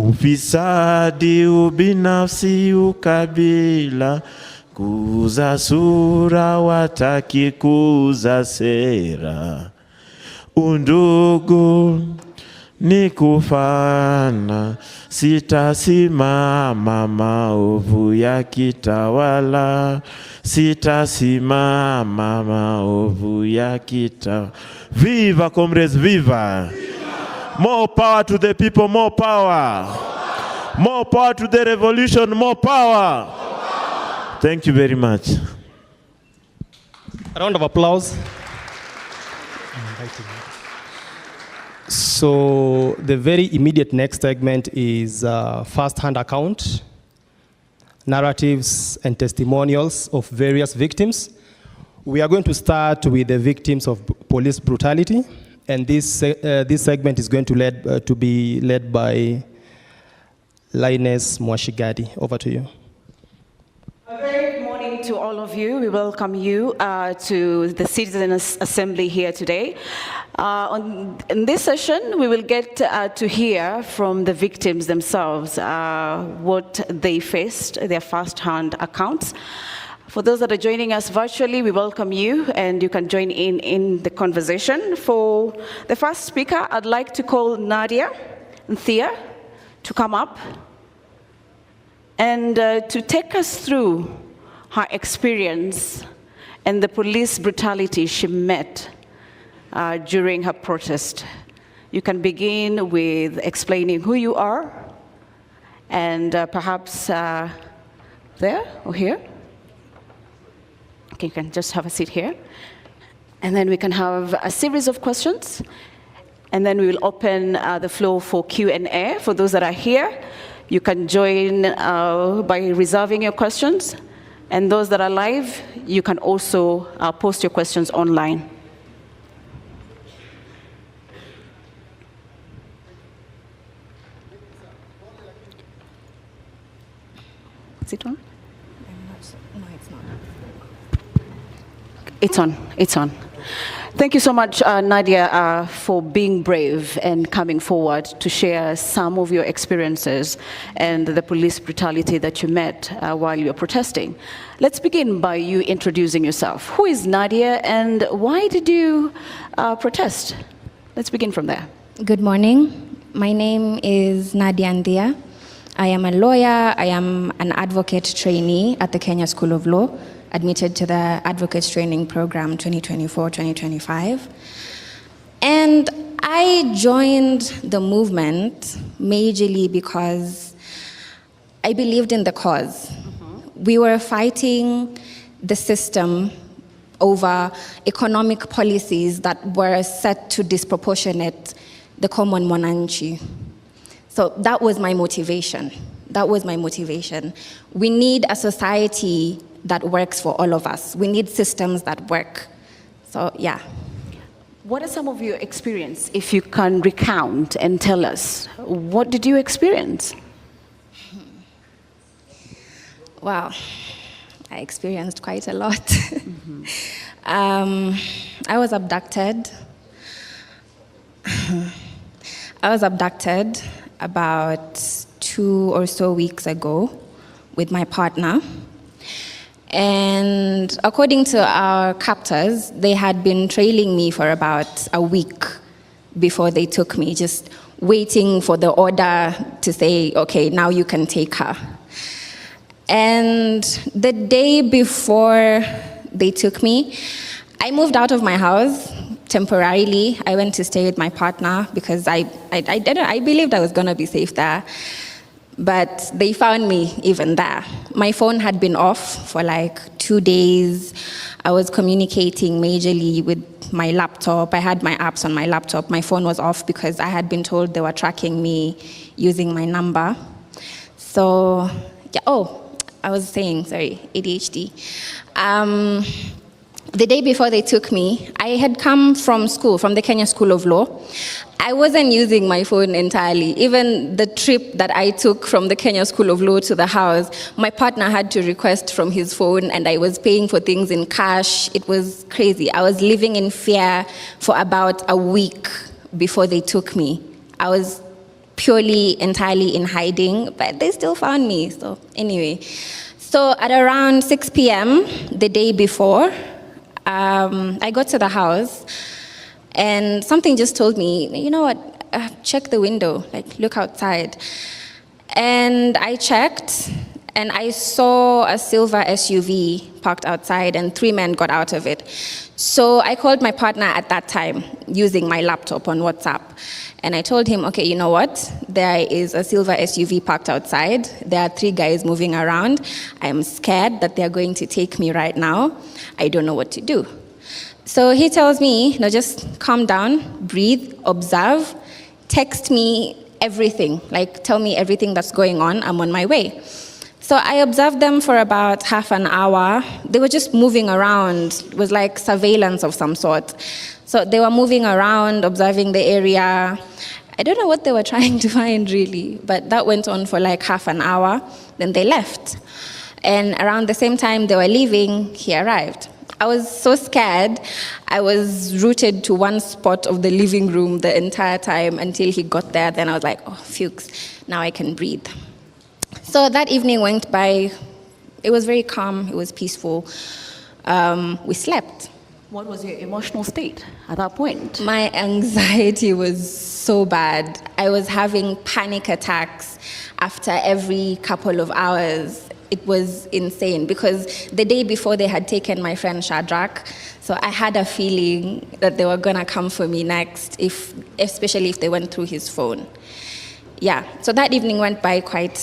ufisadi, ubinafsi, ukabila, kuuza sura, wataki kuuza sera. Undugu ni kufana, sitasimama maovu yakitawala, sitasimama maovu yakitawala. Viva comrades, viva! More power to the people, more power. More power to the revolution, more power. Thank you very much. A round of applause. So the very immediate next segment is first-hand account, narratives and testimonials of various victims. We are going to start with the victims of police brutality, and this segment is going to be led by Arnest Mwashigadi. Over to you. A very good morning to all of you. We welcome you to the Citizens Assembly here today. In this session, we will get to hear from the victims themselves what they faced, their first-hand accounts. For those that are joining us virtually, we welcome you, and you can join in the conversation. For the first speaker, I'd like to call Nadia and Thea to come up and to take us through her experience and the police brutality she met during her protest. You can begin with explaining who you are, and perhaps there or here. Okay, you can just have a seat here. And then we can have a series of questions. And then we will open the floor for Q&A. For those that are here, you can join by reserving your questions. And those that are live, you can also post your questions online. Is it on? No, it's not. It's on, it's on. Thank you so much, Nadia, for being brave and coming forward to share some of your experiences and the police brutality that you met while you were protesting. Let's begin by you introducing yourself. Who is Nadia, and why did you protest? Let's begin from there. Good morning. My name is Nadia. I am a lawyer. I am an advocate trainee at the Kenya School of Law, admitted to the Advocates Training Program 2024-2025. And I joined the movement majorly because I believed in the cause. We were fighting the system over economic policies that were set to disproportionate the common mwananchi. So that was my motivation. That was my motivation. We need a society that works for all of us. We need systems that work. So, yeah. What are some of your experience, if you can recount and tell us? What did you experience? Wow, I experienced quite a lot. I was abducted. About 2 or so weeks ago with my partner. And according to our captors, they had been trailing me for about a week before they took me, just waiting for the order to say, okay, now you can take her. And the day before they took me, I moved out of my house temporarily. I went to stay with my partner because I believed I was gonna be safe there. But they found me even there. My phone had been off for like 2 days. I was communicating majorly with my laptop. I had my apps on my laptop. My phone was off because I had been told they were tracking me using my number. So, yeah, I was saying, sorry, ADHD. The day before they took me, I had come from school, from the Kenya School of Law. I wasn't using my phone entirely. Even the trip that I took from the Kenya School of Law to the house, my partner had to request from his phone, and I was paying for things in cash. It was crazy. I was living in fear for about a week before they took me. I was purely, entirely in hiding, but they still found me. So anyway, so at around 6 p.m. the day before, I got to the house and something just told me, you know what, check the window, like look outside. And I checked and I saw a silver SUV parked outside and 3 men got out of it. So I called my partner at that time using my laptop on WhatsApp. And I told him, okay, you know what? There is a silver SUV parked outside. There are 3 guys moving around. I'm scared that they're going to take me right now. I don't know what to do. So he tells me, no, just calm down, breathe, observe, text me everything, like tell me everything that's going on. I'm on my way. So I observed them for about half an hour. They were just moving around. It was like surveillance of some sort. So they were moving around, observing the area. I don't know what they were trying to find really, but that went on for like half an hour. Then they left. And around the same time they were leaving, he arrived. I was so scared. I was rooted to one spot of the living room the entire time until he got there. Then I was like, oh, Fuchs, now I can breathe. So that evening went by. It was very calm. It was peaceful. We slept. What was your emotional state at that point? My anxiety was so bad. I was having panic attacks after every couple of hours. It was insane because the day before they had taken my friend Shadrach, so I had a feeling that they were gonna come for me next, especially if they went through his phone. Yeah, so that evening went by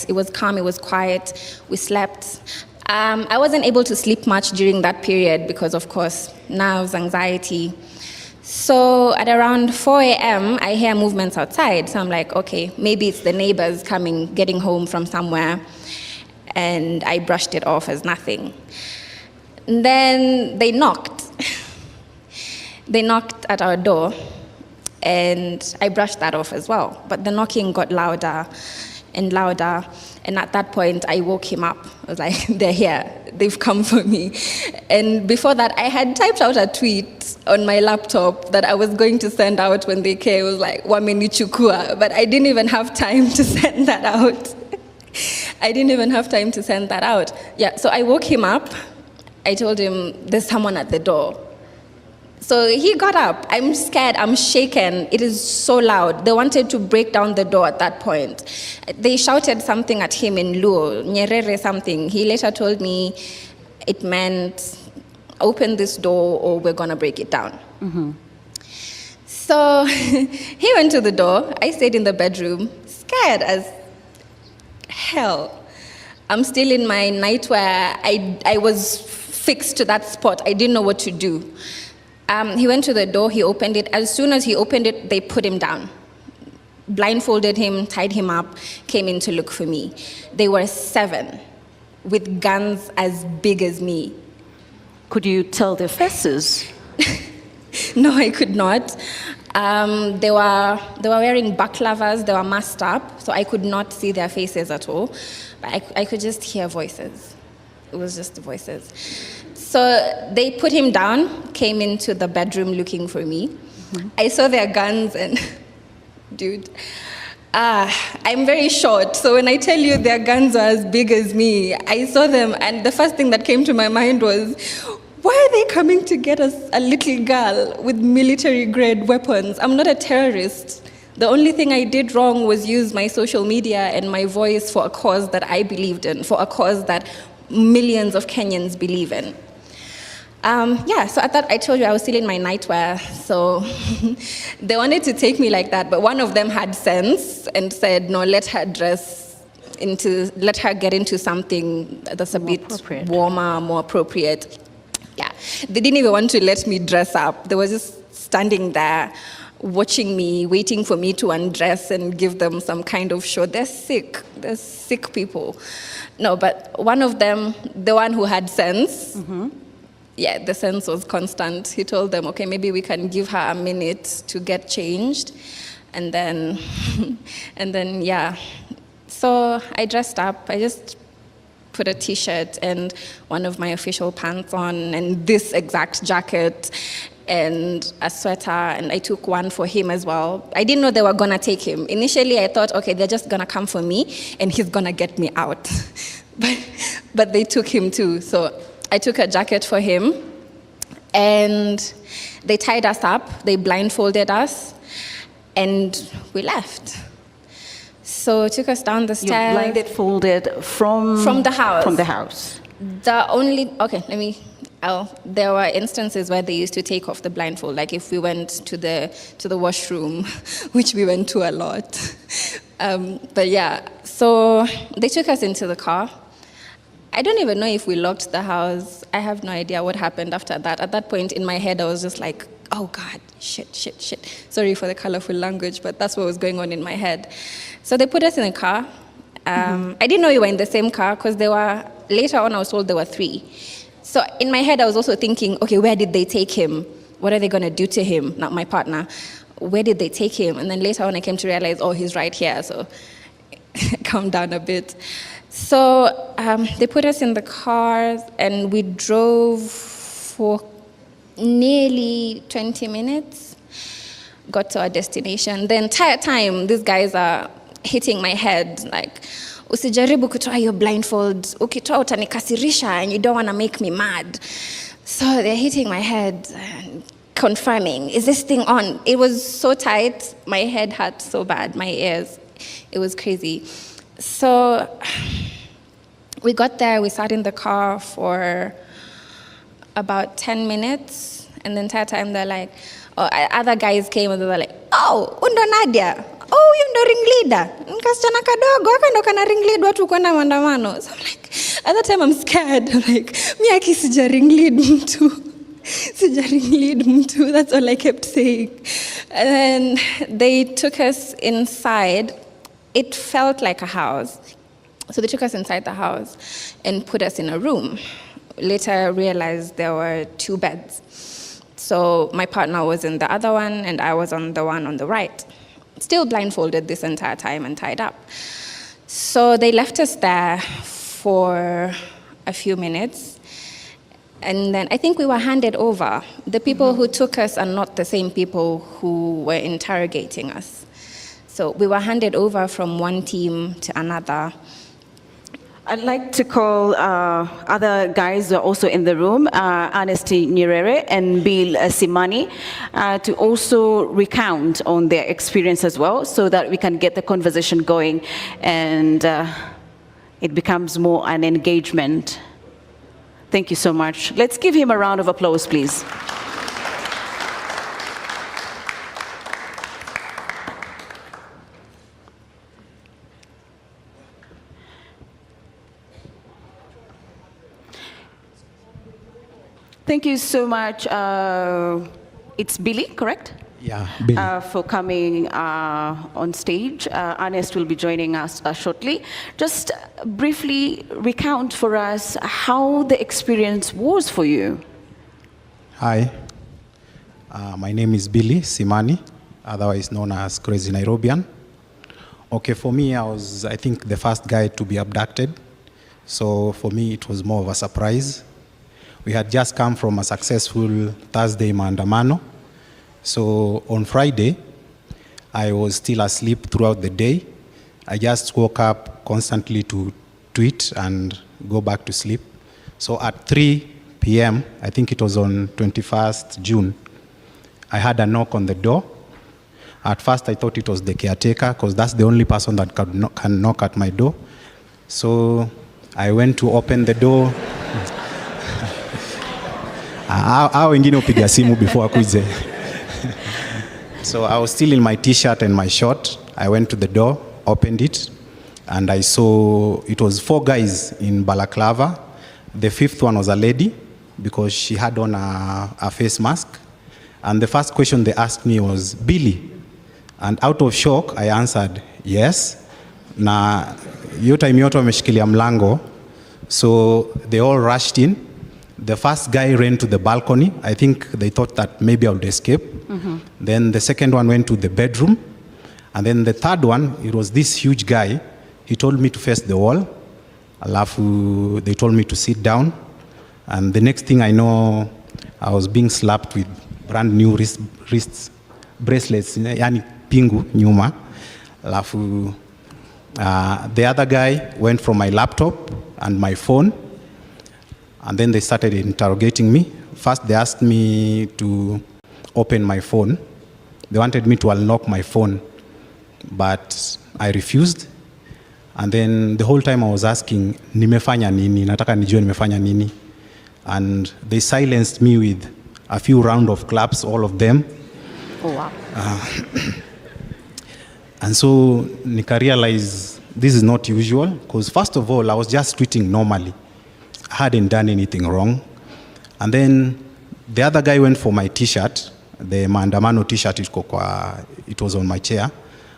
it was calm, it was quiet, we slept. I wasn't able to sleep much during that period because, of course, nerves, anxiety. So at around 4 a.m., I hear movements outside. So I'm like, okay, maybe it's the neighbors coming, getting home from somewhere. And I brushed it off as nothing. And then they knocked. They knocked at our door. And I brushed that off as well. But the knocking got louder and louder. And at that point, I woke him up. I was like, they're here. They've come for me. And before that, I had typed out a tweet on my laptop that I was going to send out when they came. It was like, wamenichukua. But I didn't even have time to send that out. I didn't even have time to send that out. Yeah, so I woke him up. I told him, there's someone at the door. So he got up. I'm scared, I'm shaken. It is so loud. They wanted to break down the door at that point. They shouted something at him in Luo, Nyerere something. He later told me it meant, open this door or we're gonna break it down. Mm-hmm. So he went to the door. I stayed in the bedroom, scared as hell. I'm still in my nightwear. I was fixed to that spot. I didn't know what to do. He went to the door, he opened it. As soon as he opened it, they put him down. Blindfolded him, tied him up, came in to look for me. They were 7 with guns as big as me. Could you tell their faces? No, I could not. They were wearing baklavas, they were masked up, so I could not see their faces at all. But I could just hear voices. It was just the voices. So they put him down, came into the bedroom looking for me. Mm-hmm. I saw their guns and, dude, I'm very short. So when I tell you their guns are as big as me, I saw them and the first thing that came to my mind was, why are they coming to get us a little girl with military-grade weapons? I'm not a terrorist. The only thing I did wrong was use my social media and my voice for a cause that I believed in, for a cause that millions of Kenyans believe in. So at that, I told you I was still in my nightwear, so they wanted to take me like that, but one of them had sense and said, no, let her get into something that's a bit warmer, more appropriate. Yeah, they didn't even want to let me dress up. They were just standing there, watching me, waiting for me to undress and give them some kind of show. They're sick people. No, but one of them, the one who had sense, mm-hmm. Yeah, the sense was constant. He told them, okay, maybe we can give her a minute to get changed. And then, yeah. So I dressed up. I just put a t-shirt and one of my official pants on and this exact jacket. and a sweater, and I took one for him as well. I didn't know they were gonna take him. Initially, I thought, okay, they're just gonna come for me, and he's gonna get me out. But they took him too. So I took a jacket for him, and they tied us up, they blindfolded us, and we left. So took us down the stairs. You blindfolded from the house. From the house. There were instances where they used to take off the blindfold, like if we went to the washroom, which we went to a lot. But yeah, so they took us into the car. I don't even know if we locked the house. I have no idea what happened after that. At that point in my head, I was just like, oh God, shit. Sorry for the colorful language, but that's what was going on in my head. So they put us in a car. I didn't know we were in the same car because later on I was told there were 3. So in my head, I was also thinking, okay, where did they take him? What are they going to do to him? Not my partner. Where did they take him? And then later on, I came to realize, oh, he's right here. So calm down a bit. So they put us in the car, and we drove for nearly 20 minutes, got to our destination. The entire time, these guys are hitting my head, like, usijaribu kutoa your blindfold, ukitoa utanikasirisha, and you don't want to make me mad. So they're hitting my head, and confirming, is this thing on? It was so tight, my head hurt so bad, my ears, it was crazy. So we got there, we sat in the car for about 10 minutes, and the entire time they're like, other guys came and they were like, oh, undo Nadia. Oh, you ndo ringleader. Nkasichana kadogo, haka ndo kana ringlead watu kwenda maandamano. So I'm like, at that time I'm scared. I'm like, miyaki sija ringlead mtu. Sija ringlead mtu. That's all I kept saying. And then they took us inside. It felt like a house. So they took us inside the house and put us in a room. Later I realized there were 2 beds. So my partner was in the other one, and I was on the one on the right. Still blindfolded this entire time and tied up. So they left us there for a few minutes. And then I think we were handed over. The people who took us are not the same people who were interrogating us. So we were handed over from one team to another. I'd like to call other guys who are also in the room, Arnest Nyerere and Bill Simani, to also recount on their experience as well, so that we can get the conversation going and it becomes more an engagement. Thank you so much. Let's give him a round of applause, please. Thank you so much. It's Billy, correct? Yeah, Billy. For coming on stage. Arnest will be joining us shortly. Just briefly recount for us how the experience was for you. Hi, my name is Billy Simani, otherwise known as Crazy Nairobian. Okay, for me, I was, I think, the first guy to be abducted. So for me, it was more of a surprise. We had just come from a successful Thursday maandamano. So on Friday, I was still asleep throughout the day. I just woke up constantly to tweet and go back to sleep. So at 3 p.m., I think it was on 21st June, I had a knock on the door. At first, I thought it was the caretaker, because that's the only person that can knock at my door. So I went to open the door. Wengine upiga simu before akuje. So I was still in my t-shirt and my short. I went to the door, opened it, and I saw it was 4 guys in balaclava. The 5th one was a lady, because she had on a face mask. And the first question they asked me was, Billy? And out of shock, I answered, yes. Na hiyo time yote wameshikilia mlango. So they all rushed in. The first guy ran to the balcony. I think they thought that maybe I would escape. Then the second one went to the bedroom. And then the third one, it was this huge guy. He told me to face the wall. Alafu, they told me to sit down. And the next thing I know, I was being slapped with brand new wrist bracelets, yani pingu nyuma. Alafu the other guy went from my laptop and my phone, and then they started interrogating me. First, they asked me to open my phone. They wanted me to unlock my phone, but I refused. And then the whole time I was asking, nimefanya nini? Nataka nijue nimefanya nini? And they silenced me with a few round of claps, all of them. Oh, wow. And so nika realize this is not usual, because first of all, I was just tweeting normally. I hadn't done anything wrong. And then the other guy went for my t-shirt, the maandamano t-shirt, it was on my chair.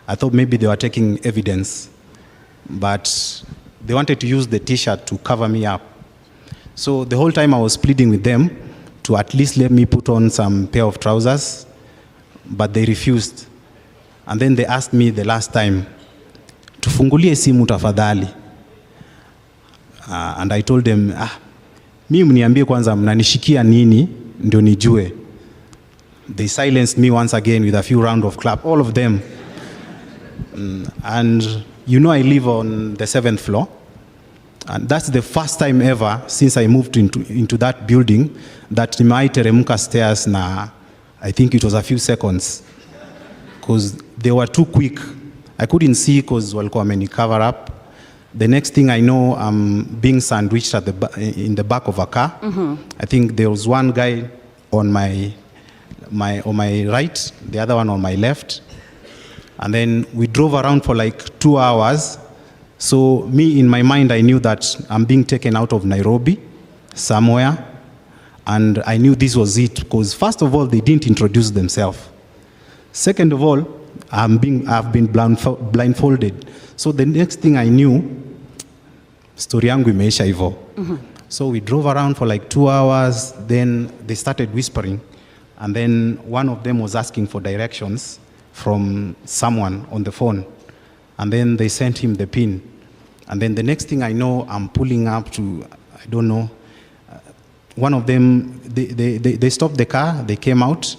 I thought maybe they were taking evidence, but they wanted to use the t-shirt to cover me up. So the whole time I was pleading with them to at least let me put on some pair of trousers, but they refused. And then they asked me the last time, tufungulie simu tafadhali. And I told them, mimi mniambie kwanza mnanishikia nini ndio nijue. They silenced me once again with a few round of clap, all of them. And you know I live on the 7th floor. And that's the first time ever since I moved into that building that nimeiteremka stairs na I think it was a few seconds, because they were too quick. I couldn't see because walikuwa wameni cover up. The next thing I know, I'm being sandwiched in the back of a car. Mm-hmm. I think there was one guy on my right, the other one on my left. And then we drove around for like 2 hours. So me, in my mind, I knew that I'm being taken out of Nairobi somewhere. And I knew this was it, because first of all, they didn't introduce themselves. Second of all, I've been blindfolded. So the next thing I knew, story yangu imeisha hivyo. So we drove around for like 2 hours. Then they started whispering. And then one of them was asking for directions from someone on the phone. And then they sent him the pin. And then the next thing I know, I'm pulling up to, I don't know, one of them, they stopped the car, they came out,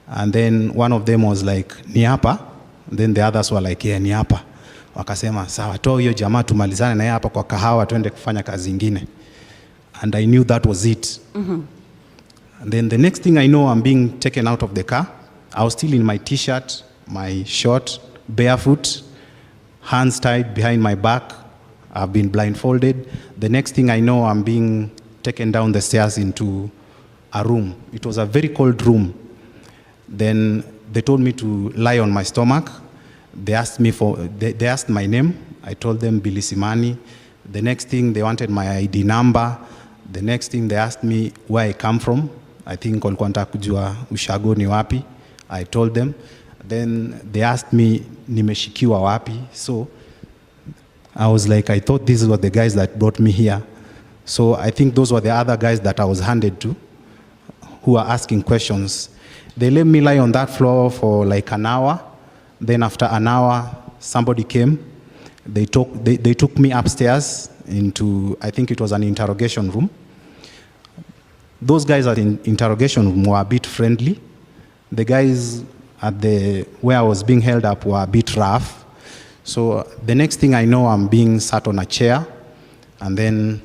and then one of them was like, ni hapa? Then the others were like, yeah, ni hapa. Wakasema, sawa, toa hiyo jamaa tumalizane na yeye hapa kwa kahawa tuende kufanya kazi ingine. And I knew that was it. Mm-hmm. And then the next thing I know, I'm being taken out of the car. I was still in my t-shirt, my short, barefoot, hands tied behind my back. I've been blindfolded. The next thing I know, I'm being taken down the stairs into a room. It was a very cold room. Then they told me to lie on my stomach. They asked me they asked my name. I told them Billy Simani. The next thing, they wanted my ID number. The next thing, they asked me where I come from. I think walikuwa wanataka kujua ushago ni wapi. I told them. Then they asked me nimeshikiwa wapi. So I was like, I thought these were the guys that brought me here. So I think those were the other guys that I was handed to who were asking questions. They let me lie on that floor for like an hour. Then after an hour, somebody came. They took me upstairs into, I think it was an interrogation room. Those guys at the interrogation room were a bit friendly. The guys at where I was being held up were a bit rough. So the next thing I know, I'm being sat on a chair, and then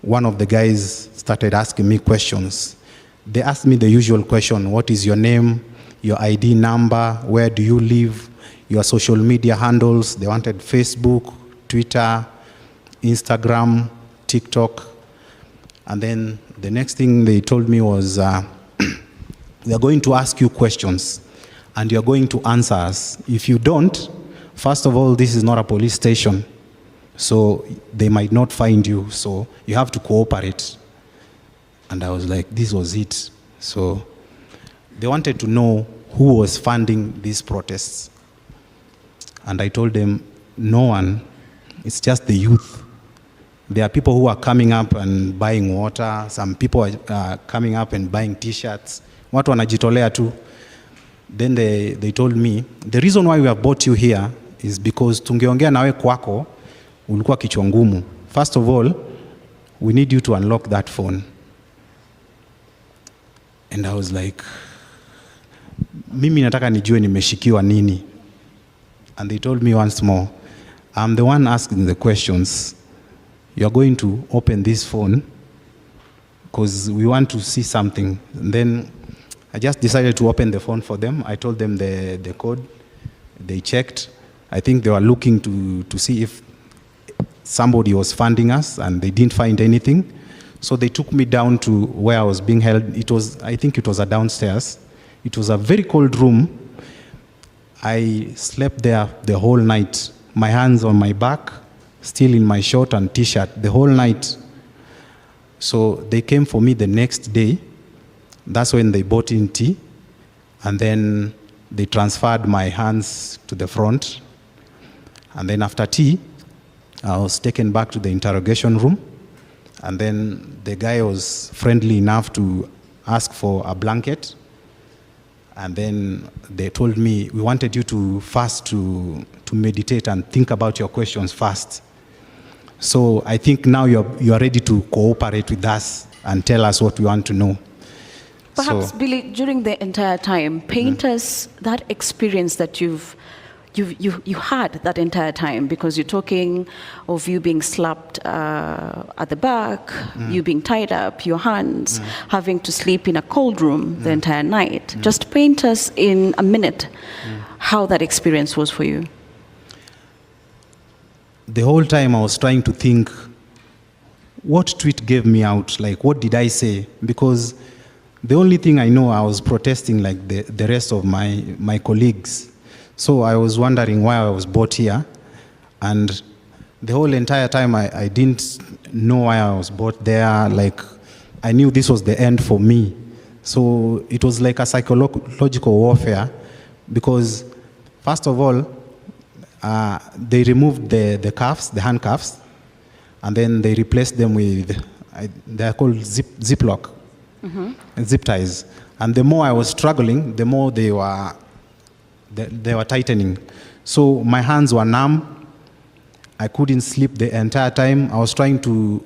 one of the guys started asking me questions. They asked me the usual question: what is your name, your ID number, where do you live, your social media handles. They wanted Facebook, Twitter, Instagram, TikTok. And then the next thing they told me was, we are going to ask you questions, and you're going to answer us. If you don't, first of all, this is not a police station, so they might not find you, so you have to cooperate. And I was like, this was it. So they wanted to know who was funding these protests. And I told them, no one, it's just the youth. There are people who are coming up and buying water. Some people are coming up and buying t-shirts. Watu wanajitolea tu. Then they told me, the reason why we have brought you here is because tungeongea nawe kwako, ulikuwa kichwa ngumu. First of all, we need you to unlock that phone. And I was like, mimi nataka nijue nimeshikiwa nini. And they told me once more, I'm the one asking the questions. You're going to open this phone because we want to see something. And then I just decided to open the phone for them. I told them the code. They checked. I think they were looking to see if somebody was funding us, and they didn't find anything. So they took me down to where I was being held. I think it was a downstairs. It was a very cold room. I slept there the whole night. My hands on my back, still in my short and t-shirt, the whole night. So they came for me the next day. That's when they brought in tea. And then they transferred my hands to the front. And then after tea, I was taken back to the interrogation room. And then the guy was friendly enough to ask for a blanket. And then they told me, we wanted you to fast to meditate and think about your questions first. So I think now you are ready to cooperate with us and tell us what we want to know. Perhaps, Billy, during the entire time, paint us that experience that you had that entire time, because you're talking of you being slapped at the back, you being tied up, your hands, having to sleep in a cold room the entire night. Just paint us in a minute how that experience was for you. The whole time I was trying to think, what tweet gave me out? Like, what did I say? Because the only thing I know, I was protesting like the rest of my colleagues. So I was wondering why I was brought here. And the whole entire time I didn't know why I was brought there. Like, I knew this was the end for me. So it was like a psychological warfare, because first of all, they removed the cuffs, the handcuffs, and then they replaced them with, they're called ziplock, zip ties. And the more I was struggling, the more they were tightening. So my hands were numb. I couldn't sleep the entire time. I was trying to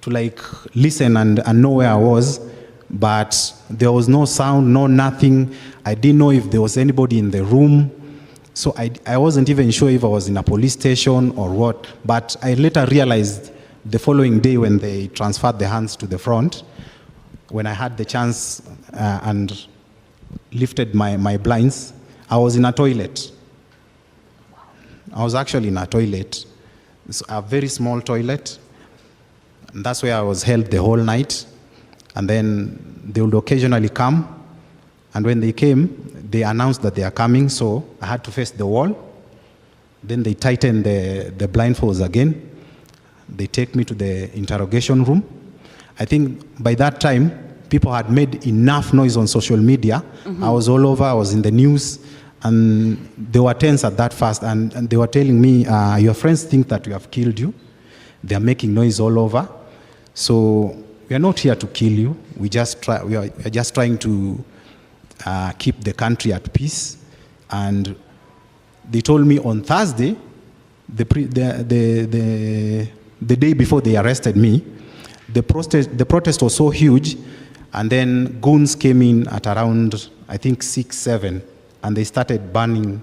like listen and know where I was, but there was no sound, no nothing. I didn't know if there was anybody in the room. So I wasn't even sure if I was in a police station or what. But I later realized the following day when they transferred the hands to the front, when I had the chance and lifted my blinds, I was in a toilet. I was actually in a toilet. It's a very small toilet. And that's where I was held the whole night. And then they would occasionally come. And when they came, they announced that they are coming, so I had to face the wall. Then they tightened the blindfolds again. They take me to the interrogation room. I think by that time, people had made enough noise on social media. I was all over, I was in the news, and they were tense at that fast, and they were telling me, your friends think that we have killed you. They are making noise all over. So we are not here to kill you. We are just trying to keep the country at peace. And they told me on Thursday, the day before they arrested me, the protest was so huge, and then goons came in at around, I think 6, 7, and they started burning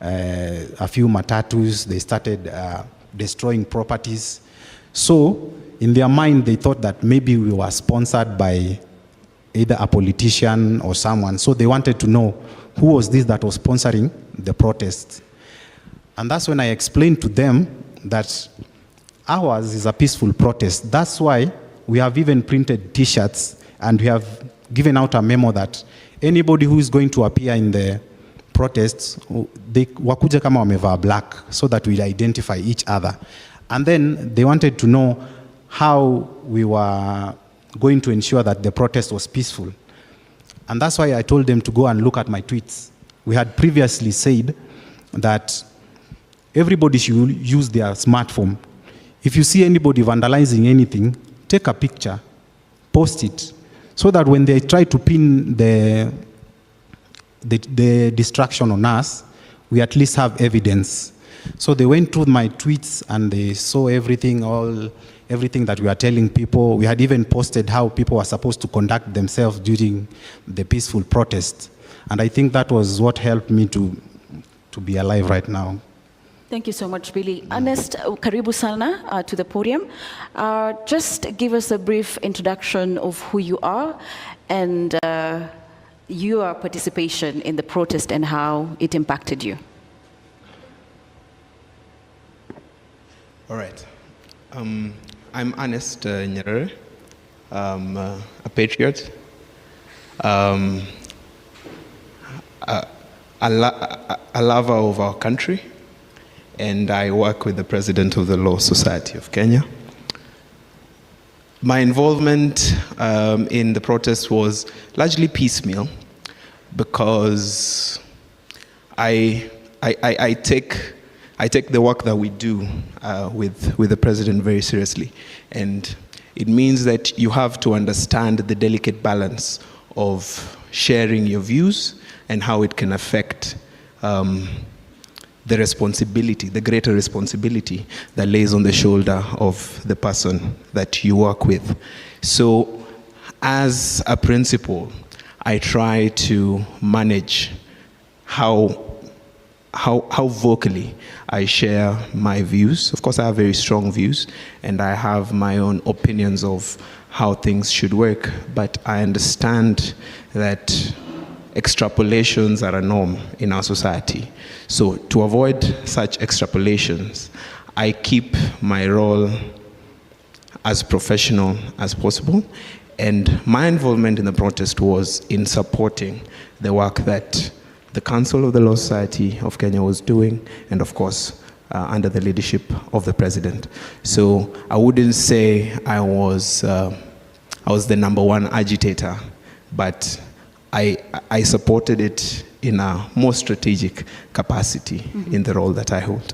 a few matatus. They started destroying properties. So in their mind, they thought that maybe we were sponsored by either a politician or someone. So they wanted to know who was this that was sponsoring the protests. And that's when I explained to them that ours is a peaceful protest. That's why we have even printed T-shirts, and we have given out a memo that anybody who is going to appear in the protests, they wakuje kama wamevaa black, so that we identify each other. And then they wanted to know how we were going to ensure that the protest was peaceful. And that's why I told them to go and look at my tweets. We had previously said that everybody should use their smartphone. If you see anybody vandalizing anything, take a picture, post it, so that when they try to pin the distraction on us, we at least have evidence. So they went through my tweets and they saw everything, everything that we are telling people. We had even posted how people were supposed to conduct themselves during the peaceful protest. And I think that was what helped me to be alive right now. Thank you so much, Billy. Arnest, karibu sana to the podium. Just give us a brief introduction of who you are and your participation in the protest and how it impacted you. All right. I'm Arnest Nyerere. I'm a patriot. A lover of our country. And I work with the President of the Law Society of Kenya. My involvement in the protest was largely piecemeal because I take the work that we do with the President very seriously. And it means that you have to understand the delicate balance of sharing your views and how it can affect the responsibility, the greater responsibility that lays on the shoulder of the person that you work with. So as a principal, I try to manage how vocally I share my views. Of course, I have very strong views, and I have my own opinions of how things should work, but I understand that extrapolations are a norm in our society. So to avoid such extrapolations, I keep my role as professional as possible, and my involvement in the protest was in supporting the work that the Council of the Law Society of Kenya was doing, and of course, under the leadership of the President. So I wouldn't say I was the #1 agitator, but I supported it in a more strategic capacity in the role that I hold.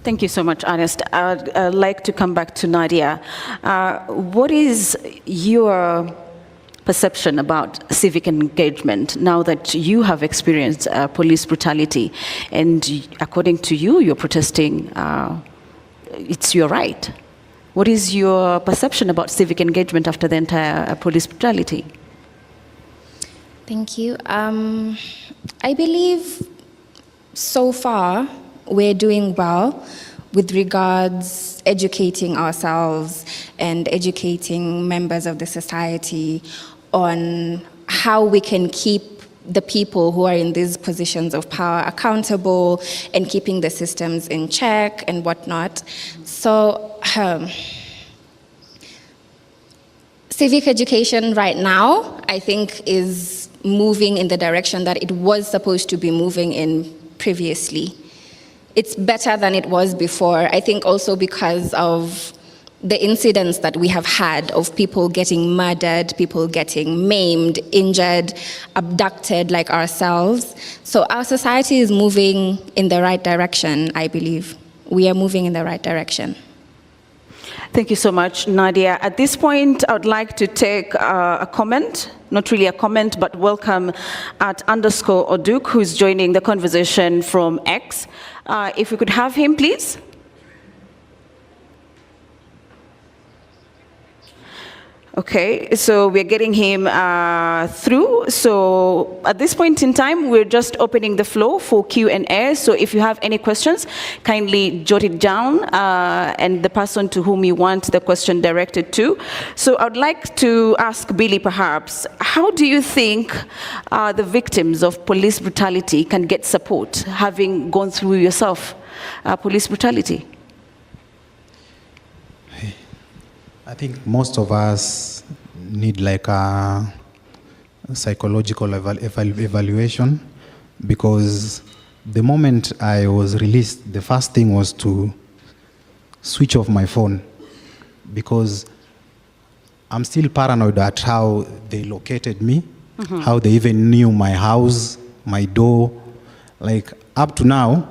Thank you so much, Arnest. I'd like to come back to Nadia. What is your perception about civic engagement now that you have experienced police brutality? And according to you, you're protesting, it's your right. What is your perception about civic engagement after the entire police brutality? Thank you. I believe so far we're doing well with regards educating ourselves and educating members of the society on how we can keep the people who are in these positions of power accountable and keeping the systems in check and whatnot. So civic education right now, I think, is moving in the direction that it was supposed to be moving in previously. It's better than it was before, I think also because of the incidents that we have had of people getting murdered, people getting maimed, injured, abducted like ourselves. So our society is moving in the right direction, I believe. We are moving in the right direction. Thank you so much, Nadia. At this point, I would like to take a comment, not really a comment, but welcome at _Oduk, who's joining the conversation from X. If we could have him, please. Okay, so we're getting him through. So at this point in time, we're just opening the floor for Q&A. So if you have any questions, kindly jot it down and the person to whom you want the question directed to. So I'd like to ask Billy, perhaps, how do you think the victims of police brutality can get support, having gone through yourself police brutality? I think most of us need like a psychological evaluation, because the moment I was released, the first thing was to switch off my phone, because I'm still paranoid at how they located me, how they even knew my house, my door. Like up to now,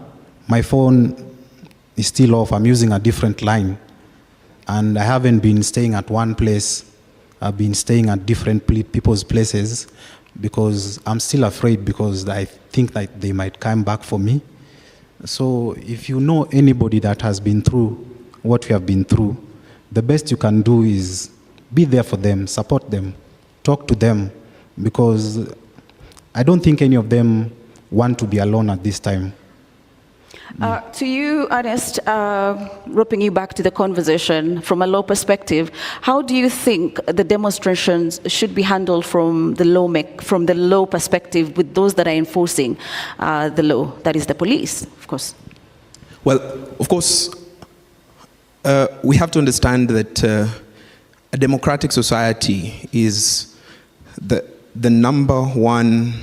my phone is still off. I'm using a different line. And I haven't been staying at one place. I've been staying at different people's places, because I'm still afraid, because I think that they might come back for me. So if you know anybody that has been through what we have been through, the best you can do is be there for them, support them, talk to them, because I don't think any of them want to be alone at this time. To you, Arnest, roping you back to the conversation from a law perspective, how do you think the demonstrations should be handled from the law perspective with those that are enforcing the law, that is the police, of course? Well, of course, we have to understand that a democratic society is the number one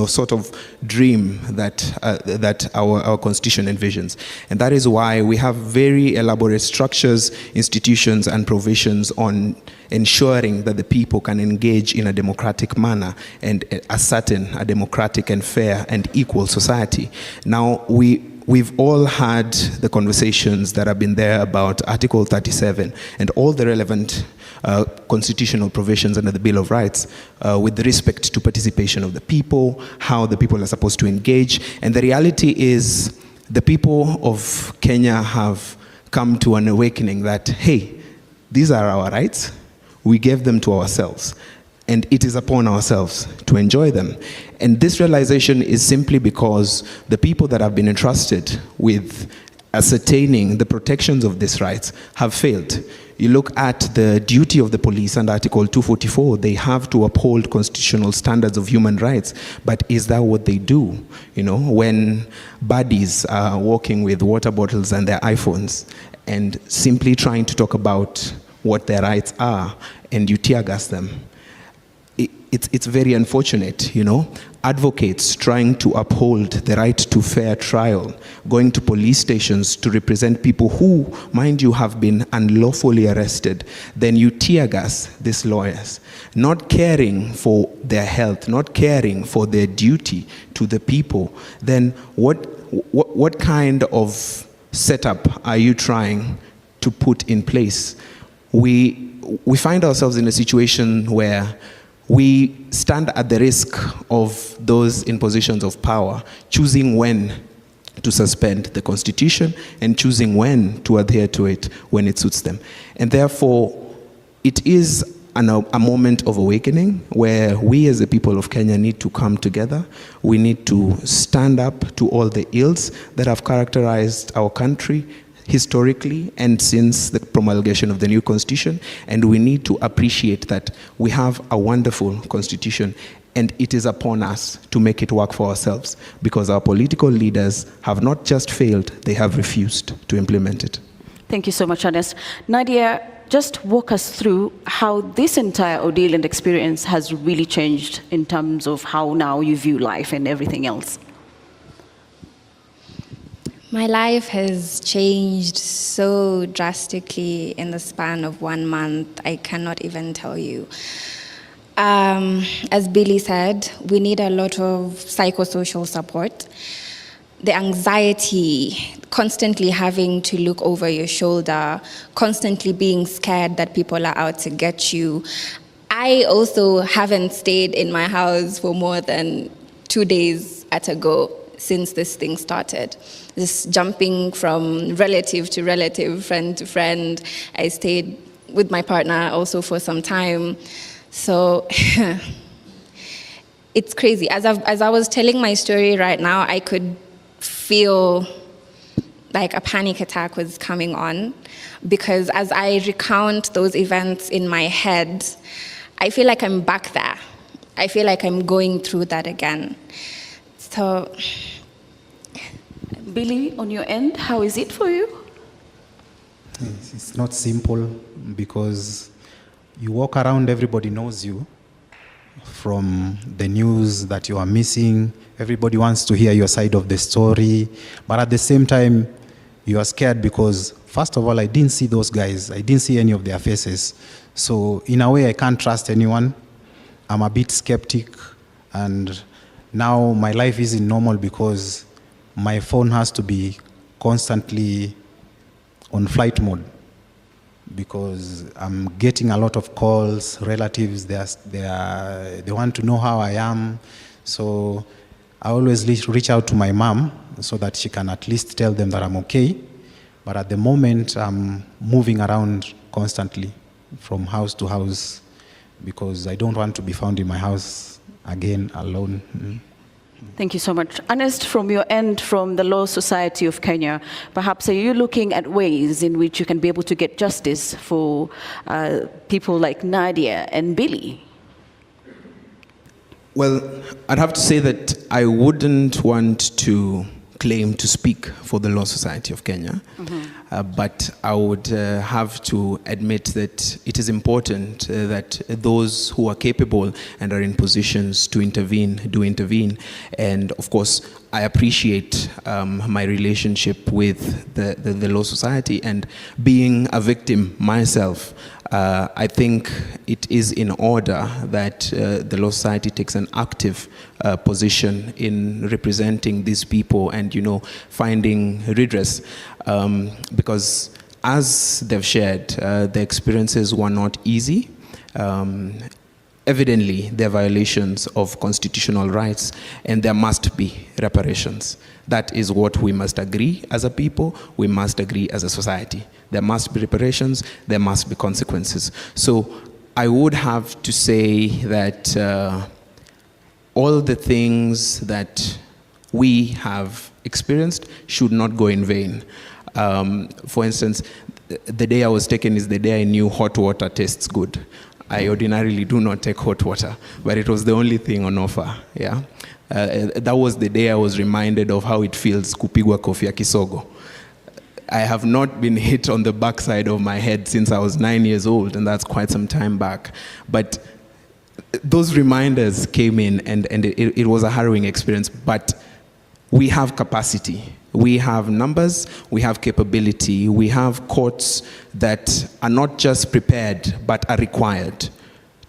sort of dream that our constitution envisions. And that is why we have very elaborate structures, institutions, and provisions on ensuring that the people can engage in a democratic manner and ascertain a democratic and fair and equal society. Now, we've all had the conversations that have been there about Article 37 and all the relevant constitutional provisions under the Bill of Rights with respect to participation of the people, how the people are supposed to engage. And the reality is the people of Kenya have come to an awakening that, hey, these are our rights. We gave them to ourselves. And it is upon ourselves to enjoy them. And this realization is simply because the people that have been entrusted with ascertaining the protections of these rights have failed. You look at the duty of the police under Article 244, they have to uphold constitutional standards of human rights. But is that what they do? You know, when baddies are walking with water bottles and their iPhones and simply trying to talk about what their rights are, and you tear gas them, it's very unfortunate, you know. Advocates trying to uphold the right to fair trial, going to police stations to represent people who, mind you, have been unlawfully arrested. Then you tear gas these lawyers, not caring for their health, not caring for their duty to the people. Then what kind of setup are you trying to put in place? We find ourselves in a situation where we stand at the risk of those in positions of power choosing when to suspend the Constitution and choosing when to adhere to it when it suits them. And therefore, it is a moment of awakening where we as the people of Kenya need to come together. We need to stand up to all the ills that have characterized our country historically and since the promulgation of the new constitution, and we need to appreciate that we have a wonderful constitution and it is upon us to make it work for ourselves, because our political leaders have not just failed, they have refused to implement it. Thank you so much, Arnest. Nadia, just walk us through how this entire ordeal and experience has really changed in terms of how now you view life and everything else. My life has changed so drastically in the span of 1 month, I cannot even tell you. As Billy said, we need a lot of psychosocial support. The anxiety, constantly having to look over your shoulder, constantly being scared that people are out to get you. I also haven't stayed in my house for more than 2 days at a go since this thing started. Just jumping from relative to relative, friend to friend. I stayed with my partner also for some time. So it's crazy. As I was telling my story right now, I could feel like a panic attack was coming on, because as I recount those events in my head, I feel like I'm back there. I feel like I'm going through that again. So, Billy, on your end, how is it for you? It's not simple, because you walk around, everybody knows you. From the news that you are missing, everybody wants to hear your side of the story. But at the same time, you are scared because, first of all, I didn't see those guys. I didn't see any of their faces. So in a way, I can't trust anyone. I'm a bit skeptic. And now my life isn't normal because my phone has to be constantly on flight mode, because I'm getting a lot of calls, relatives, they want to know how I am. So I always reach out to my mom so that she can at least tell them that I'm okay. But at the moment, I'm moving around constantly from house to house because I don't want to be found in my house again alone. Thank you so much. Arnest, from your end, from the Law Society of Kenya, perhaps are you looking at ways in which you can be able to get justice for people like Nadia and Billy? Well, I'd have to say that I wouldn't want to claim to speak for the Law Society of Kenya, but I would have to admit that it is important that those who are capable and are in positions to intervene, do intervene. And of course, I appreciate my relationship with the Law Society, and being a victim myself, I think it is in order that the Law Society takes an active position in representing these people and, finding redress. Because as they've shared, the experiences were not easy. Evidently, there are violations of constitutional rights, and there must be reparations. That is what we must agree as a people, we must agree as a society. There must be reparations, there must be consequences. So I would have to say that all the things that we have experienced should not go in vain. For instance, the day I was taken is the day I knew hot water tastes good. I ordinarily do not take hot water, but it was the only thing on offer, yeah? That was the day I was reminded of how it feels kupigwa kofi ya kisogo. I have not been hit on the backside of my head since I was 9 years old, and that's quite some time back. But those reminders came in, and it was a harrowing experience, but we have capacity. We have numbers, we have capability, we have courts that are not just prepared, but are required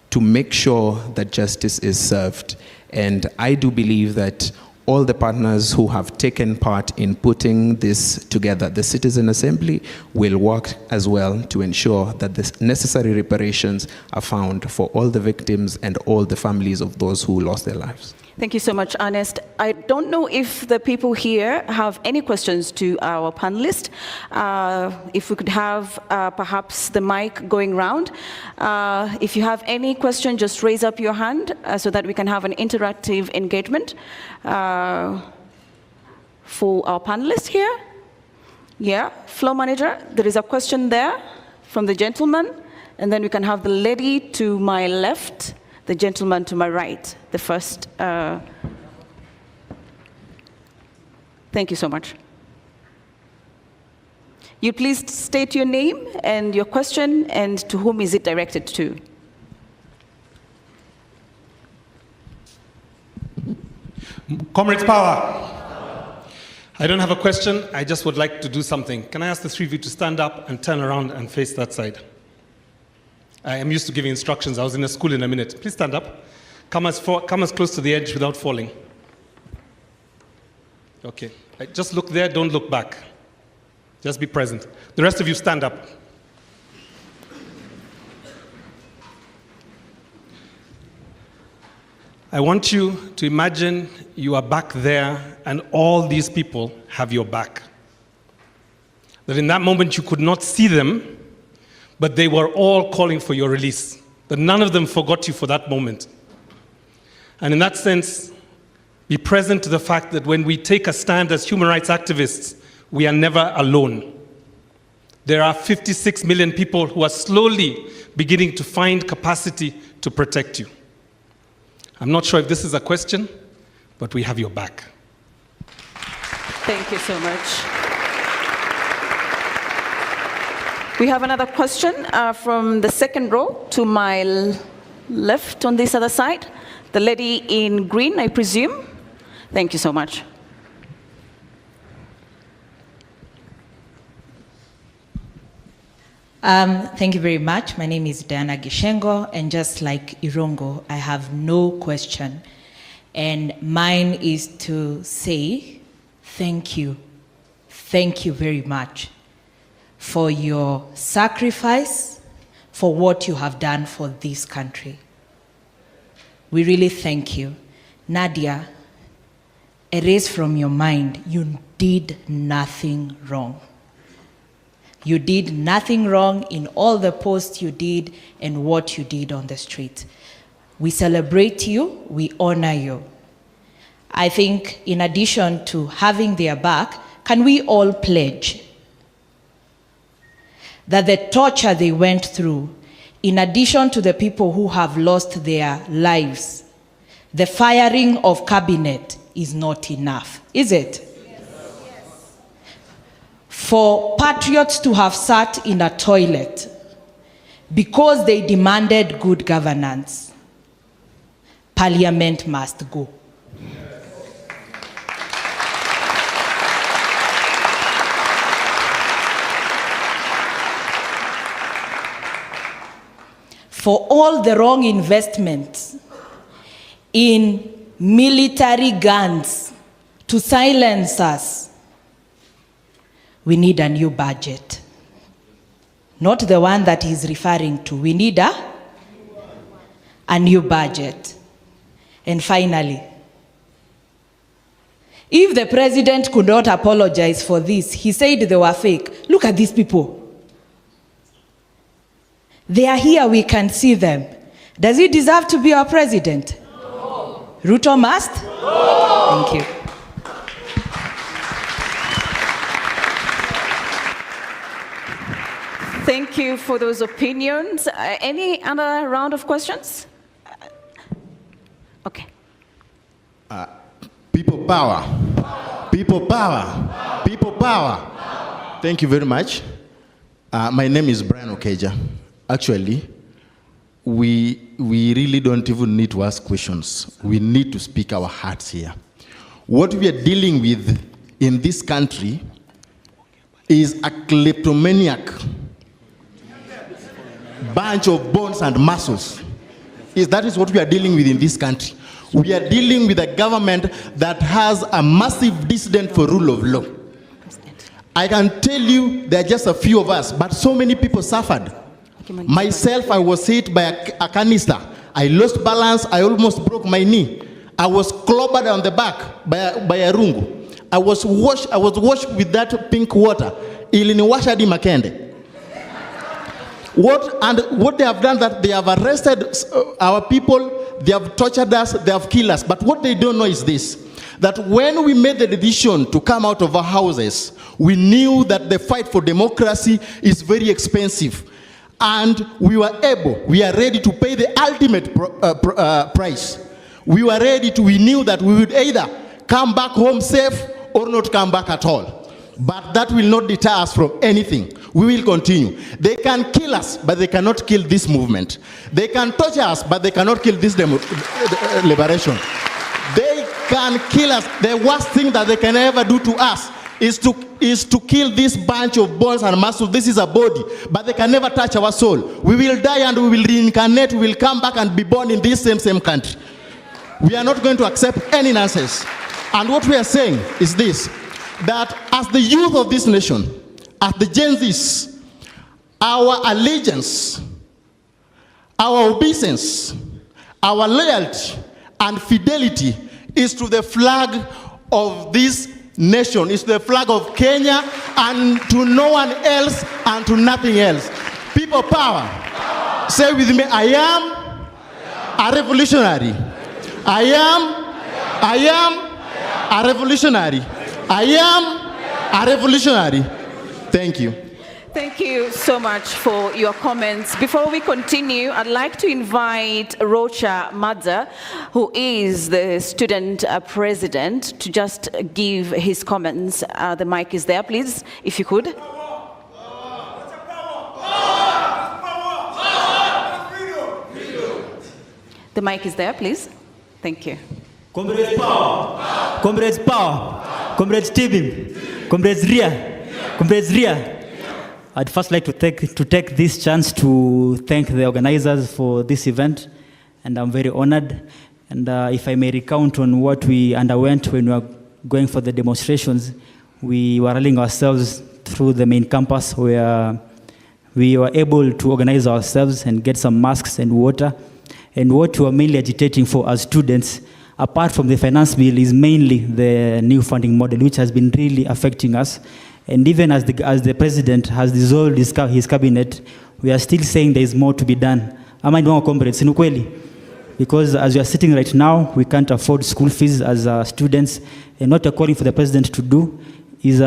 to make sure that justice is served. And I do believe that all the partners who have taken part in putting this together, the Citizen Assembly, will work as well to ensure that the necessary reparations are found for all the victims and all the families of those who lost their lives. Thank you so much, Arnest. I don't know if the people here have any questions to our panelists. If we could have perhaps the mic going round. If you have any question, just raise up your hand so that we can have an interactive engagement for our panelists here. Yeah, floor manager, there is a question there from the gentleman, and then we can have the lady to my left, the gentleman to my right, the first. Thank you so much. You please state your name and your question, and to whom is it directed to? Comrades Power. I don't have a question, I just would like to do something. Can I ask the three of you to stand up and turn around and face that side? I am used to giving instructions. I was in a school in a minute. Please stand up. Come as close to the edge without falling. Okay. Just look there, don't look back. Just be present. The rest of you stand up. I want you to imagine you are back there and all these people have your back. That in that moment you could not see them, but they were all calling for your release. That none of them forgot you for that moment. And in that sense, be present to the fact that when we take a stand as human rights activists, we are never alone. There are 56 million people who are slowly beginning to find capacity to protect you. I'm not sure if this is a question, but we have your back. Thank you so much. We have another question from the second row to my left on this other side. The lady in green, I presume. Thank you so much. Thank you very much. My name is Diana Gishengo, and just like Irongo, I have no question. And mine is to say thank you. Thank you very much for your sacrifice, for what you have done for this country. We really thank you. Nadia, erase from your mind, you did nothing wrong. You did nothing wrong in all the posts you did and what you did on the street. We celebrate you, we honor you. I think in addition to having their back, can we all pledge that the torture they went through, in addition to the people who have lost their lives, the firing of cabinet is not enough, is it? For patriots to have sat in a toilet because they demanded good governance, Parliament must go. For all the wrong investments in military guns to silence us, we need a new budget. Not the one that he's referring to. We need a new budget. And finally, if the president could not apologize for this, he said they were fake. Look at these people. They are here, we can see them. Does he deserve to be our president? No. Ruto must? No. Thank you. Thank you for those opinions. Any other round of questions? Okay. People power. People power. People power. Thank you very much. My name is Brian Okeja. Actually, we really don't even need to ask questions. We need to speak our hearts here. What we are dealing with in this country is a kleptomaniac bunch of bones and muscles. That is what we are dealing with in this country. We are dealing with a government that has a massive disdain for rule of law. I can tell you there are just a few of us, but so many people suffered. Myself, I was hit by a canister. I lost balance. I almost broke my knee. I was clobbered on the back by a rungu. I was washed with that pink water. Iliniwasha hadi makende. What they have done, that they have arrested our people, they have tortured us, they have killed us. But what they don't know is this, that when we made the decision to come out of our houses, we knew that the fight for democracy is very expensive. And we are ready to pay the ultimate price. We knew that we would either come back home safe or not come back at all. But that will not deter us from anything. We will continue. They can kill us, but they cannot kill this movement. They can torture us, but they cannot kill this liberation. They can kill us. The worst thing that they can ever do to us is to kill this bunch of bones and muscles. This is a body, but they can never touch our soul. We will die and we will reincarnate. We will come back and be born in this same country. We are not going to accept any nonsense. And what we are saying is this, that as the youth of this nation, as the Gen Zs, our allegiance, our obeisance, our loyalty and fidelity is to the flag of this nation, is the flag of Kenya, and to no one else and to nothing else. People power. Say with me, I am a revolutionary. I am a revolutionary. I am a revolutionary. Thank you. Thank you so much for your comments. Before we continue, I'd like to invite Rocha Madza, who is the student president, to just give his comments. The mic is there, please, if you could. The mic is there, please. Thank you. Comrades power, comrades power, comrades Tibim, comrades Ria, comrades Ria. I'd first like to take this chance to thank the organizers for this event, and I'm very honored. And if I may recount on what we underwent when we were going for the demonstrations, we were rallying ourselves through the main campus, where we were able to organize ourselves and get some masks and water. And what we were mainly agitating for as students apart from the finance bill, is mainly the new funding model, which has been really affecting us. And even as the president has dissolved his cabinet, we are still saying there is more to be done. Am I wrong, comrades? In ukweli? Because as we are sitting right now, we can't afford school fees as students, and what we're calling for the president to do is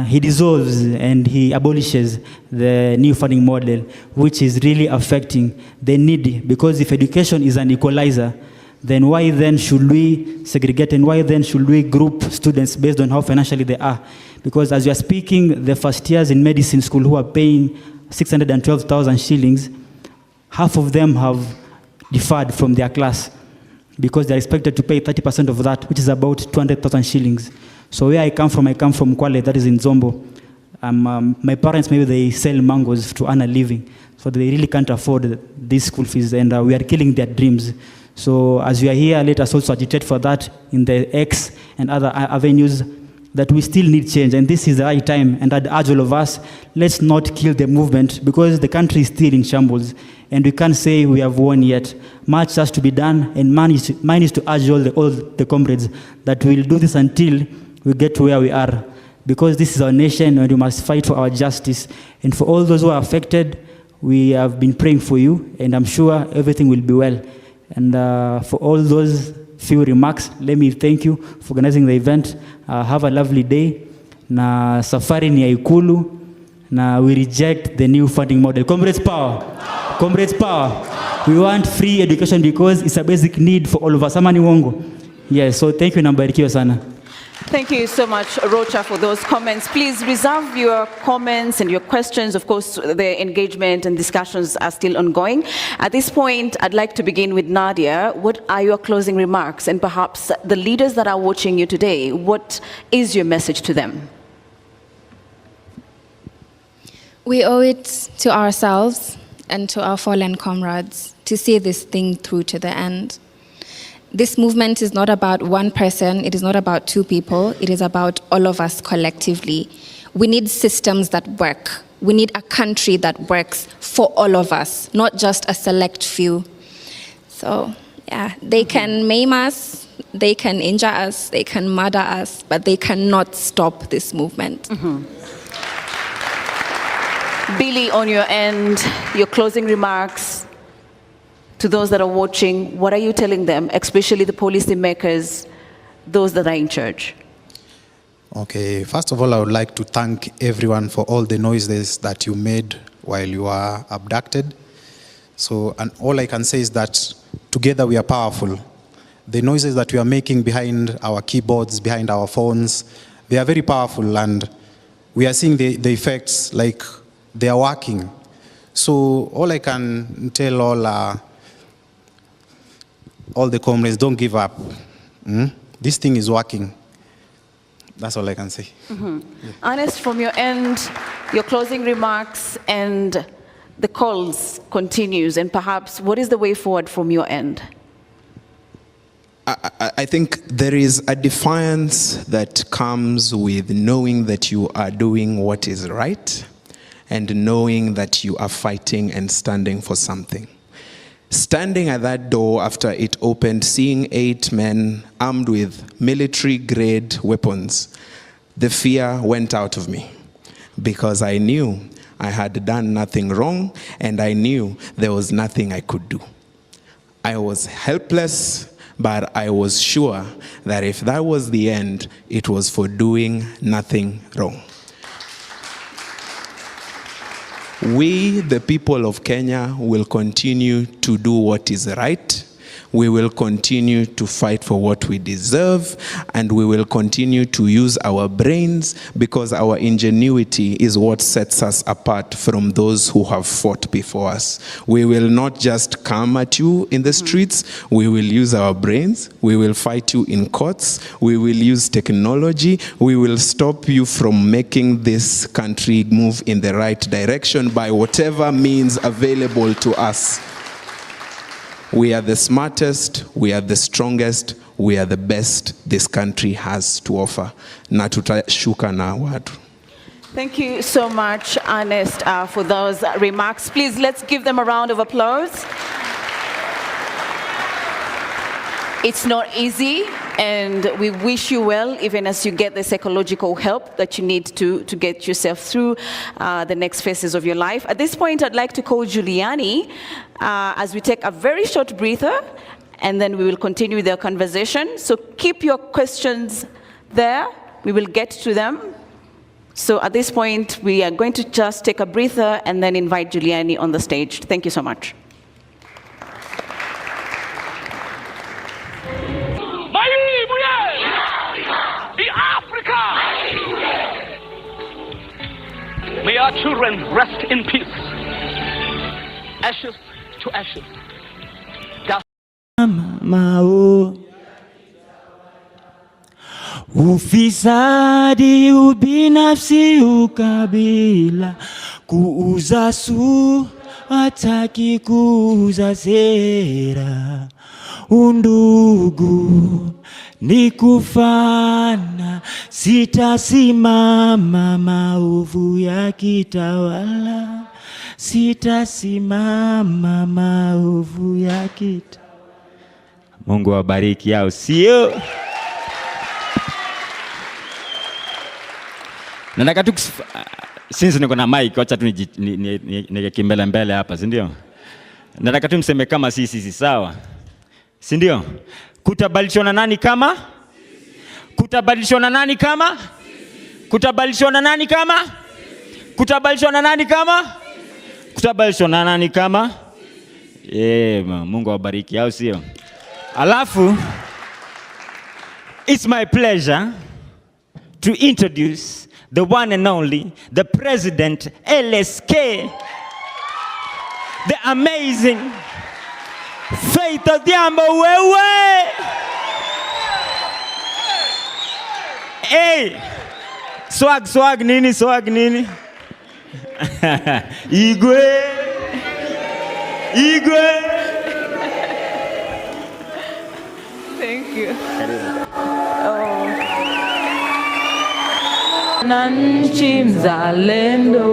he dissolves and he abolishes the new funding model, which is really affecting the needy. Because if education is an equalizer, then why then should we segregate, and why then should we group students based on how financially they are? Because as you are speaking, the first years in medicine school who are paying 612,000 shillings, half of them have deferred from their class because they're expected to pay 30% of that, which is about 200,000 shillings. So where I come from Kwale, that is in Zombo. My parents, maybe they sell mangoes to earn a living, so they really can't afford these school fees, and we are killing their dreams. So as we are here, let us also agitate for that in the X and other avenues, that we still need change, and this is the right time. And I'd urge all of us, let's not kill the movement, because the country is still in shambles, and we can't say we have won yet. Much has to be done, and mine is to urge all the comrades that we'll do this until we get to where we are, because this is our nation, and we must fight for our justice. And for all those who are affected, we have been praying for you, and I'm sure everything will be well. And for all those few remarks, let me thank you for organizing the event. Have a lovely day. Na safari ni ya Ikulu, na we reject the new funding model. Comrades power. Comrades power. We want free education because it's a basic need for all of us. Ama ni uongo? Yes, so thank you, nambarikiwa sana. Thank you so much, Rocha, for those comments. Please reserve your comments and your questions. Of course, the engagement and discussions are still ongoing. At this point, I'd like to begin with Nadia. What are your closing remarks? And perhaps the leaders that are watching you today, what is your message to them? We owe it to ourselves and to our fallen comrades to see this thing through to the end. This movement is not about one person, it is not about two people, it is about all of us collectively. We need systems that work. We need a country that works for all of us, not just a select few. So, yeah, they can maim us, they can injure us, they can murder us, but they cannot stop this movement. Billy, on your end, your closing remarks to those that are watching, what are you telling them, especially the policymakers, those that are in charge? Okay, first of all, I would like to thank everyone for all the noises that you made while you were abducted. So, and all I can say is that together we are powerful. The noises that we are making behind our keyboards, behind our phones, they are very powerful, and we are seeing the effects, like they are working. So all I can tell all the comrades, don't give up. This thing is working. That's all I can say. Yeah. Arnest, from your end, your closing remarks, and the calls continues, and perhaps what is the way forward from your end? I think there is a defiance that comes with knowing that you are doing what is right and knowing that you are fighting and standing for something. Standing at that door after it opened, seeing 8 men armed with military-grade weapons, the fear went out of me because I knew I had done nothing wrong and I knew there was nothing I could do. I was helpless, but I was sure that if that was the end, it was for doing nothing wrong. We, the people of Kenya, will continue to do what is right. We will continue to fight for what we deserve, and we will continue to use our brains because our ingenuity is what sets us apart from those who have fought before us. We will not just come at you in the streets. We will use our brains. We will fight you in courts. We will use technology. We will stop you from making this country move in the right direction by whatever means available to us. We are the smartest, we are the strongest, we are the best this country has to offer. Na tutashuka na watu. Thank you so much, Arnest, for those remarks. Please, let's give them a round of applause. It's not easy, and we wish you well, even as you get the psychological help that you need to get yourself through the next phases of your life. At this point, I'd like to call Juliani as we take a very short breather, and then we will continue with our conversation. So keep your questions there. We will get to them. So at this point, we are going to just take a breather and then invite Juliani on the stage. Thank you so much. May our children rest in peace. Ashes to ashes. Mao. Ufisadi, ubinafsi, ukabila, kuuza su, hataki kuuza sera, undugu ni kufana, sitasimama maovu ya kitawala, sitasimama maovu ya kitawala. Mungu awabariki yao, sio? Nataka tu since niko na mic, acha tu nige mbele hapa, si ndio? Nataka tu mseme kama sisi, sawa? Si ndio? Kutabadilishana nani kama? Kutabadilishana nani kama? Kutabadilishana nani kama? Kutabadilishana nani kama? Kutabadilishana nani kama? Mungu awabariki, au sio? Alafu, it's my pleasure to introduce the one and only, the President LSK, the amazing Faith Othiambo, wewe. Hey, swag nini? Igwe. Thank you. Nanchi mzalendo.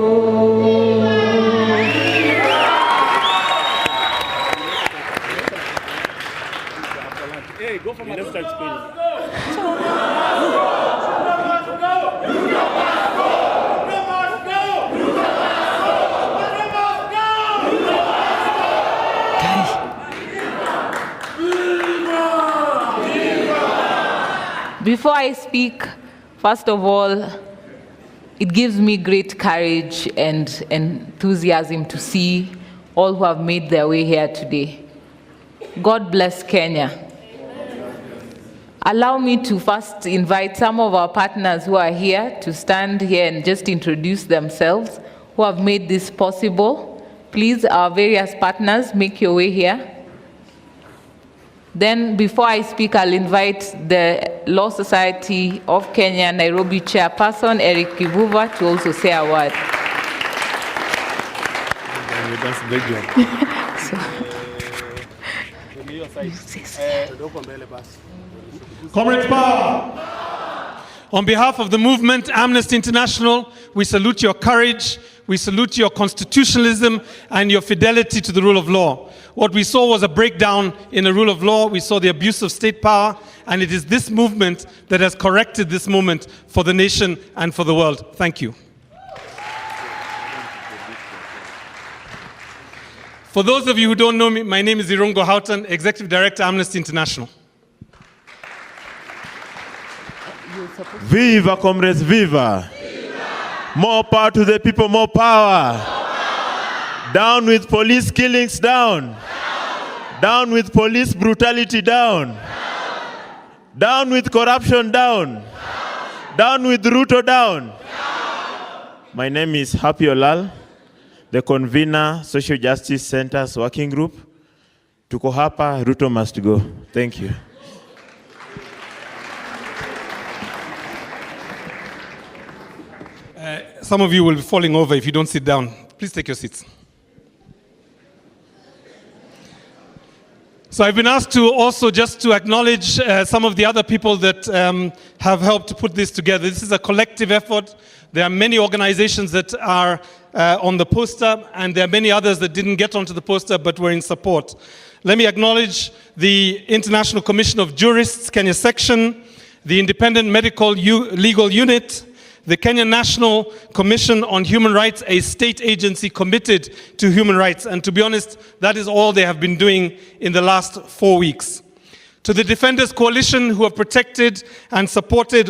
Hey, go for my left side screen. Before I speak, first of all, it gives me great courage and enthusiasm to see all who have made their way here today. God bless Kenya. Allow me to first invite some of our partners who are here to stand here and just introduce themselves, who have made this possible. Please, our various partners, make your way here. Then, before I speak, I'll invite the Law Society of Kenya Nairobi Chairperson, Eric Kivuva, to also say a word. That's a big job. Comrades Power! On behalf of the movement, Amnesty International, we salute your courage, we salute your constitutionalism and your fidelity to the rule of law. What we saw was a breakdown in the rule of law. We saw the abuse of state power, and it is this movement that has corrected this moment for the nation and for the world. Thank you. For those of you who don't know me, my name is Irungo Houghton, Executive Director, Amnesty International. Viva, comrades, viva. More power to the people, more power. Down with police killings, down. Down with police brutality, down. Down with corruption, down. Down with Ruto, down. My name is Happy Olal, the convener, Social Justice Centers Working Group. Tuko hapa, Ruto must go. Thank you. Some of you will be falling over if you don't sit down. Please take your seats. So I've been asked to also just to acknowledge some of the other people that have helped to put this together. This is a collective effort. There are many organizations that are on the poster, and there are many others that didn't get onto the poster but were in support. Let me acknowledge the International Commission of Jurists, Kenya Section, the Independent Medical Legal Unit, the Kenya National Commission on Human Rights, a state agency committed to human rights. And to be honest, that is all they have been doing in the last 4 weeks. To the Defenders Coalition, who have protected and supported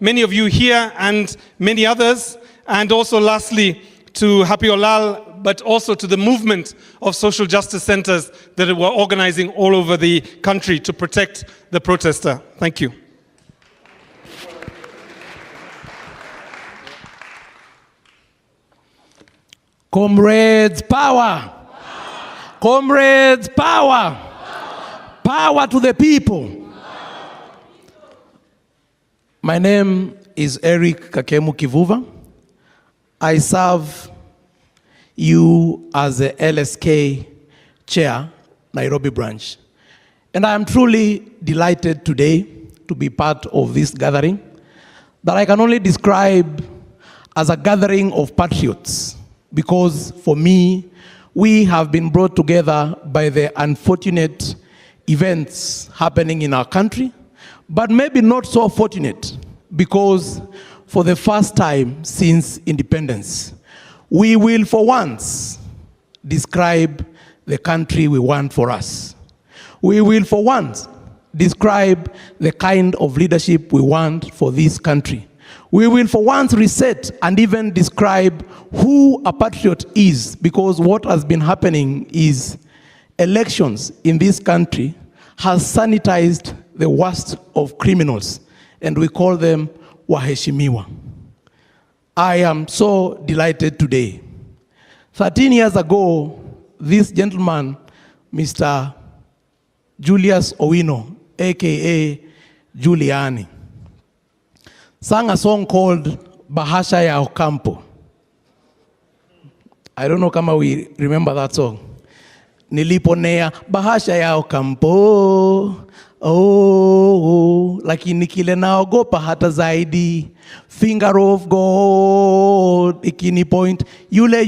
many of you here and many others. And also lastly, to Happy Olal, but also to the movement of social justice centers that were organizing all over the country to protect the protester. Thank you. Comrades, power! Comrades, power! Power to the people! My name is Eric Kakemu Kivuva. I serve you as the LSK Chair, Nairobi branch. And I am truly delighted today to be part of this gathering that I can only describe as a gathering of patriots, because for me, we have been brought together by the unfortunate events happening in our country, but maybe not so fortunate, because for the first time since independence, we will for once describe the country we want for us. We will for once describe the kind of leadership we want for this country. We will for once reset and even describe who a patriot is, because what has been happening is elections in this country has sanitized the worst of criminals, and we call them waheshimiwa. I am so delighted today. 13 years ago, this gentleman, Mr. Julius Owino, aka Giuliani, sang a song called Bahasha ya Ocampo. I don't know kama we remember that song. Niliponea bahasha ya Ocampo, oh, lakini kile naogopa hata zaidi, finger of God ikini point, yule.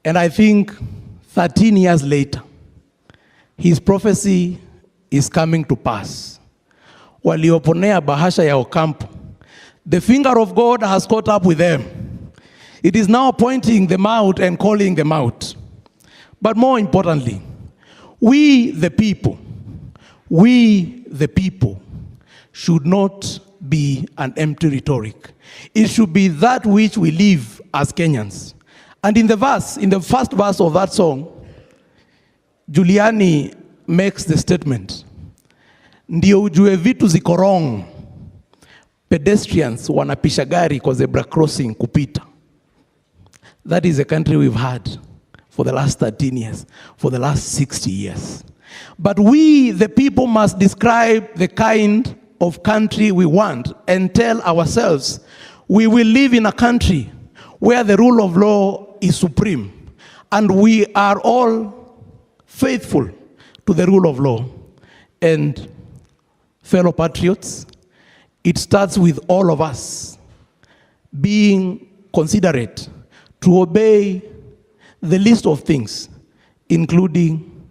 And I think 13 years later, his prophecy is coming to pass. Walioponea bahasha ya Ocampo, the finger of God has caught up with them. It is now pointing them out and calling them out. But more importantly, we the people should not be an empty rhetoric. It should be that which we live as Kenyans. And in the first verse of that song, Giuliani makes the statement, ndio ujue vitu ziko wrong, pedestrians wanapisha gari kwa zebra crossing kupita. That is the country we've had for the last 13 years, for the last 60 years. But we, the people, must describe the kind of country we want and tell ourselves we will live in a country where the rule of law is supreme and we are all faithful to the rule of law. And fellow patriots, it starts with all of us being considerate to obey the list of things, including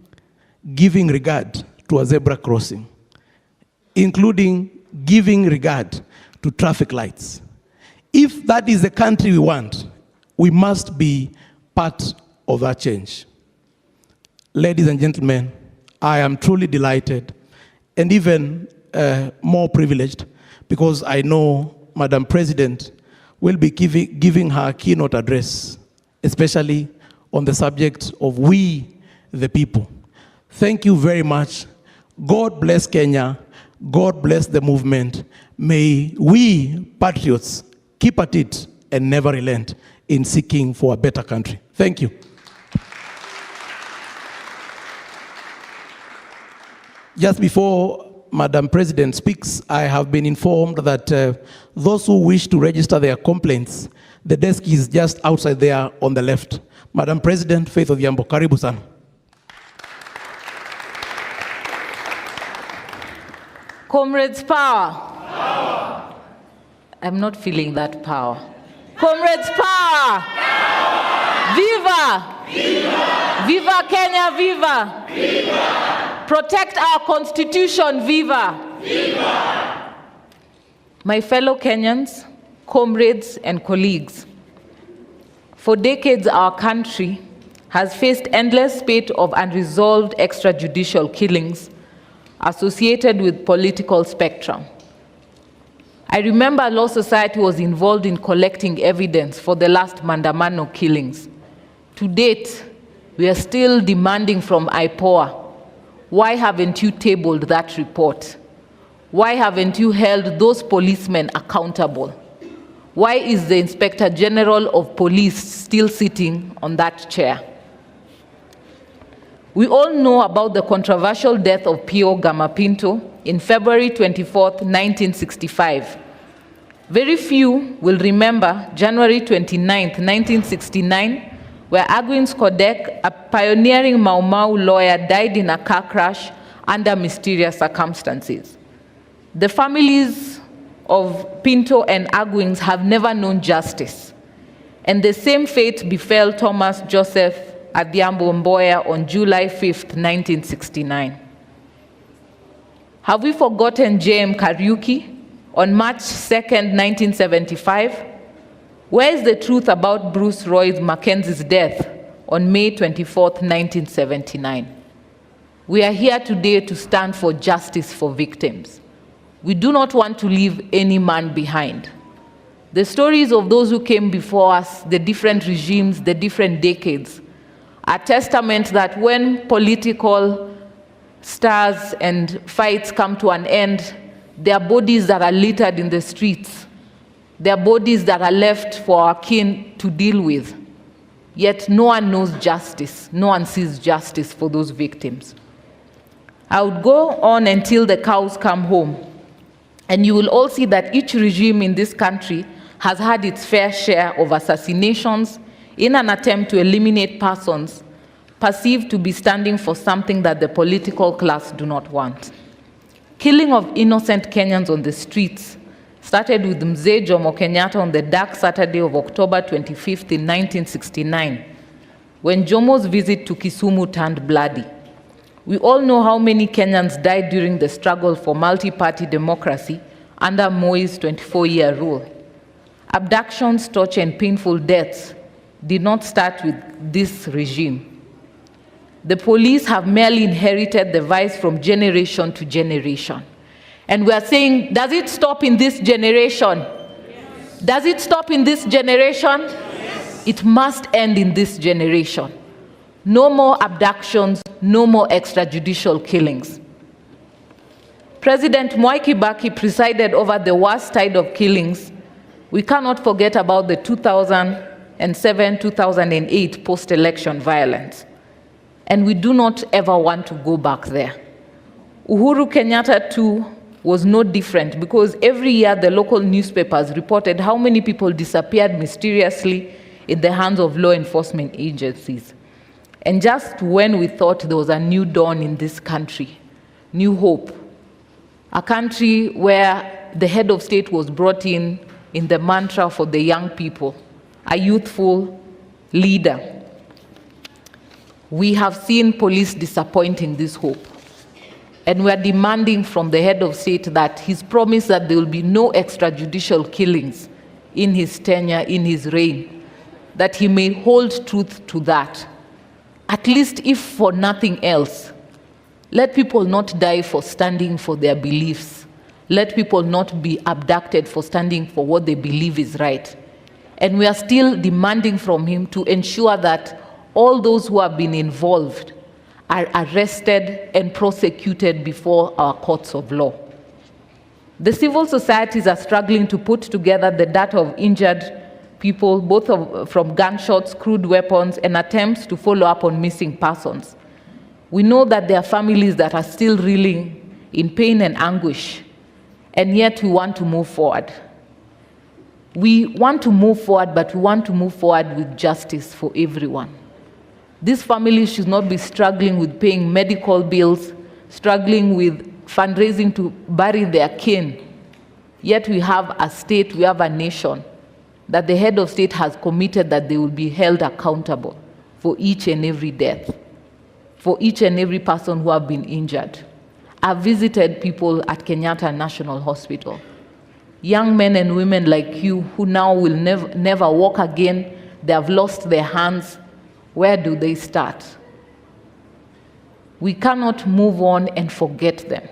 giving regard to a zebra crossing, including giving regard to traffic lights. If that is the country we want, we must be part of that change. Ladies and gentlemen, I am truly delighted and even more privileged, because I know Madam President will be giving her keynote address, especially on the subject of we, the people. Thank you very much. God bless Kenya. God bless the movement. May we, patriots, keep at it and never relent in seeking for a better country. Thank you. Just before Madam President speaks, I have been informed that those who wish to register their complaints, the desk is just outside there on the left. Madam President Faith Othiambo, karibu sana. Comrades, power. I'm not feeling that power. Comrades, power. Viva! Viva! Viva Kenya, viva! Viva! Protect our constitution, viva! Viva! My fellow Kenyans, comrades and colleagues, for decades our country has faced endless spate of unresolved extrajudicial killings associated with political spectrum. I remember Law Society was involved in collecting evidence for the last Mandamano killings. To date, we are still demanding from IPOA, why haven't you tabled that report? Why haven't you held those policemen accountable? Why is the Inspector General of Police still sitting on that chair? We all know about the controversial death of Pio Gama Pinto in February 24th, 1965. Very few will remember January 29th, 1969, where Agwins Kodek, a pioneering Mau Mau lawyer, died in a car crash under mysterious circumstances. The families of Pinto and Agwins have never known justice, and the same fate befell Thomas Joseph Othiambo Mboya on July 5th, 1969. Have we forgotten J.M. Kariuki on March 2nd, 1975? Where is the truth about Bruce Roy Mackenzie's death on May 24th, 1979? We are here today to stand for justice for victims. We do not want to leave any man behind. The stories of those who came before us, the different regimes, the different decades, are testament that when political stars and fights come to an end, there are bodies that are littered in the streets. There are bodies that are left for our kin to deal with. Yet no one knows justice. No one sees justice for those victims. I would go on until the cows come home. And you will all see that each regime in this country has had its fair share of assassinations in an attempt to eliminate persons perceived to be standing for something that the political class do not want. Killing of innocent Kenyans on the streets started with Mzee Jomo Kenyatta on the dark Saturday of October 25th in 1969, when Jomo's visit to Kisumu turned bloody. We all know how many Kenyans died during the struggle for multi-party democracy under Moi's 24-year rule. Abductions, torture, and painful deaths did not start with this regime. The police have merely inherited the vice from generation to generation. And we are saying, does it stop in this generation? Yes. Does it stop in this generation? Yes. It must end in this generation. No more abductions, no more extrajudicial killings. President Mwai Kibaki presided over the worst tide of killings. We cannot forget about the 2007-2008 post-election violence. And we do not ever want to go back there. Uhuru Kenyatta too was no different, because every year the local newspapers reported how many people disappeared mysteriously in the hands of law enforcement agencies. And just when we thought there was a new dawn in this country, new hope, a country where the head of state was brought in the mantra for the young people, a youthful leader, we have seen police disappointing this hope. And we are demanding from the head of state that his promise that there will be no extrajudicial killings in his tenure, in his reign, that he may hold truth to that. At least if for nothing else, let people not die for standing for their beliefs. Let people not be abducted for standing for what they believe is right. And we are still demanding from him to ensure that all those who have been involved are arrested and prosecuted before our courts of law. The civil societies are struggling to put together the data of injured people, both from gunshots, crude weapons, and attempts to follow up on missing persons. We know that there are families that are still reeling in pain and anguish, and yet we want to move forward. We want to move forward, but we want to move forward with justice for everyone. These families should not be struggling with paying medical bills, struggling with fundraising to bury their kin. Yet we have a state, we have a nation that the head of state has committed that they will be held accountable for each and every death, for each and every person who have been injured. I've visited people at Kenyatta National Hospital, young men and women like you who now will never walk again. They have lost their hands. Where do they start? We cannot move on and forget them.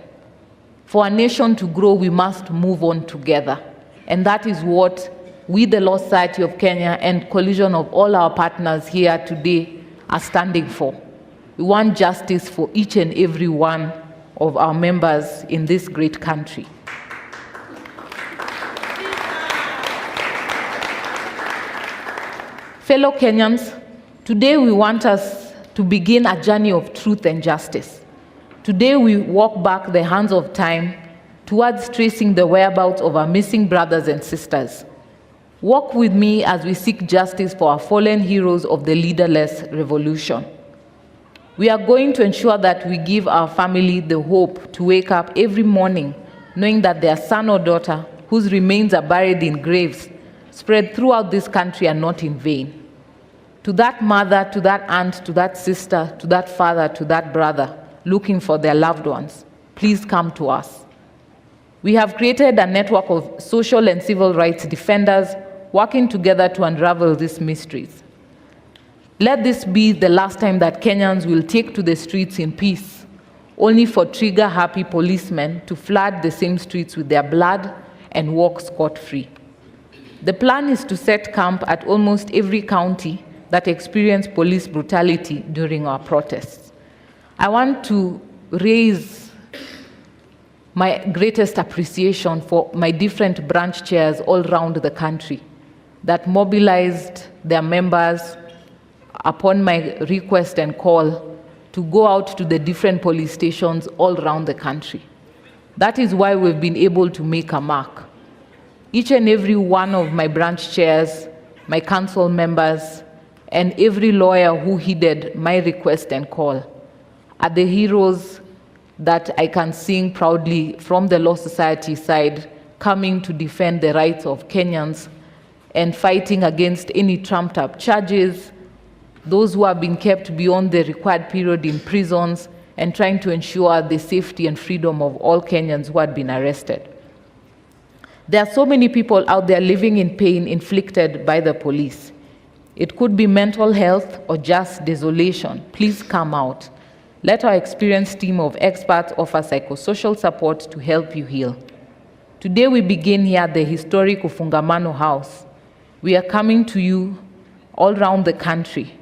For a nation to grow, we must move on together. And that is what we, the Law Society of Kenya, and coalition of all our partners here today are standing for. We want justice for each and every one of our members in this great country. Fellow Kenyans, today we want us to begin a journey of truth and justice. Today we walk back the hands of time towards tracing the whereabouts of our missing brothers and sisters. Walk with me as we seek justice for our fallen heroes of the leaderless revolution. We are going to ensure that we give our family the hope to wake up every morning knowing that their son or daughter whose remains are buried in graves spread throughout this country are not in vain. To that mother, to that aunt, to that sister, to that father, to that brother looking for their loved ones, please come to us. We have created a network of social and civil rights defenders working together to unravel these mysteries. Let this be the last time that Kenyans will take to the streets in peace, only for trigger-happy policemen to flood the same streets with their blood and walk scot-free. The plan is to set camp at almost every county that experienced police brutality during our protests. I want to raise my greatest appreciation for my different branch chairs all around the country that mobilized their members upon my request and call to go out to the different police stations all around the country. That is why we've been able to make a mark. Each and every one of my branch chairs, my council members, and every lawyer who heeded my request and call are the heroes that I can sing proudly from the Law Society side, coming to defend the rights of Kenyans and fighting against any trumped-up charges, those who have been kept beyond the required period in prisons, and trying to ensure the safety and freedom of all Kenyans who had been arrested. There are so many people out there living in pain inflicted by the police. It could be mental health or just desolation. Please come out. Let our experienced team of experts offer psychosocial support to help you heal. Today we begin here at the historic Ufungamano House. We are coming to you all around the country.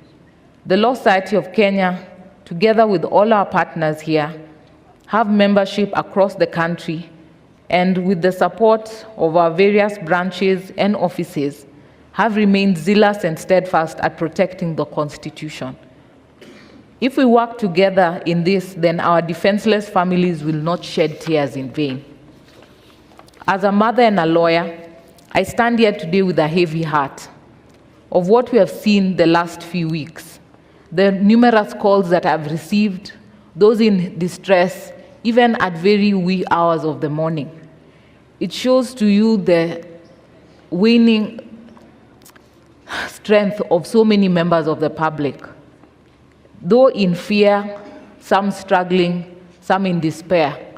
The Law Society of Kenya, together with all our partners here, have membership across the country, and with the support of our various branches and offices, have remained zealous and steadfast at protecting the Constitution. If we work together in this, then our defenseless families will not shed tears in vain. As a mother and a lawyer, I stand here today with a heavy heart of what we have seen the last few weeks, the numerous calls that I've received, those in distress, even at very wee hours of the morning. It shows to you the waning strength of so many members of the public. Though in fear, some struggling, some in despair,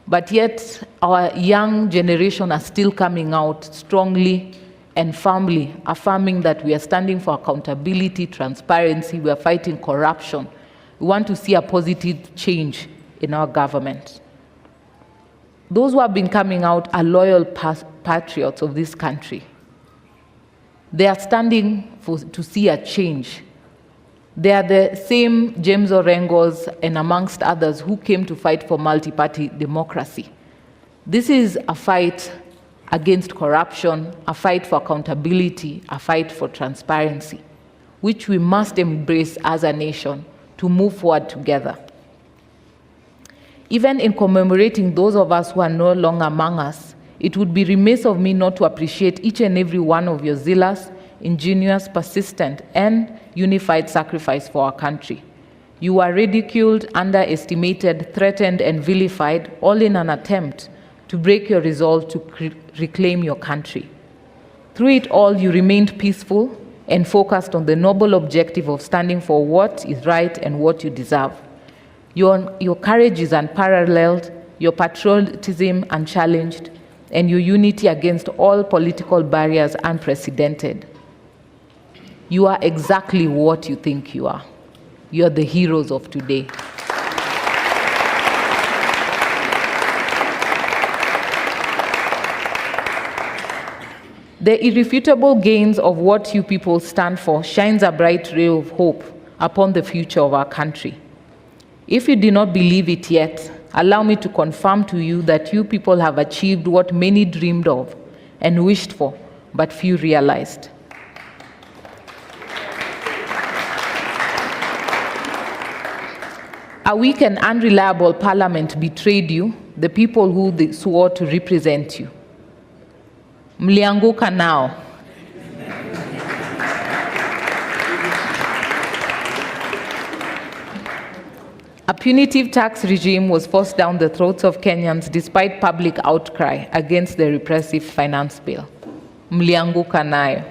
but yet our young generation are still coming out strongly and firmly, affirming that we are standing for accountability, transparency, we are fighting corruption. We want to see a positive change in our government. Those who have been coming out are loyal patriots of this country. They are standing to see a change. They are the same James Orengos and amongst others who came to fight for multi-party democracy. This is a fight against corruption, a fight for accountability, a fight for transparency, which we must embrace as a nation to move forward together. Even in commemorating those of us who are no longer among us, it would be remiss of me not to appreciate each and every one of your zealous, ingenious, persistent, and unified sacrifice for our country. You are ridiculed, underestimated, threatened, and vilified, all in an attempt to break your resolve to reclaim your country. Through it all, you remained peaceful and focused on the noble objective of standing for what is right and what you deserve. Your courage is unparalleled, your patriotism unchallenged, and your unity against all political barriers unprecedented. You are exactly what you think you are. You are the heroes of today. The irrefutable gains of what you people stand for shines a bright ray of hope upon the future of our country. If you do not believe it yet, allow me to confirm to you that you people have achieved what many dreamed of and wished for, but few realized. A weak and unreliable parliament betrayed you, the people who they swore to represent you. Mlianguka now. A punitive tax regime was forced down the throats of Kenyans despite public outcry against the repressive finance bill. Mlianguka nayo.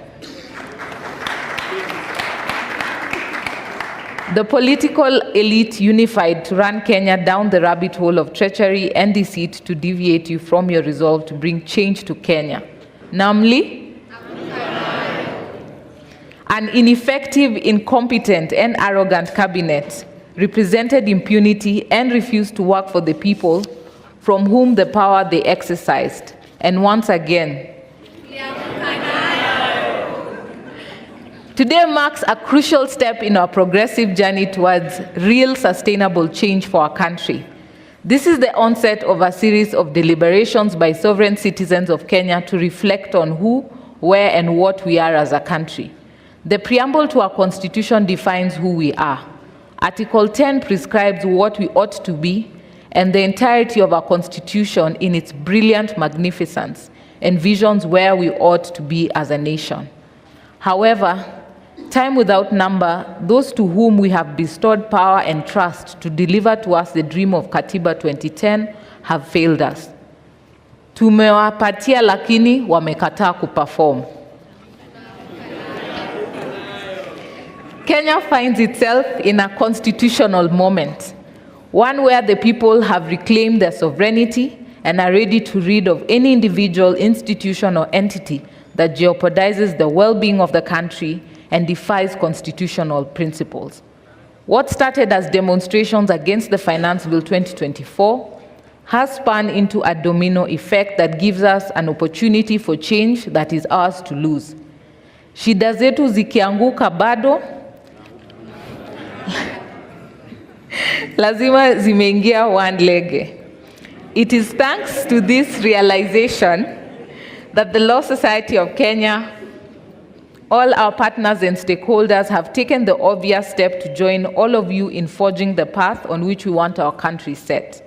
The political elite unified to run Kenya down the rabbit hole of treachery and deceit to deviate you from your resolve to bring change to Kenya. Namely, an ineffective, incompetent, and arrogant cabinet represented impunity and refused to work for the people from whom the power they exercised. And once again, today marks a crucial step in our progressive journey towards real sustainable change for our country. This is the onset of a series of deliberations by sovereign citizens of Kenya to reflect on who, where, and what we are as a country. The preamble to our constitution defines who we are. Article 10 prescribes what we ought to be, and the entirety of our constitution in its brilliant magnificence envisions where we ought to be as a nation. However, time without number, those to whom we have bestowed power and trust to deliver to us the dream of Katiba 2010 have failed us. Tumewapatia lakini wamekataa kuperform. Kenya finds itself in a constitutional moment, one where the people have reclaimed their sovereignty and are ready to rid of any individual, institution, or entity that jeopardizes the well-being of the country and defies constitutional principles. What started as demonstrations against the Finance Bill 2024 has spun into a domino effect that gives us an opportunity for change that is ours to lose. Shida zetu zikianguka bado, lazima zimeingia one leg. It is thanks to this realization that the Law Society of Kenya, all our partners and stakeholders have taken the obvious step to join all of you in forging the path on which we want our country set.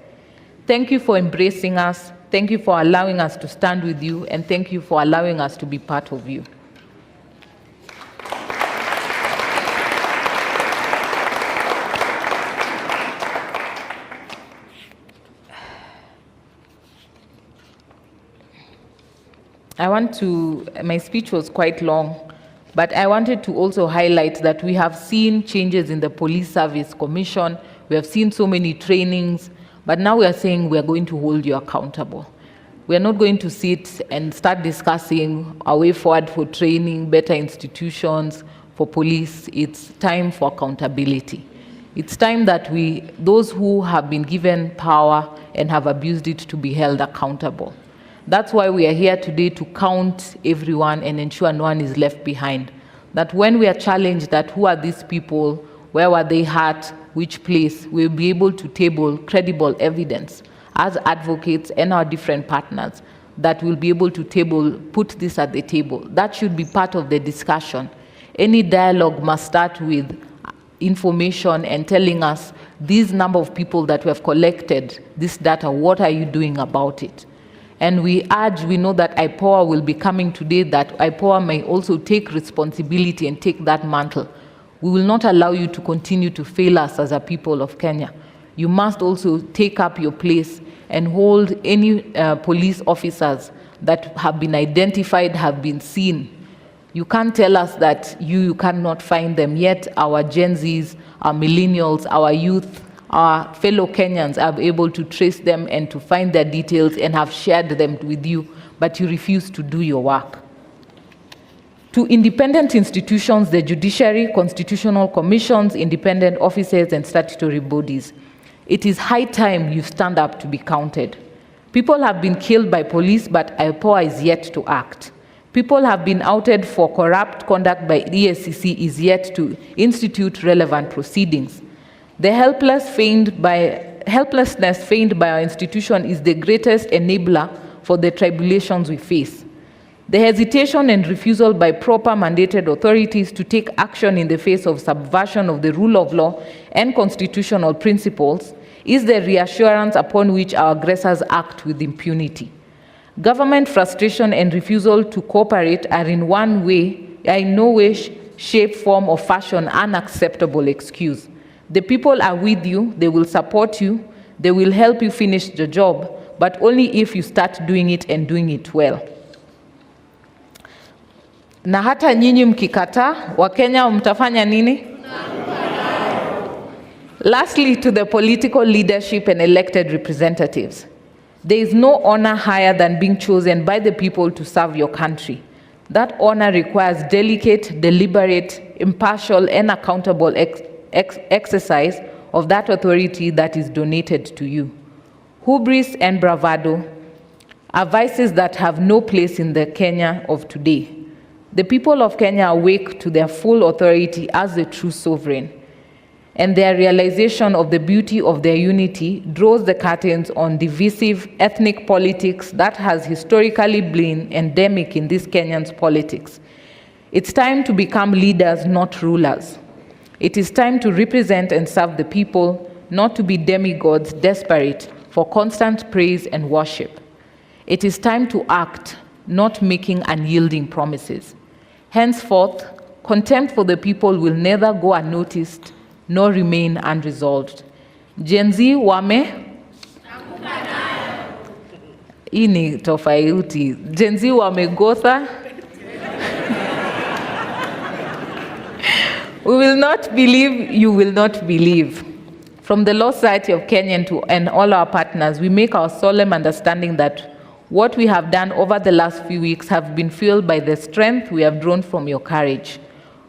Thank you for embracing us. Thank you for allowing us to stand with you, and thank you for allowing us to be part of you. My speech was quite long, but I wanted to also highlight that we have seen changes in the Police Service Commission. We have seen so many trainings, but now we are saying we are going to hold you accountable. We are not going to sit and start discussing a way forward for training, better institutions for police. It's time for accountability. It's time that those who have been given power and have abused it to be held accountable. That's why we are here today, to count everyone and ensure no one is left behind. That when we are challenged that who are these people, where were they hurt, which place, we'll be able to table credible evidence as advocates and our different partners, that we'll be able to put this at the table. That should be part of the discussion. Any dialogue must start with information and telling us this number of people that we have collected, this data, what are you doing about it? And we know that IPOA will be coming today, that IPOA may also take responsibility and take that mantle. We will not allow you to continue to fail us as a people of Kenya. You must also take up your place and hold any police officers that have been identified, have been seen. You can't tell us that you cannot find them, yet our Gen Zs, our millennials, our youth, our fellow Kenyans are able to trace them and to find their details and have shared them with you, but you refuse to do your work. To independent institutions, the judiciary, constitutional commissions, independent offices, and statutory bodies, it is high time you stand up to be counted. People have been killed by police, but IPOA is yet to act. People have been outed for corrupt conduct by EACC is yet to institute relevant proceedings. The helplessness feigned by our institution is the greatest enabler for the tribulations we face. The hesitation and refusal by proper mandated authorities to take action in the face of subversion of the rule of law and constitutional principles is the reassurance upon which our aggressors act with impunity. Government frustration and refusal to cooperate are in no way, shape, form, or fashion unacceptable excuse. The people are with you, they will support you, they will help you finish the job, but only if you start doing it and doing it well. Na hata nyinyi mkikataa, Wakenya mtafanya nini? Lastly, to the political leadership and elected representatives, there is no honor higher than being chosen by the people to serve your country. That honor requires delicate, deliberate, impartial, and accountable exercise of that authority that is donated to you. Hubris and bravado are vices that have no place in the Kenya of today. The people of Kenya awake to their full authority as the true sovereign, and their realization of the beauty of their unity draws the curtains on divisive ethnic politics that has historically been endemic in this Kenyan's politics. It's time to become leaders, not rulers. It is time to represent and serve the people, not to be demigods desperate for constant praise and worship. It is time to act, not making unyielding promises. Henceforth, contempt for the people will neither go unnoticed nor remain unresolved. Gen Z wame? Hii ni tofauti. Gen Z wamegotha? We will not believe, you will not believe. From the Law Society of Kenya and all our partners, we make our solemn understanding that what we have done over the last few weeks have been fueled by the strength we have drawn from your courage.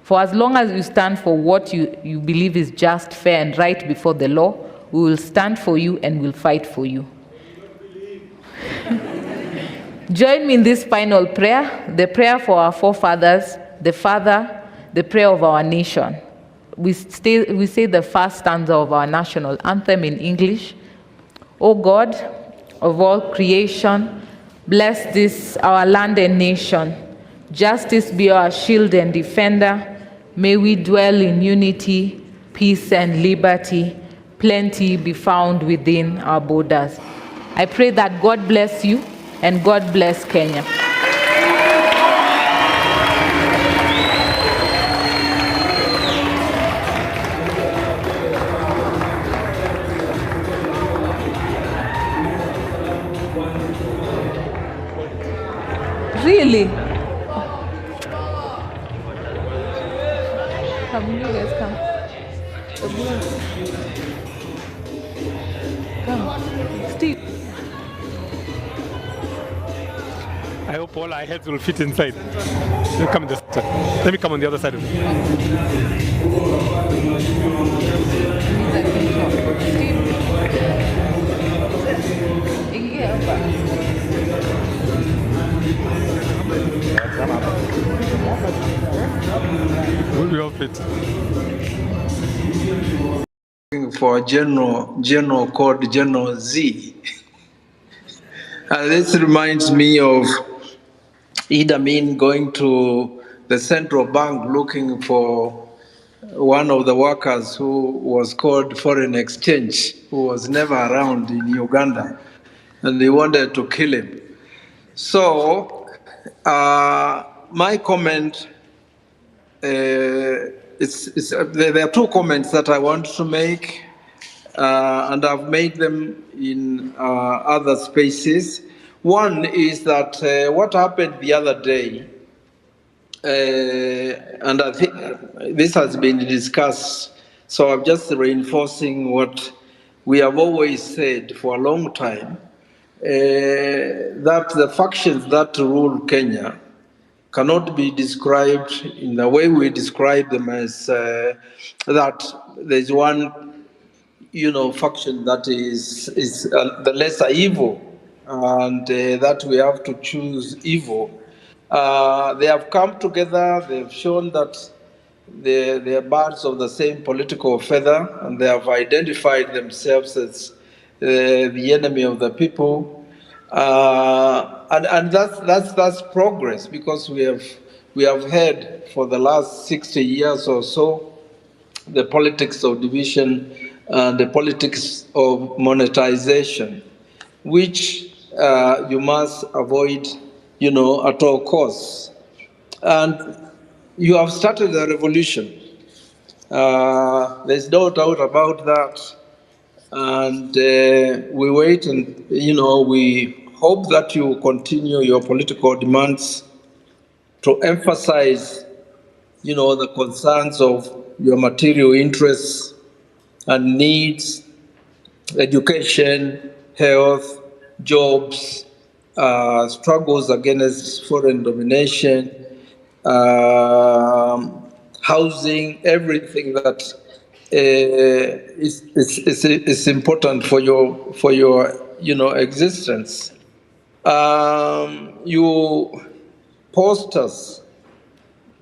For as long as you stand for what you believe is just, fair, and right before the law, we will stand for you and will fight for you. Join me in this final prayer, the prayer for our forefathers, the Father, the prayer of our nation. We say the first stanza of our national anthem in English. O God of all creation, bless this our land and nation. Justice be our shield and defender. May we dwell in unity, peace, and liberty. Plenty be found within our borders. I pray that God bless you and God bless Kenya. Really? Come, you guys come. Come. Steve. I hope all our heads will fit inside. Let me come on this side. Let me come on the other side of it. Will be all fit. For general called General Z. This reminds me of Idi Amin going to the central bank looking for one of the workers who was called foreign exchange, who was never around in Uganda, and they wanted to kill him. So my comment, there are two comments that I want to make, and I've made them in other spaces. One is that what happened the other day, and I think this has been discussed, so I'm just reinforcing what we have always said for a long time, that the factions that rule Kenya cannot be described in the way we describe them as that there's one, faction that is the lesser evil, and that we have to choose evil. They have come together, they've shown that they are birds of the same political feather, and they have identified themselves as the enemy of the people. And that's progress, because we have had for the last 60 years or so the politics of division and the politics of monetization, which you must avoid, at all costs. And you have started a revolution. There's no doubt about that. And we wait and, we hope that you continue your political demands to emphasize, the concerns of your material interests and needs, education, health, jobs, struggles against foreign domination, housing, everything that is important for your existence. You posters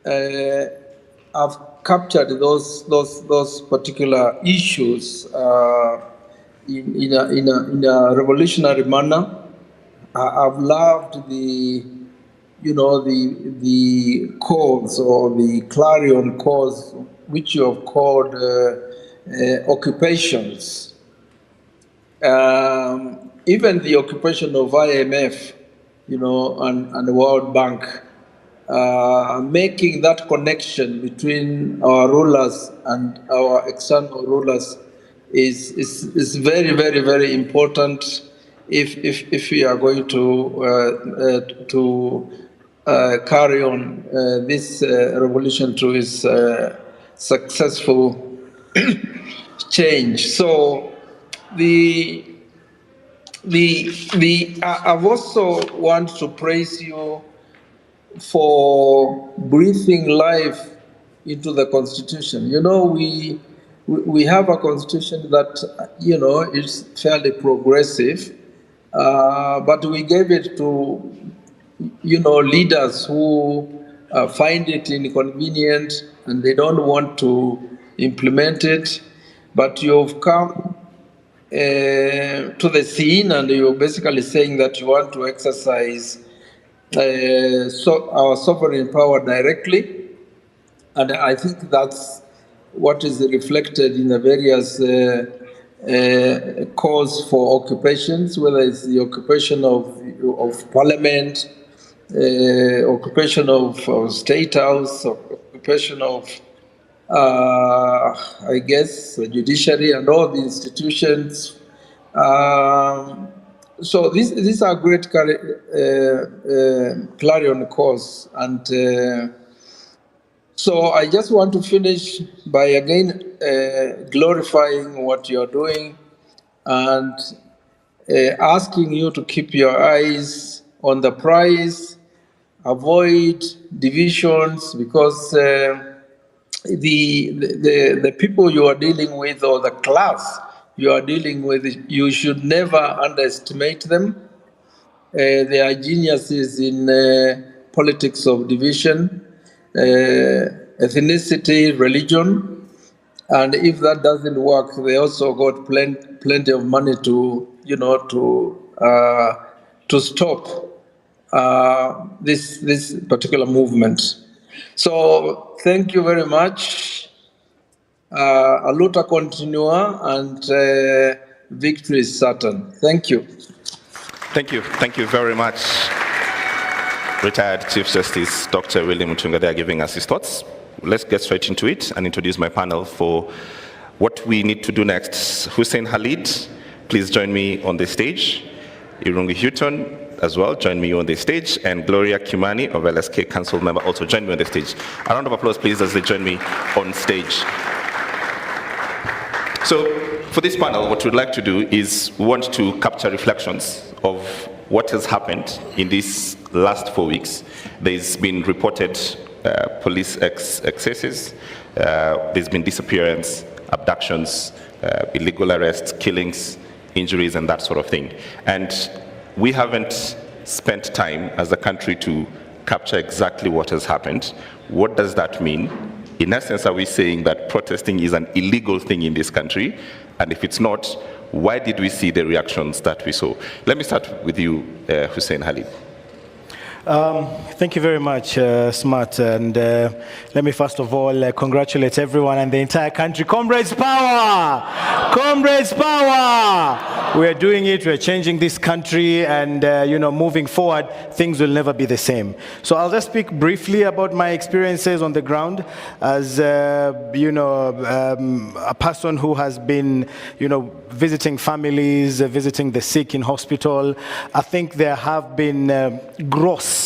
have captured those particular issues in a revolutionary manner. I've loved the calls, or the clarion calls, which you have called occupations. Even the occupation of IMF, and the World Bank, making that connection between our rulers and our external rulers is very, very, very important if we are going to carry on this revolution to its successful change. So I've also want to praise you for breathing life into the Constitution. We have a Constitution that, is fairly progressive, but we gave it to, leaders who find it inconvenient and they don't want to implement it. But you've come to the scene, and you're basically saying that you want to exercise our sovereign power directly. And I think that's what is reflected in the various calls for occupations, whether it's the occupation of parliament, occupation of state house, occupation of, I guess, the judiciary and all the institutions. So these are great clarion calls. And so I just want to finish by again glorifying what you're doing and asking you to keep your eyes on the prize, avoid divisions, because the people you are dealing with, or the class you are dealing with, you should never underestimate them. They are geniuses in politics of division, ethnicity, religion, and if that doesn't work, they also got plenty of money to stop this particular movement. So thank you very much. Aluta continua, and victory is certain. Thank you. Thank you. Thank you very much, retired Chief Justice Dr. William Mutunga. They are giving us his thoughts. Let's get straight into it and introduce my panel for what we need to do next. Hussein Khalid, please join me on the stage. Irungi Houghton, as well, join me on the stage, and Gloria Kimani of LSK Council member also join me on the stage. A round of applause, please, as they join me on stage. So for this panel, what we'd like to do is we want to capture reflections of what has happened in these last 4 weeks. There's been reported police excesses, there's been disappearance, abductions, illegal arrests, killings, injuries, and that sort of thing. And we haven't spent time as a country to capture exactly what has happened. What does that mean? In essence, are we saying that protesting is an illegal thing in this country? And if it's not, why did we see the reactions that we saw? Let me start with you, Hussein Khalid. Thank you very much, Smart. And let me first of all congratulate everyone and the entire country. Comrades power! Comrades power! We are doing it, we're changing this country, and moving forward, things will never be the same. So I'll just speak briefly about my experiences on the ground as, a person who has been, visiting families, visiting the sick in hospital. I think there have been gross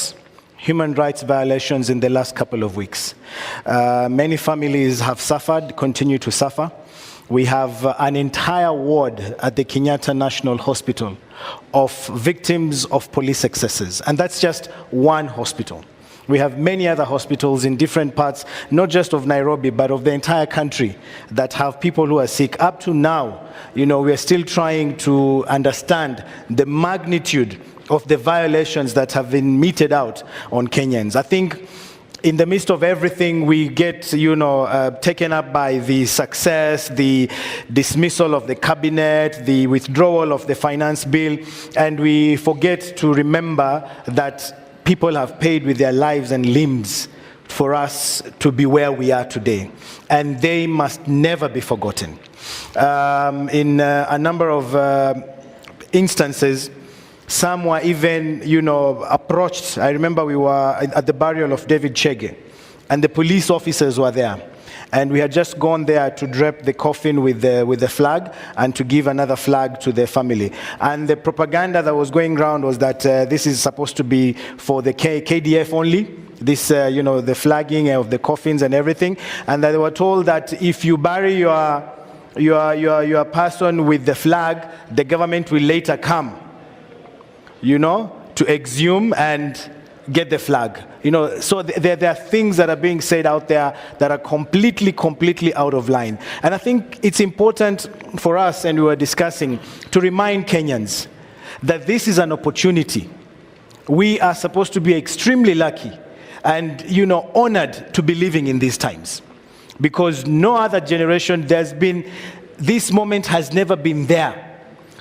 human rights violations in the last couple of weeks. Many families have suffered, continue to suffer. We have an entire ward at the Kenyatta National Hospital of victims of police excesses, and that's just one hospital. We have many other hospitals in different parts, not just of Nairobi, but of the entire country, that have people who are sick. Up to now, we are still trying to understand the magnitude of the violations that have been meted out on Kenyans. I think in the midst of everything, we get, taken up by the success, the dismissal of the cabinet, the withdrawal of the finance bill, and we forget to remember that people have paid with their lives and limbs for us to be where we are today, and they must never be forgotten. In a number of instances, some were even, approached. I remember we were at the burial of David Chege, and the police officers were there. And we had just gone there to drape the coffin with the flag and to give another flag to the family. And the propaganda that was going around was that this is supposed to be for the KDF only, this, the flagging of the coffins and everything. And they were told that if you bury your person with the flag, the government will later come, to exhume and get the flag. So there are things that are being said out there that are completely out of line. And I think it's important for us, and we were discussing, to remind Kenyans that this is an opportunity. We are supposed to be extremely lucky and, honored to be living in these times. Because no other generation, this moment has never been there.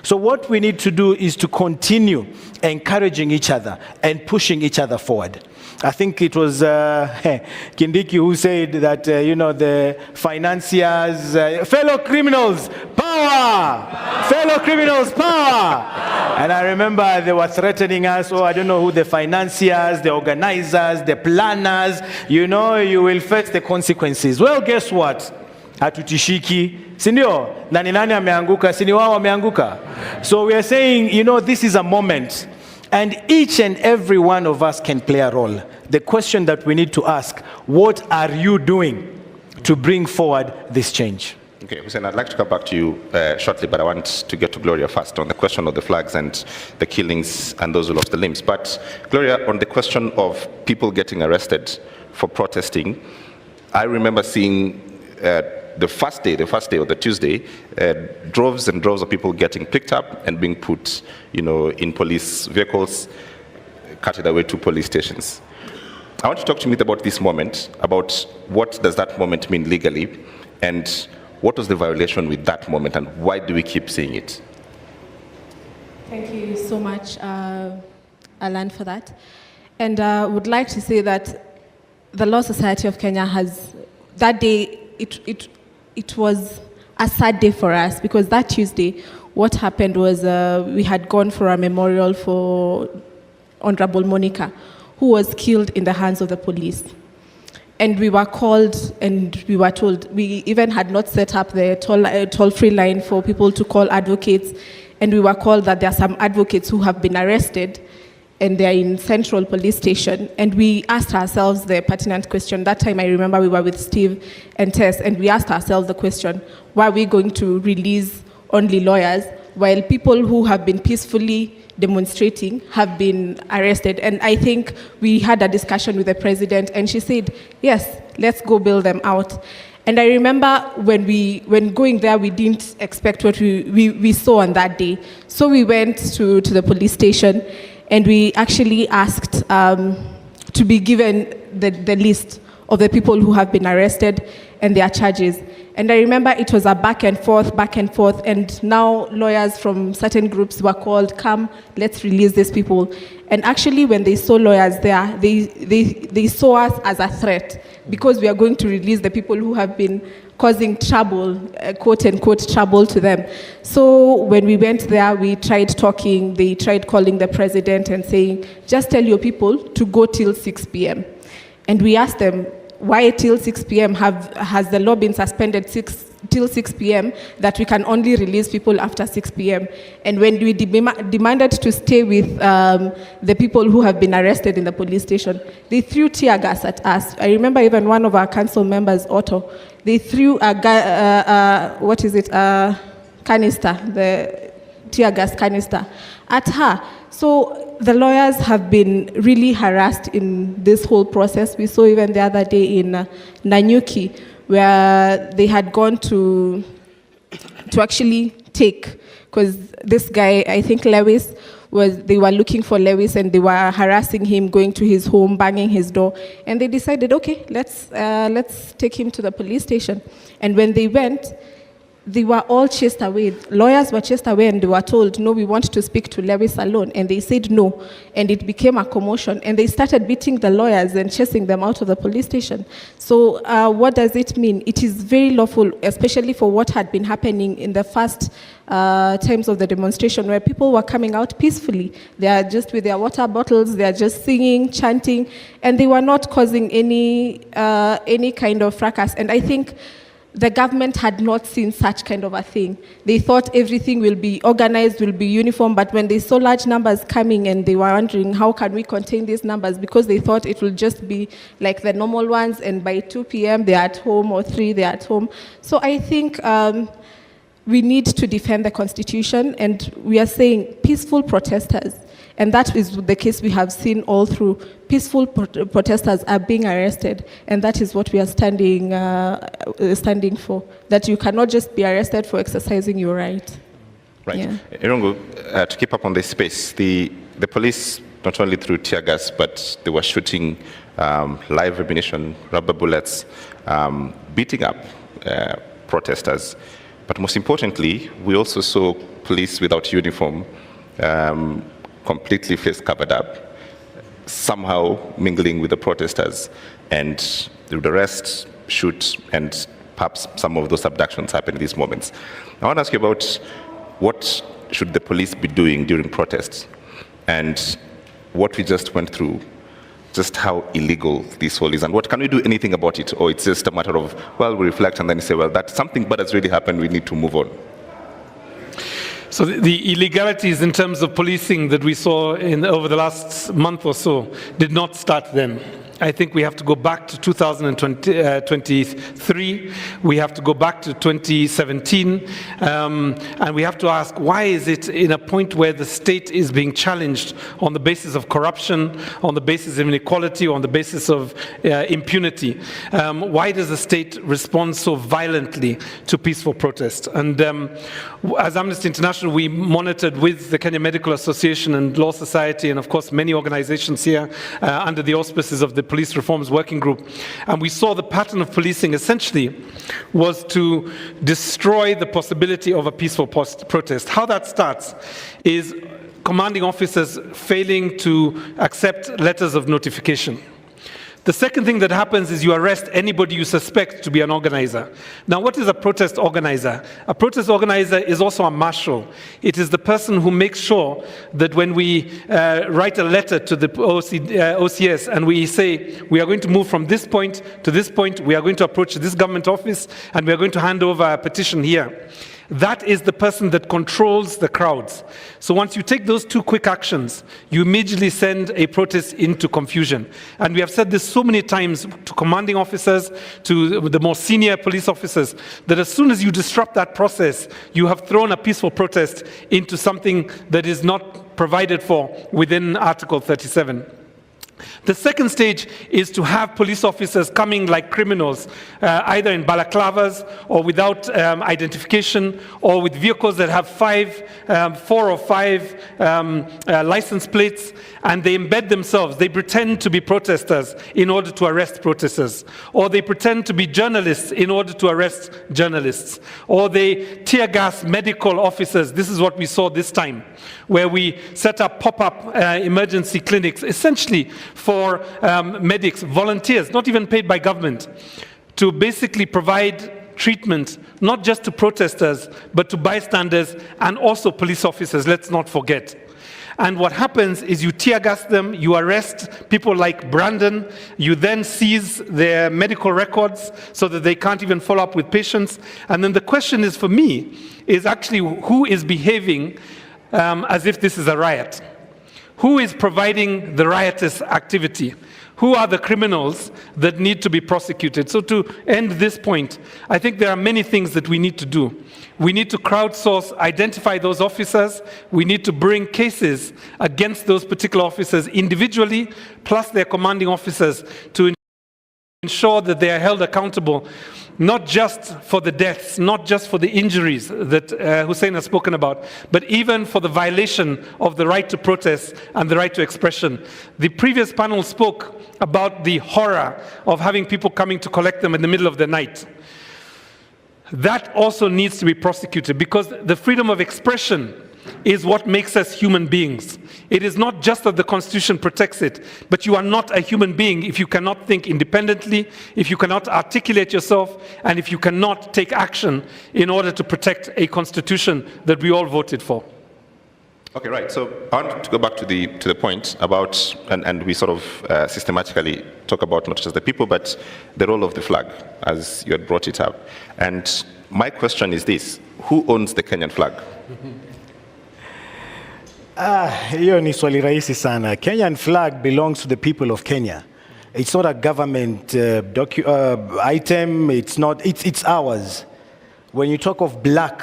So what we need to do is to continue encouraging each other and pushing each other forward. I think it was Kindiki who said that, the financiers, fellow criminals, power! Fellow criminals, power! And I remember they were threatening us, I don't know who, the financiers, the organizers, the planners, you will face the consequences. Well, guess what? Hatutishiki, sindio? Nani ameanguka, sini wao ameanguka. So we are saying, this is a moment, and each and every one of us can play a role. The question that we need to ask, what are you doing to bring forward this change? Okay, Hussein, I'd like to come back to you shortly, but I want to get to Gloria first on the question of the flags and the killings and those who lost the limbs. But Gloria, on the question of people getting arrested for protesting, I remember seeing the first day or the Tuesday, droves and droves of people getting picked up and being put, in police vehicles, carted away to police stations. I want you to talk to me about this moment, about what does that moment mean legally, and what was the violation with that moment, and why do we keep seeing it? Thank you so much, Alan, for that. And I would like to say that the Law Society of Kenya has, that day, it was a sad day for us, because that Tuesday, what happened was we had gone for a memorial for Honorable Monica, who was killed in the hands of the police. And we were called and we were told, we even had not set up the toll-free line for people to call advocates, and we were called that there are some advocates who have been arrested and they're in Central Police Station. And we asked ourselves the pertinent question. That time I remember we were with Steve and Tess, and we asked ourselves the question, why are we going to release only lawyers while people who have been peacefully demonstrating have been arrested? And I think we had a discussion with the president, and she said, yes, let's go bail them out. And I remember when going there, we didn't expect what we saw on that day. So we went to the police station, and we actually asked to be given the list of the people who have been arrested and their charges. And I remember it was a back and forth, and now lawyers from certain groups were called, come, let's release these people. And actually, when they saw lawyers there, they saw us as a threat, because we are going to release the people who have been causing trouble, quote unquote, trouble to them. So when we went there, we tried talking, they tried calling the president and saying, just tell your people to go till 6 p.m. And we asked them, why till 6 p.m.? Has the law been suspended till 6 p.m. that we can only release people after 6 p.m.? And when we demanded to stay with the people who have been arrested in the police station, they threw tear gas at us. I remember even one of our council members, Otto, they threw a canister, the tear gas canister, at her. So the lawyers have been really harassed in this whole process. We saw even the other day in Nanyuki, where they had gone to actually take, because this guy, I think Lewis, they were looking for Lewis, and they were harassing him, going to his home, banging his door. And they decided, okay, let's take him to the police station. And when they went, they were all chased away. Lawyers were chased away, and they were told, no, we want to speak to Lewis alone. And they said no. And it became a commotion. And they started beating the lawyers and chasing them out of the police station. So what does it mean? It is very lawful, especially for what had been happening in the first times of the demonstration, where people were coming out peacefully. They are just with their water bottles, they are just singing, chanting, and they were not causing any kind of fracas. And I think the government had not seen such kind of a thing. They thought everything will be organized, will be uniform, but when they saw large numbers coming, and they were wondering, how can we contain these numbers? Because they thought it will just be like the normal ones, and by 2 p.m. they're at home, or 3 they're at home. So I think we need to defend the Constitution, and we are saying peaceful protesters, and that is the case we have seen all through. Peaceful protesters are being arrested, and that is what we are standing for, that you cannot just be arrested for exercising your right. Right. Yeah. Irungu, to keep up on this space, the police not only threw tear gas, but they were shooting live ammunition, rubber bullets, beating up protesters. But most importantly, we also saw police without uniform, completely face covered up, somehow mingling with the protesters, and the rest shoot, and perhaps some of those abductions happen in these moments. I want to ask you about what should the police be doing during protests, and what we just went through, just how illegal this whole is, and what can we do anything about it, or it's just a matter of, well, we reflect and then say, well, that's something bad has really happened, we need to move on. So the illegalities in terms of policing that we saw over the last month or so did not start then. I think we have to go back to 2023, we have to go back to 2017, and we have to ask, why is it in a point where the state is being challenged on the basis of corruption, on the basis of inequality, on the basis of impunity? Why does the state respond so violently to peaceful protest? And as Amnesty International, we monitored with the Kenya Medical Association and Law Society, and of course many organizations here under the auspices of the Police Reforms Working Group. And we saw the pattern of policing essentially was to destroy the possibility of a peaceful protest. How that starts is commanding officers failing to accept letters of notification. The second thing that happens is you arrest anybody you suspect to be an organizer. Now, what is a protest organizer? A protest organizer is also a marshal. It is the person who makes sure that when we write a letter to the OCS and we say, we are going to move from this point to this point, we are going to approach this government office, and we are going to hand over a petition here. That is the person that controls the crowds. So once you take those two quick actions, you immediately send a protest into confusion. And we have said this so many times to commanding officers, to the more senior police officers, that as soon as you disrupt that process, you have thrown a peaceful protest into something that is not provided for within Article 37. The second stage is to have police officers coming like criminals, either in balaclavas or without identification, or with vehicles that have 4 or 5 license plates, and they embed themselves. They pretend to be protesters in order to arrest protesters, or they pretend to be journalists in order to arrest journalists, or they tear gas medical officers. This is what we saw this time, where we set up pop-up emergency clinics, essentially for medics, volunteers, not even paid by government, to basically provide treatment, not just to protesters, but to bystanders and also police officers, let's not forget. And what happens is you tear gas them, you arrest people like Brandon, you then seize their medical records so that they can't even follow up with patients. And then the question is, for me, is actually who is behaving as if this is a riot? Who is providing the riotous activity? Who are the criminals that need to be prosecuted? So to end this point, I think there are many things that we need to do. We need to crowdsource, identify those officers. We need to bring cases against those particular officers individually, plus their commanding officers, to ensure that they are held accountable, not just for the deaths, not just for the injuries that Hussein has spoken about, but even for the violation of the right to protest and the right to expression. The previous panel spoke about the horror of having people coming to collect them in the middle of the night. That also needs to be prosecuted, because the freedom of expression is what makes us human beings. It is not just that the Constitution protects it, but you are not a human being if you cannot think independently, if you cannot articulate yourself, and if you cannot take action in order to protect a Constitution that we all voted for. Okay, right. So I want to go back to the point about, and we sort of systematically talk about not just the people, but the role of the flag, as you had brought it up. And my question is this: who owns the Kenyan flag? Hiyo ni swali rahisi sana. Kenyan flag belongs to the people of Kenya. It's not a government item. It's ours. When you talk of black,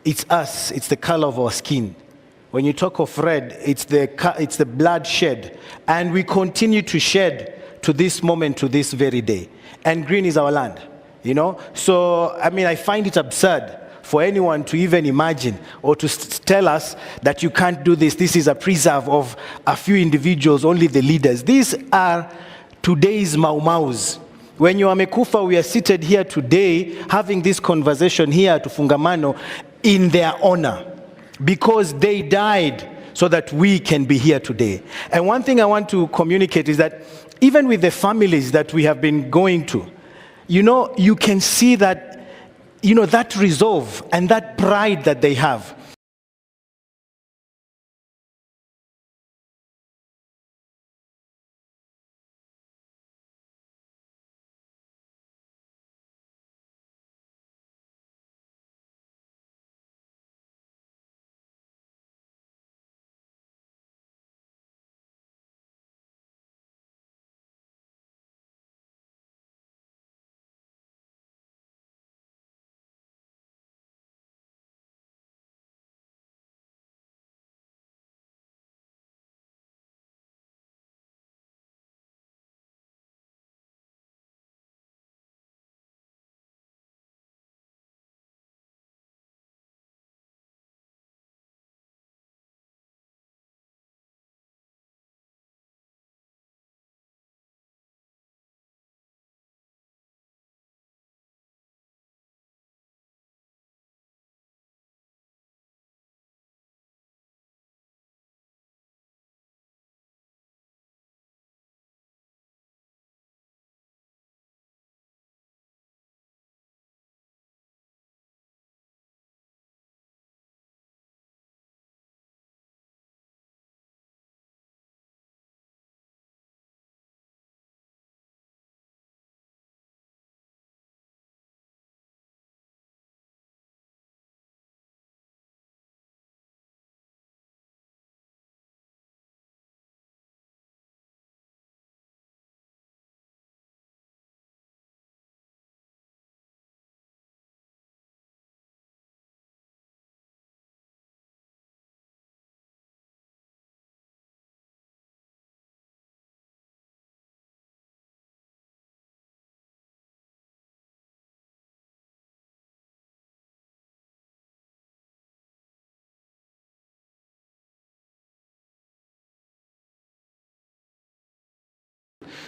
it's us. It's the color of our skin. When you talk of red, it's the blood shed, and we continue to shed to this moment, to this very day. And green is our land, you know. So I mean, I find it absurd for anyone to even imagine or to tell us that you can't do this. This is a preserve of a few individuals, only the leaders. These are today's Mau-Maus. When you are Mekufa, we are seated here today having this conversation here to Fungamano in their honor, because they died so that we can be here today. And one thing I want to communicate is that even with the families that we have been going to, you know, you can see that, you know, that resolve and that pride that they have.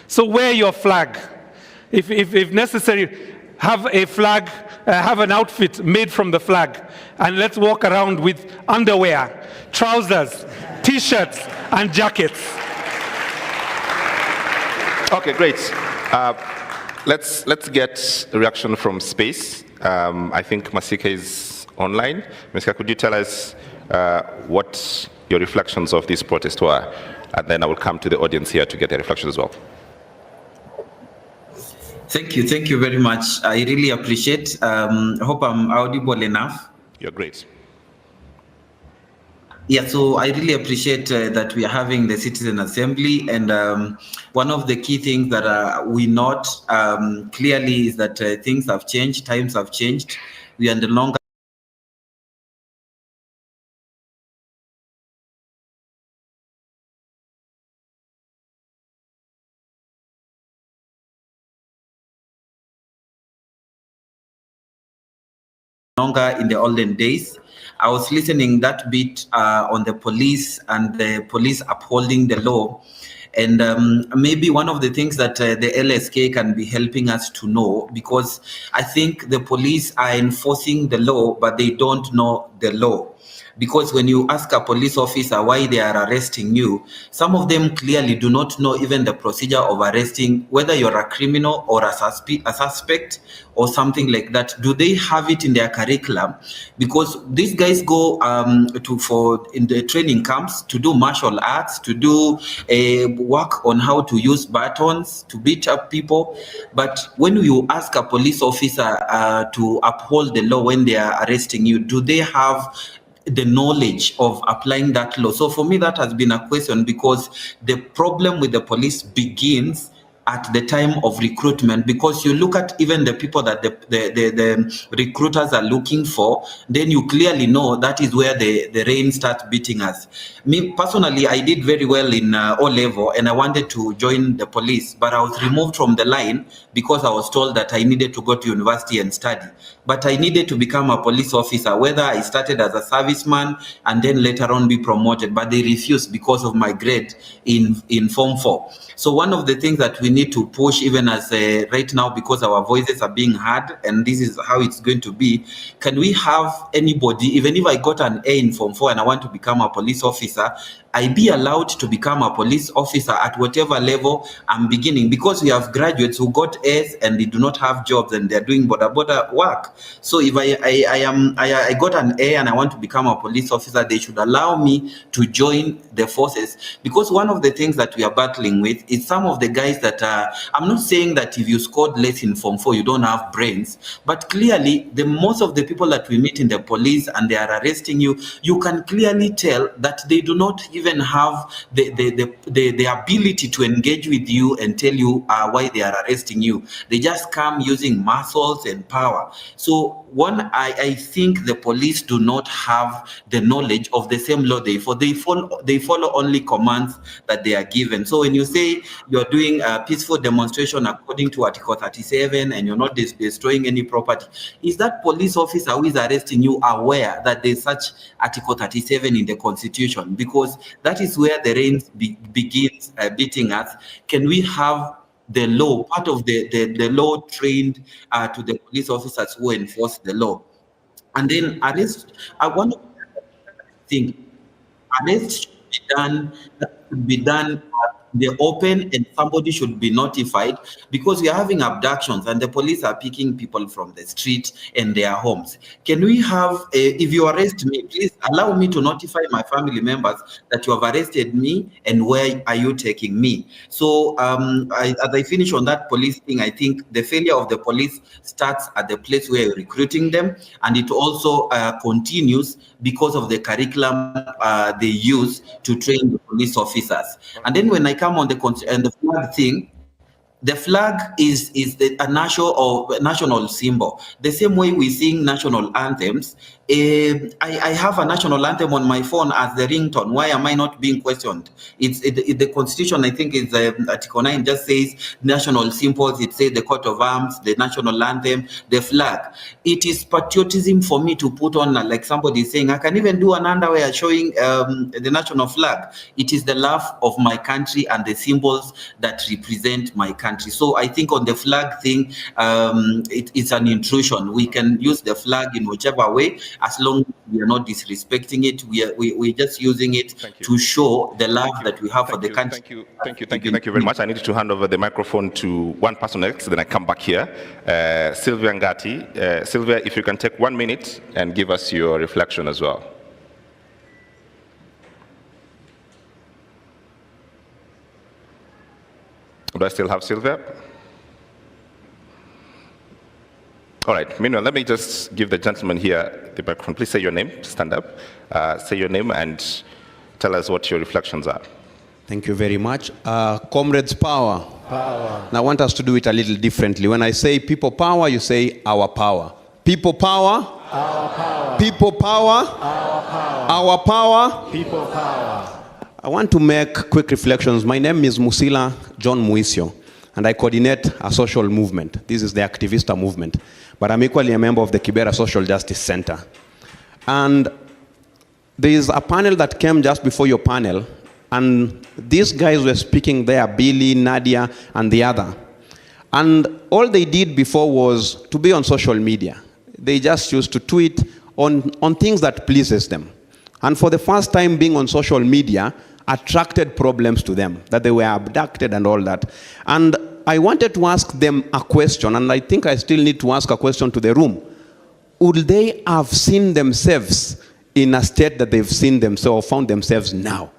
So wear your flag. If necessary, have a flag, have an outfit made from the flag, and let's walk around with underwear, trousers, t-shirts, and jackets. Okay, great. Let's get a reaction from space. I think Masika is online. Masika, could you tell us what your reflections of this protest were? And then I will come to the audience here to get their reflections as well. Thank you very much. I really appreciate. I hope I'm audible enough. You're great. Yeah, so I really appreciate that we are having the Citizen Assembly, and one of the key things that we note clearly is that things have changed, times have changed. We are no longer in the olden days. I was listening that bit on the police and the police upholding the law. And maybe one of the things that the LSK can be helping us to know, because I think the police are enforcing the law, but they don't know the law. Because when you ask a police officer why they are arresting you, some of them clearly do not know even the procedure of arresting, whether you're a criminal or a suspect or something like that. Do they have it in their curriculum? Because these guys go in the training camps to do martial arts, to do work on how to use batons, to beat up people. But when you ask a police officer to uphold the law when they are arresting you, do they have the knowledge of applying that law? So for me, that has been a question, because the problem with the police begins at the time of recruitment, because you look at even the people that the recruiters are looking for, then you clearly know that is where the rain starts beating us. Me personally, I did very well in O-level, and I wanted to join the police, but I was removed from the line because I was told that I needed to go to university and study. But I needed to become a police officer, whether I started as a serviceman and then later on be promoted, but they refused because of my grade in Form 4. So one of the things that we need to push, even as right now, because our voices are being heard, and this is how it's going to be, can we have anybody, even if I got an A in Form 4 and I want to become a police officer, I be allowed to become a police officer at whatever level I'm beginning? Because we have graduates who got A's and they do not have jobs and they're doing border work. So if I got an A and I want to become a police officer, they should allow me to join the forces. Because one of the things that we are battling with is some of the guys that I'm not saying that if you scored less in Form 4, you don't have brains, but clearly most of the people that we meet in the police and they are arresting you, you can clearly tell that they do not even have the ability to engage with you and tell you why they are arresting you. They just come using muscles and power. So I think the police do not have the knowledge of the same law they follow only commands that they are given. So when you say you're doing a peaceful demonstration according to Article 37 and you're not destroying any property, is that police officer who is arresting you aware that there's such Article 37 in the Constitution? Because that is where the rain begins beating us. Can we have the law, part of the law trained to the police officers who enforce the law? And then arrest, I want to think, arrest should be done the open, and somebody should be notified, because we are having abductions and the police are picking people from the street and their homes. Can we have, if you arrest me, please allow me to notify my family members that you have arrested me and where are you taking me? So as I finish on that police thing, I think the failure of the police starts at the place where you're recruiting them, and it also continues because of the curriculum they use to train the police officers. And then when I come on the flag thing, The flag is a national symbol. The same way we sing national anthems. I have a national anthem on my phone as the ringtone. Why am I not being questioned? The Constitution, I think, is Article 9 just says national symbols. It says the coat of arms, the national anthem, the flag. It is patriotism for me to put on, like somebody is saying, I can even do an underwear showing the national flag. It is the love of my country and the symbols that represent my country. So I think on the flag thing, it's an intrusion. We can use the flag in whichever way, as long as we are not disrespecting it. We're just using it to show the love that we have for the country. Thank you very much. I need to hand over the microphone to one person next, then I come back here. Sylvia Ngati. Sylvia, if you can take 1 minute and give us your reflection as well. Do I still have Sylvia? All right, meanwhile, let me just give the gentleman here the microphone. Please say your name, stand up, say your name and tell us what your reflections are. Thank you very much. Comrades power. Power. Now I want us to do it a little differently. When I say people power, you say our power. People power. Our power. People power. Our power. Our power. People power. I want to make quick reflections. My name is Musila John Muisio, and I coordinate a social movement. This is the Activista movement. But I'm equally a member of the Kibera Social Justice Center. And there is a panel that came just before your panel, and these guys were speaking there, Billy, Nadia, and the other. And all they did before was to be on social media. They just used to tweet on things that pleases them. And for the first time being on social media, attracted problems to them, that they were abducted and all that. And I wanted to ask them a question, and I think I still need to ask a question to the room. Would they have seen themselves in a state that they've seen themselves, or found themselves now?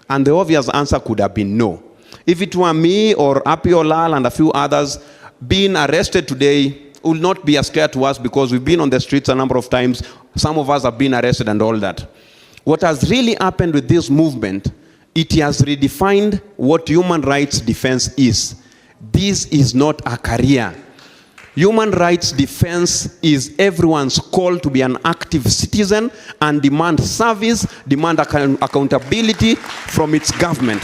And the obvious answer could have been no. If it were me or Apiolal and a few others being arrested today, will not be as scared to us because we've been on the streets a number of times. Some of us have been arrested and all that. What has really happened with this movement, it has redefined what human rights defense is. This is not a career. Human rights defense is everyone's call to be an active citizen and demand service, demand accountability from its government.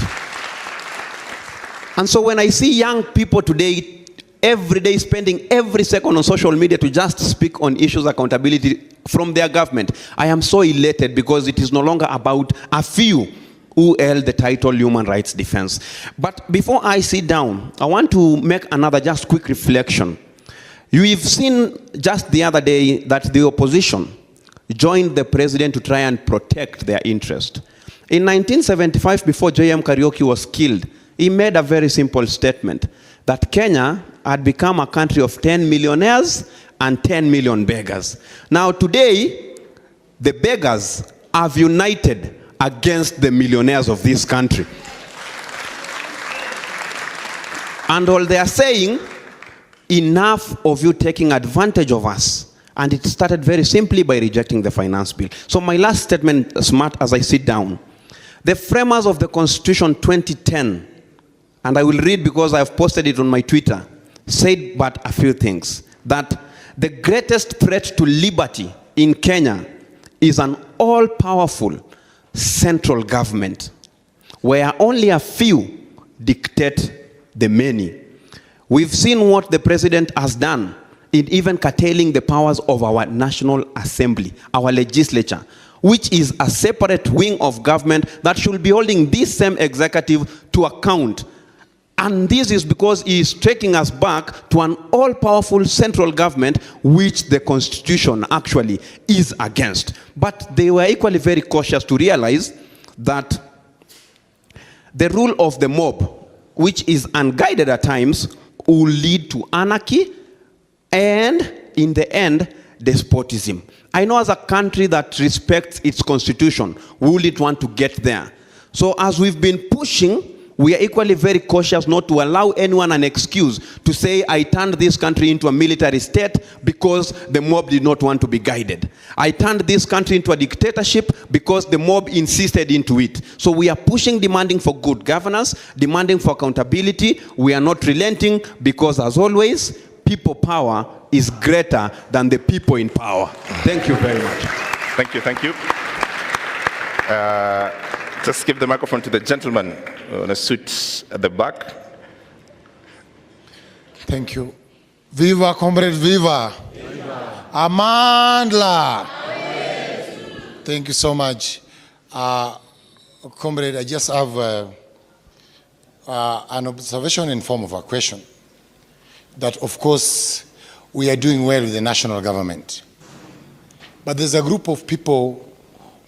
And so when I see young people today, every day spending every second on social media to just speak on issues of accountability from their government, I am so elated because it is no longer about a few who held the title human rights defense. But before I sit down, I want to make another just quick reflection. You've seen just the other day that the opposition joined the president to try and protect their interest. In 1975, before J.M. Kariuki was killed, he made a very simple statement that Kenya had become a country of 10 millionaires and 10 million beggars. Now today, the beggars have united against the millionaires of this country. And all they are saying, enough of you taking advantage of us. And it started very simply by rejecting the finance bill. So my last statement, smart as I sit down. The framers of the Constitution 2010, and I will read because I have posted it on my Twitter, said but a few things. That the greatest threat to liberty in Kenya is an all-powerful central government where only a few dictate the many. We've seen what the president has done in even curtailing the powers of our National Assembly, our legislature, which is a separate wing of government that should be holding this same executive to account. And this is because he is taking us back to an all-powerful central government, which the Constitution actually is against. But they were equally very cautious to realize that the rule of the mob, which is unguided at times, will lead to anarchy and, in the end, despotism. I know as a country that respects its constitution, we will want to get there. So as we've been pushing, We are equally very cautious not to allow anyone an excuse to say, I turned this country into a military state because the mob did not want to be guided. I turned this country into a dictatorship because the mob insisted into it. So we are pushing, demanding for good governance, demanding for accountability. We are not relenting because, as always, people power is greater than the people in power. Thank you very much. Thank you, thank you. Just give the microphone to the gentleman in a suit at the back. Thank you. Viva, comrade, viva. Viva. Amandla. Thank you so much. Comrade, I just have an observation in form of a question. That, of course, we are doing well with the national government. But there's a group of people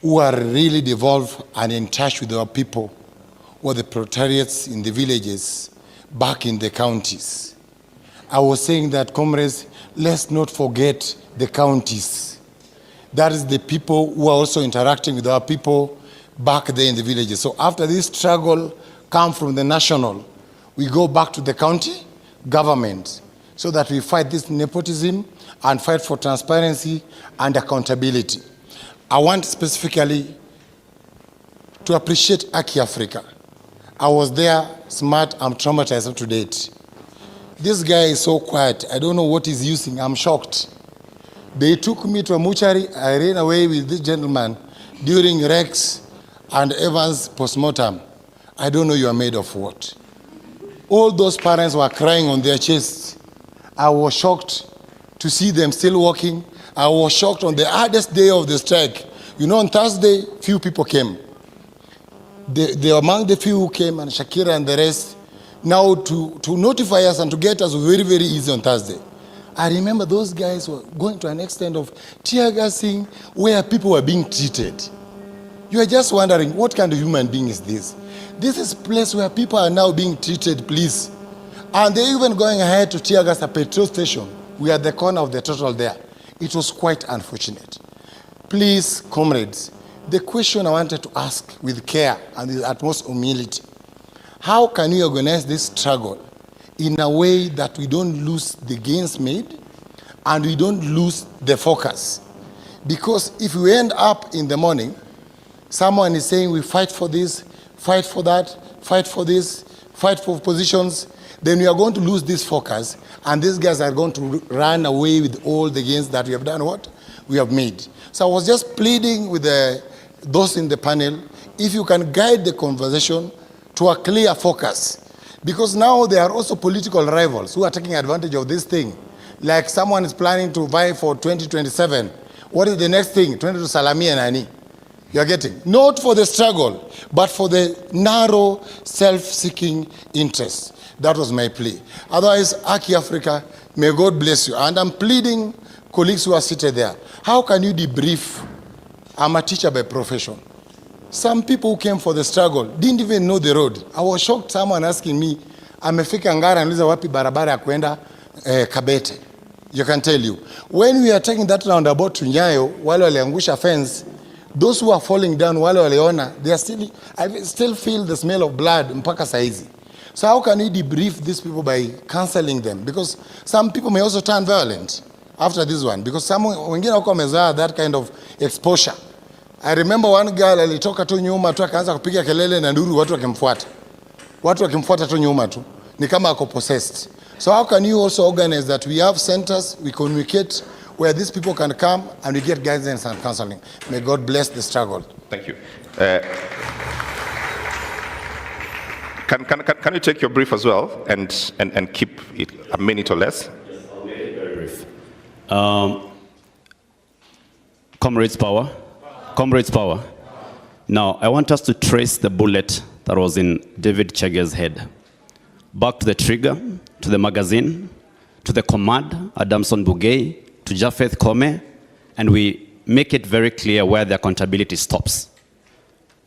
who are really devolved and in touch with our people, or the proletariats in the villages, back in the counties. I was saying that, comrades, let's not forget the counties. That is the people who are also interacting with our people back there in the villages. So after this struggle come from the national, we go back to the county government so that we fight this nepotism and fight for transparency and accountability. I want specifically to appreciate Aki Africa. I was there, smart, I'm traumatized up to date. This guy is so quiet, I don't know what he's using, I'm shocked. They took me to a mortuary, I ran away with this gentleman during Rex and Evans postmortem. I don't know you are made of what. All those parents were crying on their chests. I was shocked to see them still walking. I was shocked on the hardest day of the strike. You know, on Thursday, few people came. They among the few who came, and Shakira and the rest, now to notify us and to get us very, very easy on Thursday. I remember those guys were going to an extent of tear gassing where people were being treated. You are just wondering, what kind of human being is this? This is a place where people are now being treated, please. And they're even going ahead to tear gas a petrol station. We are at the corner of the total there. It was quite unfortunate. Please, comrades, the question I wanted to ask with care and with utmost humility, how can we organize this struggle in a way that we don't lose the gains made and we don't lose the focus? Because if we end up in the morning, someone is saying we fight for this, fight for that, fight for this, fight for positions, then we are going to lose this focus, and these guys are going to run away with all the gains that we have done, what? We have made. So I was just pleading with those in the panel, if you can guide the conversation to a clear focus, because now there are also political rivals who are taking advantage of this thing. Like someone is planning to vie for 2027. What is the next thing? 20 to Salami and Ani. You are getting? Not for the struggle, but for the narrow, self-seeking interest. That was my plea. Otherwise, Aki Africa, may God bless you. And I'm pleading, colleagues who are seated there, how can you debrief? I'm a teacher by profession. Some people who came for the struggle didn't even know the road. I was shocked, someone asking me, amefika Ngara and wapi barabara ya kwenda Kabete. You can tell you. When we are taking that roundabout to Nyayo, wale waliangusha fence, those who are falling down, wale waliona, they are still, I still feel the smell of blood mpaka saizi. So how can we debrief these people by counseling them? Because some people may also turn violent after this one. Because some wengine wako wamezoea that kind of exposure. I remember one girl alitoka tu nyuma tu akaanza kupiga kelele na nduru, watu wakimfuata. Watu wakimfuata tu nyuma tu. Ni kama ako possessed. So how can you also organize that? We have centers, we communicate, where these people can come and we get guidance and counseling. May God bless the struggle. Thank you. Can you take your brief as well and keep it a minute or less? Yes, I'll make it very brief. Comrades power. Comrades power. Now, I want us to trace the bullet that was in David Chege's head. Back to the trigger, to the magazine, to the command, Adamson Bugay, to Japheth Kome, and we make it very clear where the accountability stops.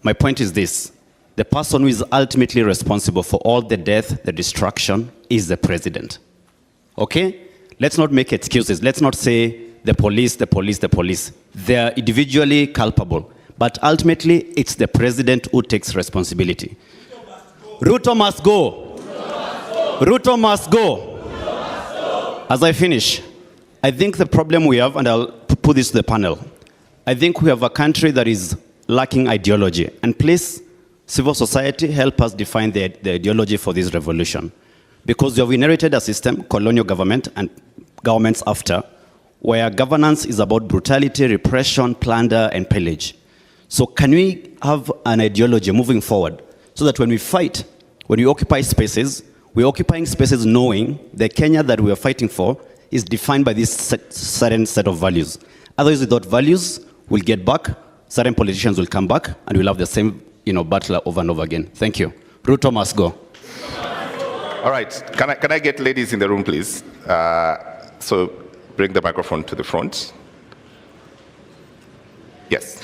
My point is this. The person who is ultimately responsible for all the death, the destruction, is the president. Okay? Let's not make excuses. Let's not say the police, the police, the police. They're individually culpable. But ultimately, it's the president who takes responsibility. Ruto must go. Ruto must go. As I finish, I think the problem we have, and I'll put this to the panel, I think we have a country that is lacking ideology. And please, civil society, help us define the ideology for this revolution. Because we have inherited a system, colonial government and governments after, where governance is about brutality, repression, plunder, and pillage. So can we have an ideology moving forward so that when we fight, when we occupy spaces, we're occupying spaces knowing the Kenya that we are fighting for is defined by this certain set of values. Otherwise, without values, we'll get back, certain politicians will come back, and we'll have the same battle over and over again. Thank you. Ruto must go. All right, can I get ladies in the room, please? So bring the microphone to the front. Yes.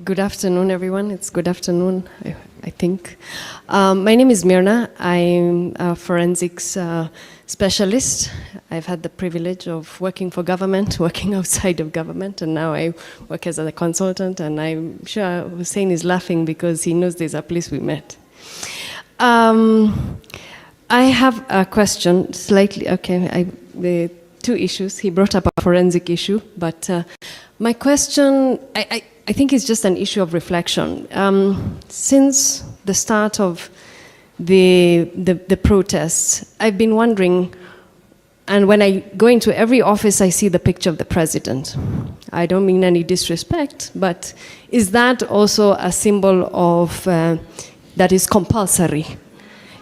Good afternoon, everyone. It's good afternoon, I think. My name is Myrna. I'm a forensics specialist. I've had the privilege of working for government, working outside of government, and now I work as a consultant, and I'm sure Hussein is laughing because he knows there's a place we met. I have a question, slightly, okay, the two issues. He brought up a forensic issue, but my question, I think it's just an issue of reflection. Since the start of the protests, I've been wondering, and when I go into every office, I see the picture of the president. I don't mean any disrespect, but is that also a symbol of, that is compulsory?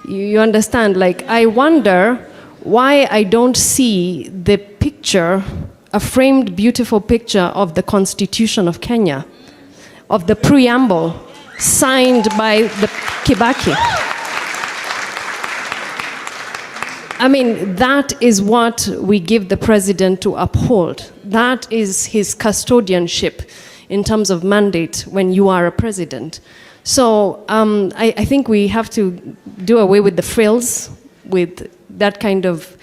You understand, like, I wonder why I don't see the picture, a framed, beautiful picture of the Constitution of Kenya, of the preamble signed by the Kibaki. I mean, that is what we give the president to uphold. That is his custodianship in terms of mandate when you are a president. So I think we have to do away with the frills, with that kind of,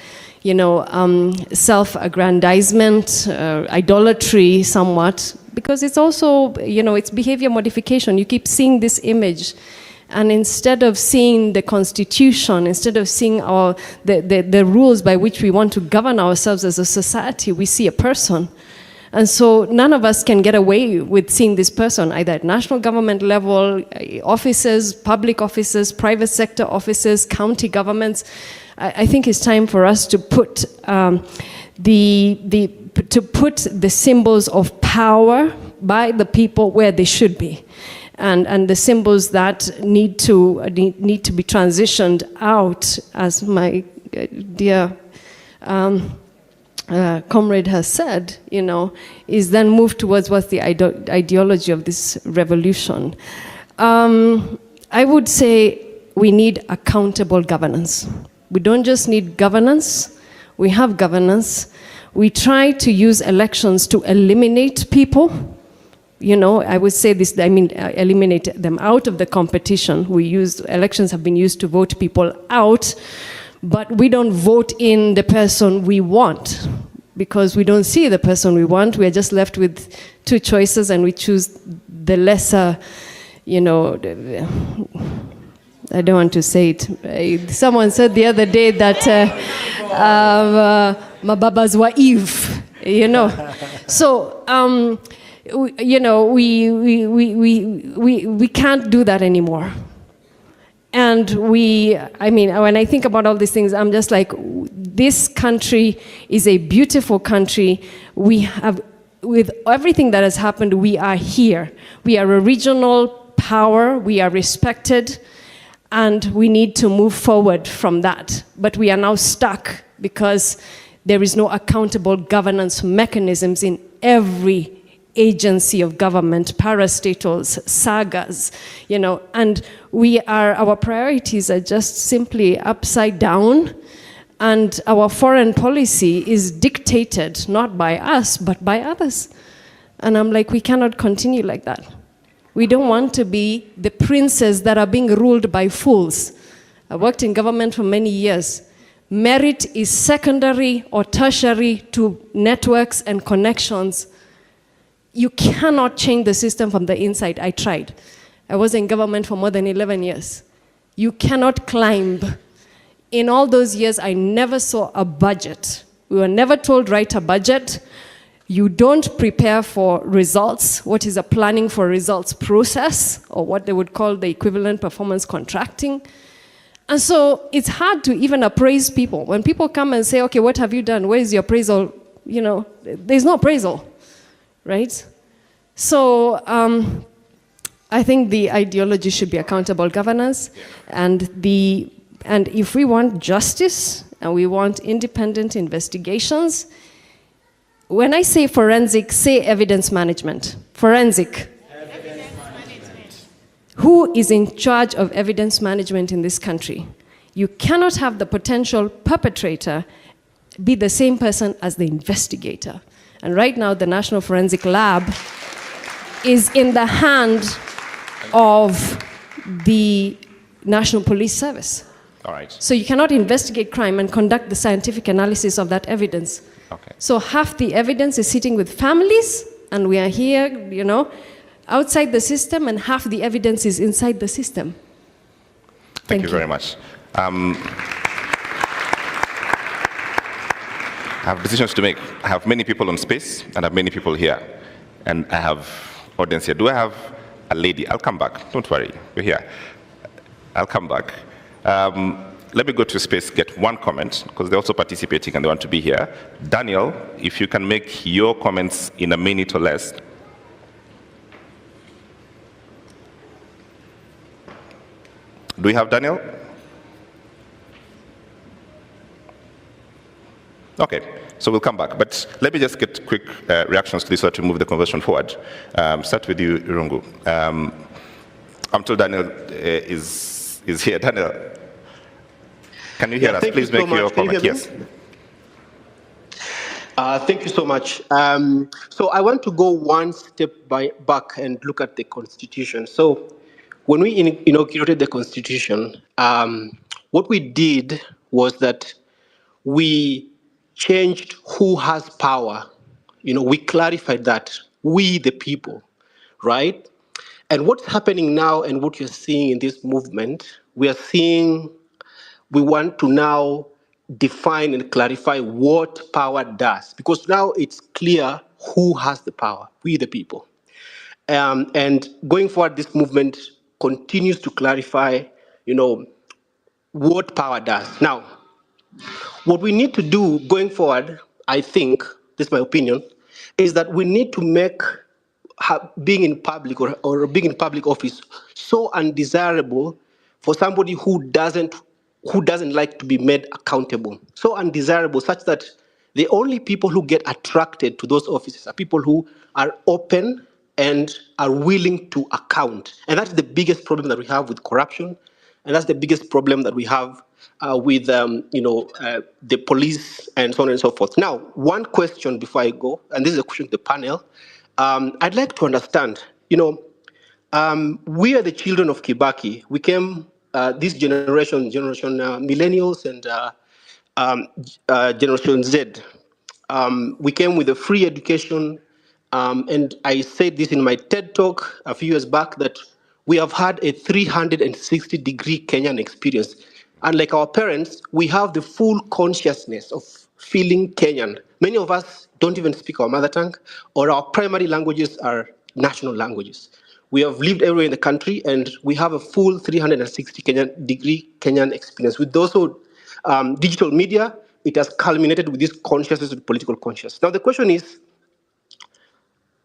self-aggrandizement, idolatry somewhat, because it's also, it's behavior modification. You keep seeing this image, and instead of seeing the Constitution, instead of seeing the rules by which we want to govern ourselves as a society, we see a person. And so none of us can get away with seeing this person, either at national government level, offices, public offices, private sector offices, county governments. I think it's time for us to put the symbols of power by the people where they should be, and the symbols that need to be transitioned out, as my dear comrade has said, is then moved towards what's the ideology of this revolution. I would say we need accountable governance. We don't just need governance, we have governance. We try to use elections to eliminate people. I would say this, eliminate them out of the competition. Elections have been used to vote people out, but we don't vote in the person we want, because we don't see the person we want. We are just left with two choices, and we choose the lesser, I don't want to say it. Someone said the other day that mababas wa Eve, So, we can't do that anymore. And when I think about all these things, I'm just like, this country is a beautiful country. We have, with everything that has happened, we are here. We are a regional power. We are respected. And we need to move forward from that. But we are now stuck because there is no accountable governance mechanisms in every agency of government, parastatals, sagas, and our priorities are just simply upside down, and our foreign policy is dictated not by us, but by others. And I'm like, we cannot continue like that. We don't want to be the princes that are being ruled by fools. I worked in government for many years. Merit is secondary or tertiary to networks and connections. You cannot change the system from the inside. I tried. I was in government for more than 11 years. You cannot climb. In all those years, I never saw a budget. We were never told, write a budget. You don't prepare for results. What is a planning for results process, or what they would call the equivalent performance contracting. And so it's hard to even appraise people. When people come and say, okay, what have you done? Where is your appraisal? You know, there's no appraisal, right? So I think the ideology should be accountable governance, and if we want justice and we want independent investigations, when I say forensic, say evidence management. Forensic. Evidence management. Who is in charge of evidence management in this country? You cannot have the potential perpetrator be the same person as the investigator. And right now, the National Forensic Lab is in the hand of the National Police Service. All right. So you cannot investigate crime and conduct the scientific analysis of that evidence. Okay. So half the evidence is sitting with families, and we are here, you know, outside the system, and half the evidence is inside the system. Thank you very much. I have decisions to make. I have many people on space, and I have many people here. And I have audience here. Do I have a lady? I'll come back. Don't worry. We're here. I'll come back. Let me go to space, get one comment, because they're also participating and they want to be here. Daniel, if you can make your comments in a minute or less. Do we have Daniel? Okay, so we'll come back. But let me just get quick reactions to this so to move the conversation forward. Start with you, Irungu. I'm told Daniel is here. Daniel, can you hear us? Please make your comment. Yes. Thank you so much. So I want to go one step back and look at the Constitution. So when we inaugurated the Constitution, what we did was that we changed who has power. You know, we clarified that, we the people, right? And what's happening now and what you're seeing in this movement, we want to now define and clarify what power does, because now it's clear who has the power, we the people. And going forward, this movement continues to clarify, you know, what power does. Now, what we need to do going forward, I think, this is my opinion, is that we need to make being in public or being in public office so undesirable for somebody who doesn't like to be made accountable. So undesirable such that the only people who get attracted to those offices are people who are open and are willing to account. And that's the biggest problem that we have with corruption. And that's the biggest problem that we have with the police and so on and so forth. Now, one question before I go, and this is a question to the panel. I'd like to understand, we are the children of Kibaki. We came, this generation millennials and Generation Z. We came with a free education, and I said this in my TED talk a few years back, that we have had a 360-degree Kenyan experience. Unlike our parents, we have the full consciousness of feeling Kenyan. Many of us don't even speak our mother tongue, or our primary languages are national languages. We have lived everywhere in the country, and we have a full 360-degree Kenyan experience. With also digital media, it has culminated with this consciousness, with political consciousness. Now the question is,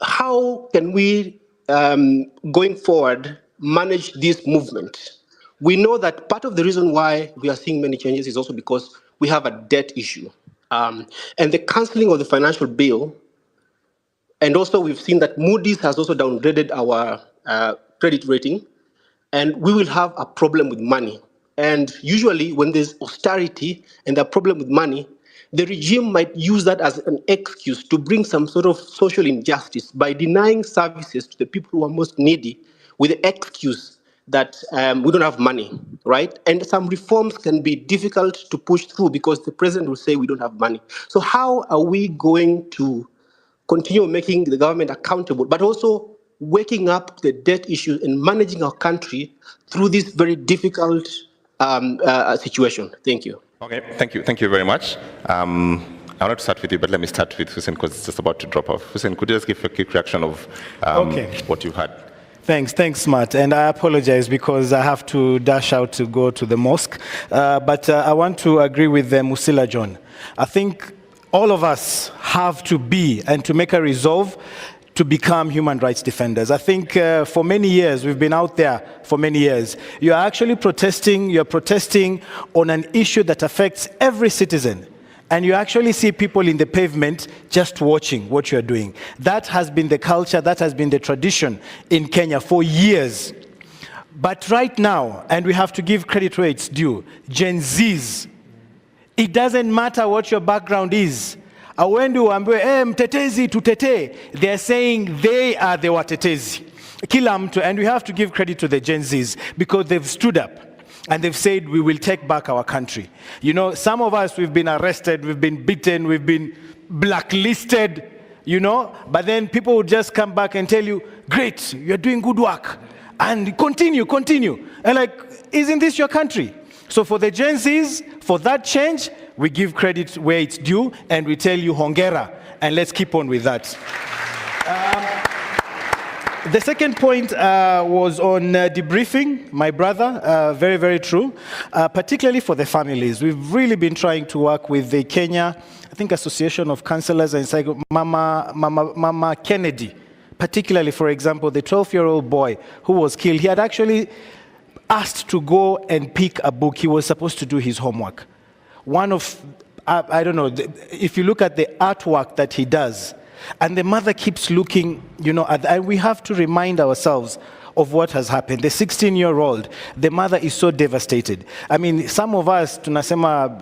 how can we, going forward, manage this movement? We know that part of the reason why we are seeing many changes is also because we have a debt issue. And the cancelling of the financial bill, and also we've seen that Moody's has also downgraded our credit rating, and we will have a problem with money. And usually when there's austerity and a problem with money, the regime might use that as an excuse to bring some sort of social injustice by denying services to the people who are most needy with the excuse that we don't have money, right? And some reforms can be difficult to push through because the president will say we don't have money. So how are we going to continue making the government accountable, but also waking up the debt issue and managing our country through this very difficult situation. Thank you. Okay, thank you very much. I want to start with you, but let me start with Hussein because it's just about to drop off. Hussein, could you just give a quick reaction of what you had? Thanks, Matt. And I apologize because I have to dash out to go to the mosque. But I want to agree with Musila John. I think all of us have to be and to make a resolve to become human rights defenders. I think for many years, we've been out there for many years. You're actually protesting, you're protesting on an issue that affects every citizen. And you actually see people in the pavement just watching what you're doing. That has been the culture, that has been the tradition in Kenya for years. But right now, and we have to give credit where it's due, Gen Zs, it doesn't matter what your background is. Awendu wambiwe, mtetezi tutete. They're saying they are the watetezi. Kila mtu, and we have to give credit to the Gen Zs because they've stood up. And they've said, we will take back our country. You know, some of us, we've been arrested, we've been beaten, we've been blacklisted, you know, but then people would just come back and tell you, great, you're doing good work, and continue. And like, isn't this your country? So for the Gen Zs, for that change, we give credit where it's due, and we tell you, hongera, and let's keep on with that. The second point was on debriefing, my brother, very, very true, particularly for the families. We've really been trying to work with the Kenya, I think, Association of Counselors and Mama Kennedy, particularly, for example, the 12-year-old boy who was killed. He had actually asked to go and pick a book. He was supposed to do his homework. One of, I don't know, if you look at the artwork that he does, and the mother keeps looking, you know, and we have to remind ourselves of what has happened. The 16-year-old, the mother is so devastated. I mean, some of us, tunasema,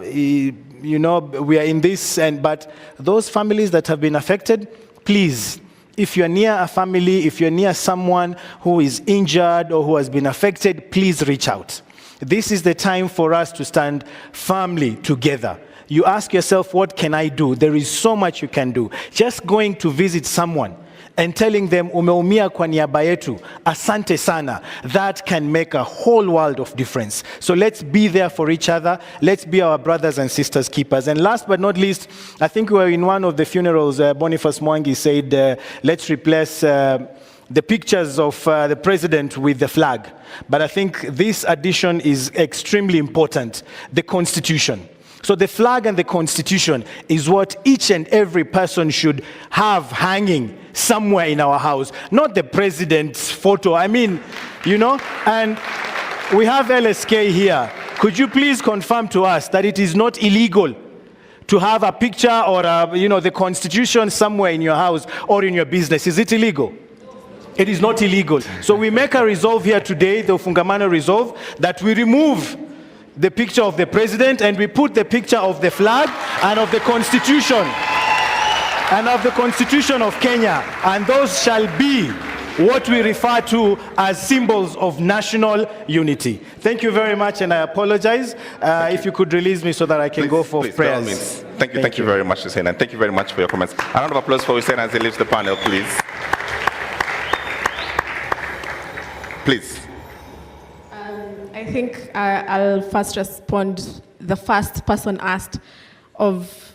you know, we are in this, but those families that have been affected, please, if you're near a family, if you're near someone who is injured or who has been affected, please reach out. This is the time for us to stand firmly together. You ask yourself, what can I do? There is so much you can do. Just going to visit someone and telling them, umeumia kwa niaba yetu, asante sana, that can make a whole world of difference. So let's be there for each other. Let's be our brothers and sisters keepers. And last but not least, I think we were in one of the funerals, Boniface Mwangi said, let's replace the pictures of the president with the flag. But I think this addition is extremely important, the Constitution. So the flag and the Constitution is what each and every person should have hanging somewhere in our house, not the president's photo. I mean, you know, and we have LSK here. Could you please confirm to us that it is not illegal to have a picture or, you know, the Constitution somewhere in your house or in your business? Is it illegal? It is not illegal. So we make a resolve here today, the Ufungamano resolve, that we remove the picture of the president and we put the picture of the flag and of the Constitution of Kenya, and those shall be what we refer to as symbols of national unity. Thank you very much, and I apologize. If you could release me so that I can go for prayers. Thank you very much, Hussein, and thank you very much for your comments. A round of applause for Hussein as he leaves the panel, please. Please. I think I'll first respond. The first person asked of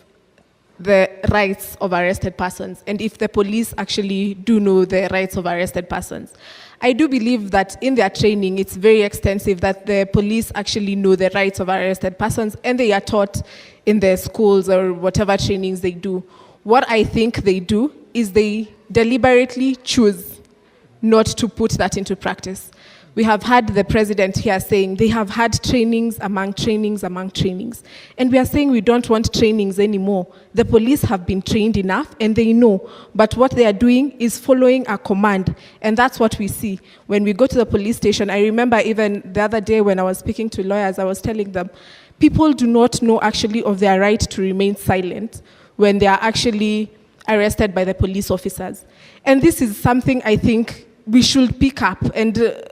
the rights of arrested persons and if the police actually do know the rights of arrested persons. I do believe that in their training, it's very extensive that the police actually know the rights of arrested persons and they are taught in their schools or whatever trainings they do. What I think they do is they deliberately choose not to put that into practice. We have had the president here saying they have had trainings among trainings among trainings. And we are saying we don't want trainings anymore. The police have been trained enough and they know. But what they are doing is following a command. And that's what we see. When we go to the police station, I remember even the other day when I was speaking to lawyers, I was telling them, people do not know actually of their right to remain silent when they are actually arrested by the police officers. And this is something I think we should pick up. And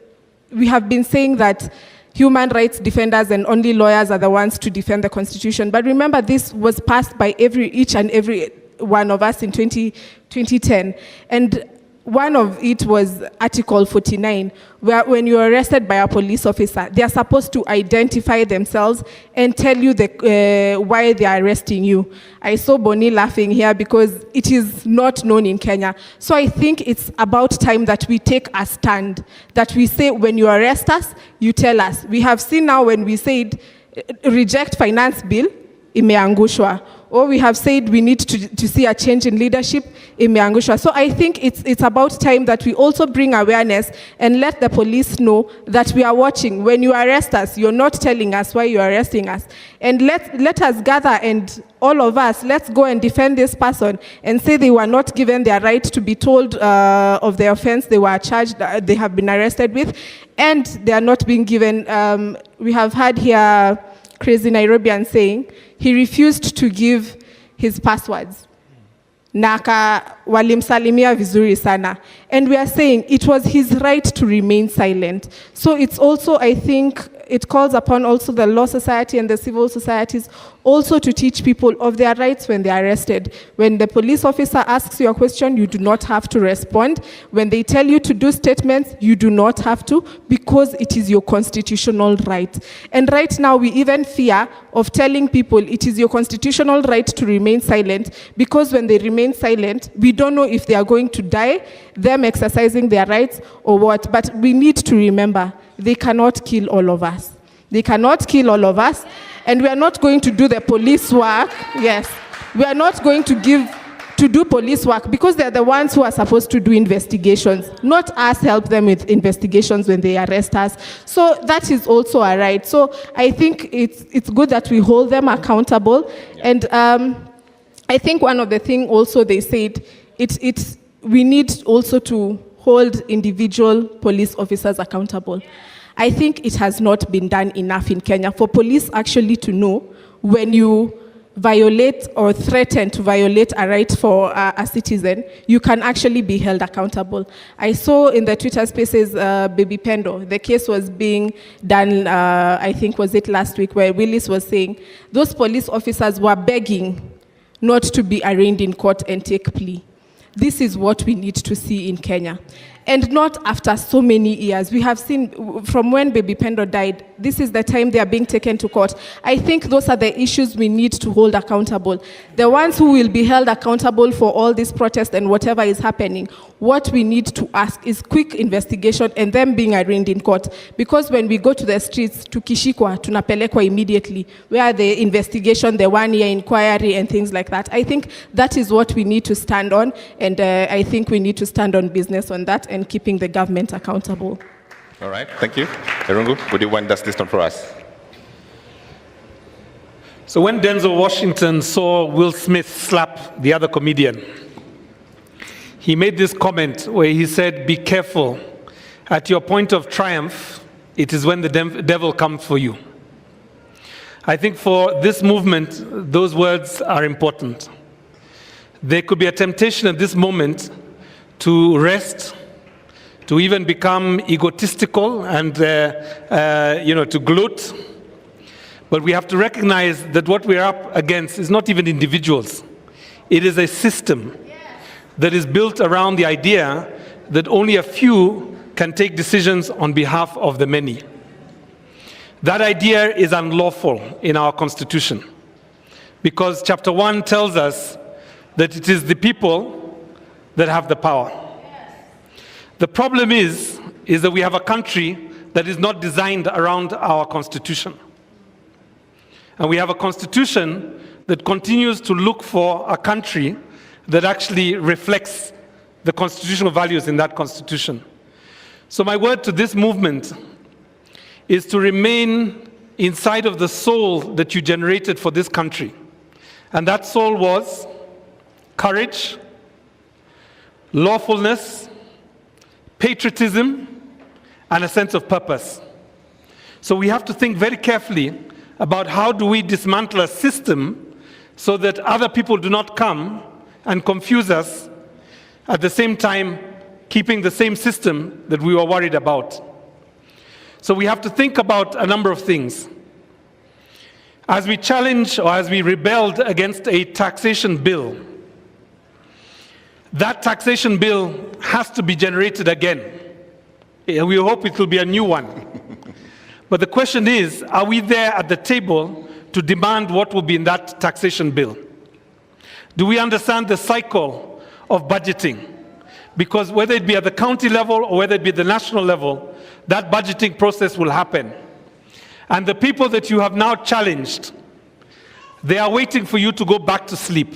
we have been saying that human rights defenders and only lawyers are the ones to defend the Constitution. But remember, this was passed by each and every one of us in 2010. And one of it was Article 49, where when you're arrested by a police officer, they are supposed to identify themselves and tell you why they are arresting you. I saw Bonnie laughing here because it is not known in Kenya. So I think it's about time that we take a stand, that we say when you arrest us, you tell us. We have seen now when we said reject finance bill, imeangushwa. Or we have said we need to see a change in leadership, imeangushwa. So I think it's about time that we also bring awareness and let the police know that we are watching. When you arrest us, you're not telling us why you're arresting us. And let us gather, and all of us, let's go and defend this person and say they were not given their right to be told of the offense they were charged, they have been arrested with, and they are not being given. We have had here Crazy Nairobian saying he refused to give his passwords. Naka walimsalimia vizuri sana. And we are saying it was his right to remain silent. So it's also, I think, it calls upon also the law society and the civil societies also to teach people of their rights when they are arrested. When the police officer asks you a question, you do not have to respond. When they tell you to do statements, you do not have to, because it is your constitutional right. And right now, we even fear of telling people it is your constitutional right to remain silent, because when they remain silent, we don't know if they are going to die, them exercising their rights or what. But we need to remember, they cannot kill all of us. They cannot kill all of us. And we are not going to do the police work. Yes. We are not going to do police work, because they're the ones who are supposed to do investigations, not us help them with investigations when they arrest us. So that is also a right. So I think it's good that we hold them accountable. And I think one of the things also they said, we need also to hold individual police officers accountable. I think it has not been done enough in Kenya for police actually to know when you violate or threaten to violate a right for a citizen, you can actually be held accountable. I saw in the Twitter spaces, Baby Pendo, the case was being done, I think was it last week, where Willis was saying those police officers were begging not to be arraigned in court and take plea. This is what we need to see in Kenya. And not after so many years. We have seen from when Baby Pendo died, this is the time they are being taken to court. I think those are the issues we need to hold accountable. The ones who will be held accountable for all this protest and whatever is happening, what we need to ask is quick investigation and them being arraigned in court. Because when we go to the streets, tukishikwa, tunapelekwa immediately, where the investigation, the 1-year inquiry and things like that. I think that is what we need to stand on, and I think we need to stand on business on that and keeping the government accountable. All right, thank you. Erungu, would you wind us this one for us? So when Denzel Washington saw Will Smith slap the other comedian, he made this comment where he said, "Be careful. At your point of triumph, it is when the devil comes for you." I think for this movement, those words are important. There could be a temptation at this moment to rest, to even become egotistical and to gloat. But we have to recognize that what we're up against is not even individuals. It is a system that is built around the idea that only a few can take decisions on behalf of the many. That idea is unlawful in our Constitution, because Chapter 1 tells us that it is the people that have the power. The problem is that we have a country that is not designed around our Constitution. And we have a Constitution that continues to look for a country that actually reflects the constitutional values in that Constitution. So my word to this movement is to remain inside of the soul that you generated for this country. And that soul was courage, lawfulness, patriotism, and a sense of purpose. So we have to think very carefully about how do we dismantle a system so that other people do not come and confuse us, at the same time keeping the same system that we were worried about. So we have to think about a number of things. As we challenge or as we rebelled against a taxation bill, That taxation bill has to be generated again. We hope it will be a new one. But the question is, are we there at the table to demand what will be in that taxation bill? Do we understand the cycle of budgeting? Because whether it be at the county level or whether it be at the national level, that budgeting process will happen. And the people that you have now challenged, they are waiting for you to go back to sleep.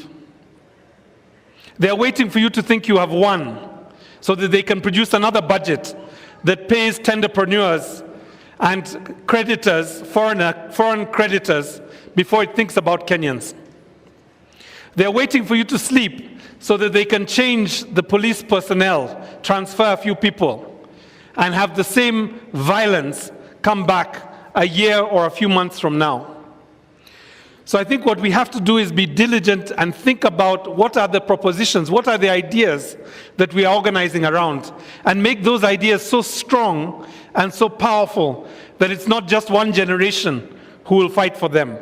They are waiting for you to think you have won so that they can produce another budget that pays tenderpreneurs and creditors, foreign creditors, before it thinks about Kenyans. They're waiting for you to sleep so that they can change the police personnel, transfer a few people, and have the same violence come back a year or a few months from now. So I think what we have to do is be diligent and think about what are the propositions, what are the ideas that we are organizing around, and make those ideas so strong and so powerful that it's not just one generation who will fight for them,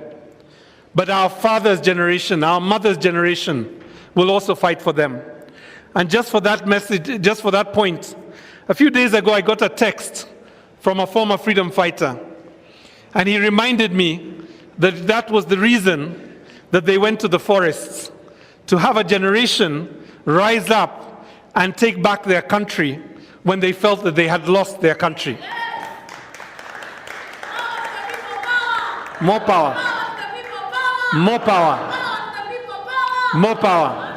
but our father's generation, our mother's generation will also fight for them. And just for that message, just for that point, a few days ago I got a text from a former freedom fighter, and he reminded me that that was the reason that they went to the forests, to have a generation rise up and take back their country when they felt that they had lost their country. More power. More power. More power.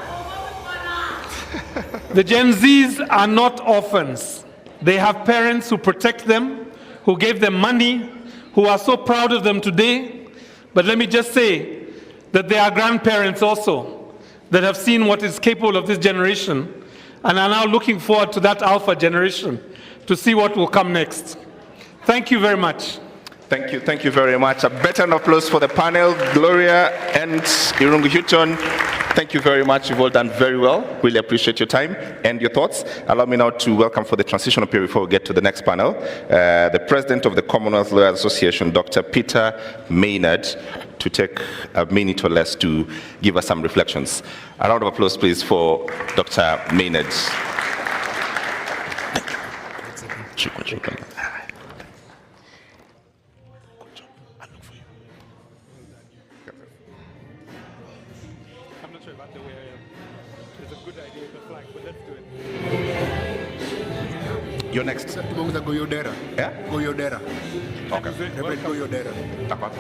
The Gen Zs are not orphans. They have parents who protect them, who gave them money, who are so proud of them today. But let me just say that there are grandparents also that have seen what is capable of this generation and are now looking forward to that alpha generation to see what will come next. Thank you very much. Thank you very much. A better applause for the panel, Gloria and Irungu Houghton. Thank you very much. You've all done very well. Really appreciate your time and your thoughts. Allow me now to welcome for the transitional period before we get to the next panel, the President of the Commonwealth Lawyers Association, Dr. Peter Maynard, to take a minute or less to give us some reflections. A round of applause, please, for Dr. Maynard. You're next. Yeah? Goyodera. Okay. Reverend Goyodera. D'accord.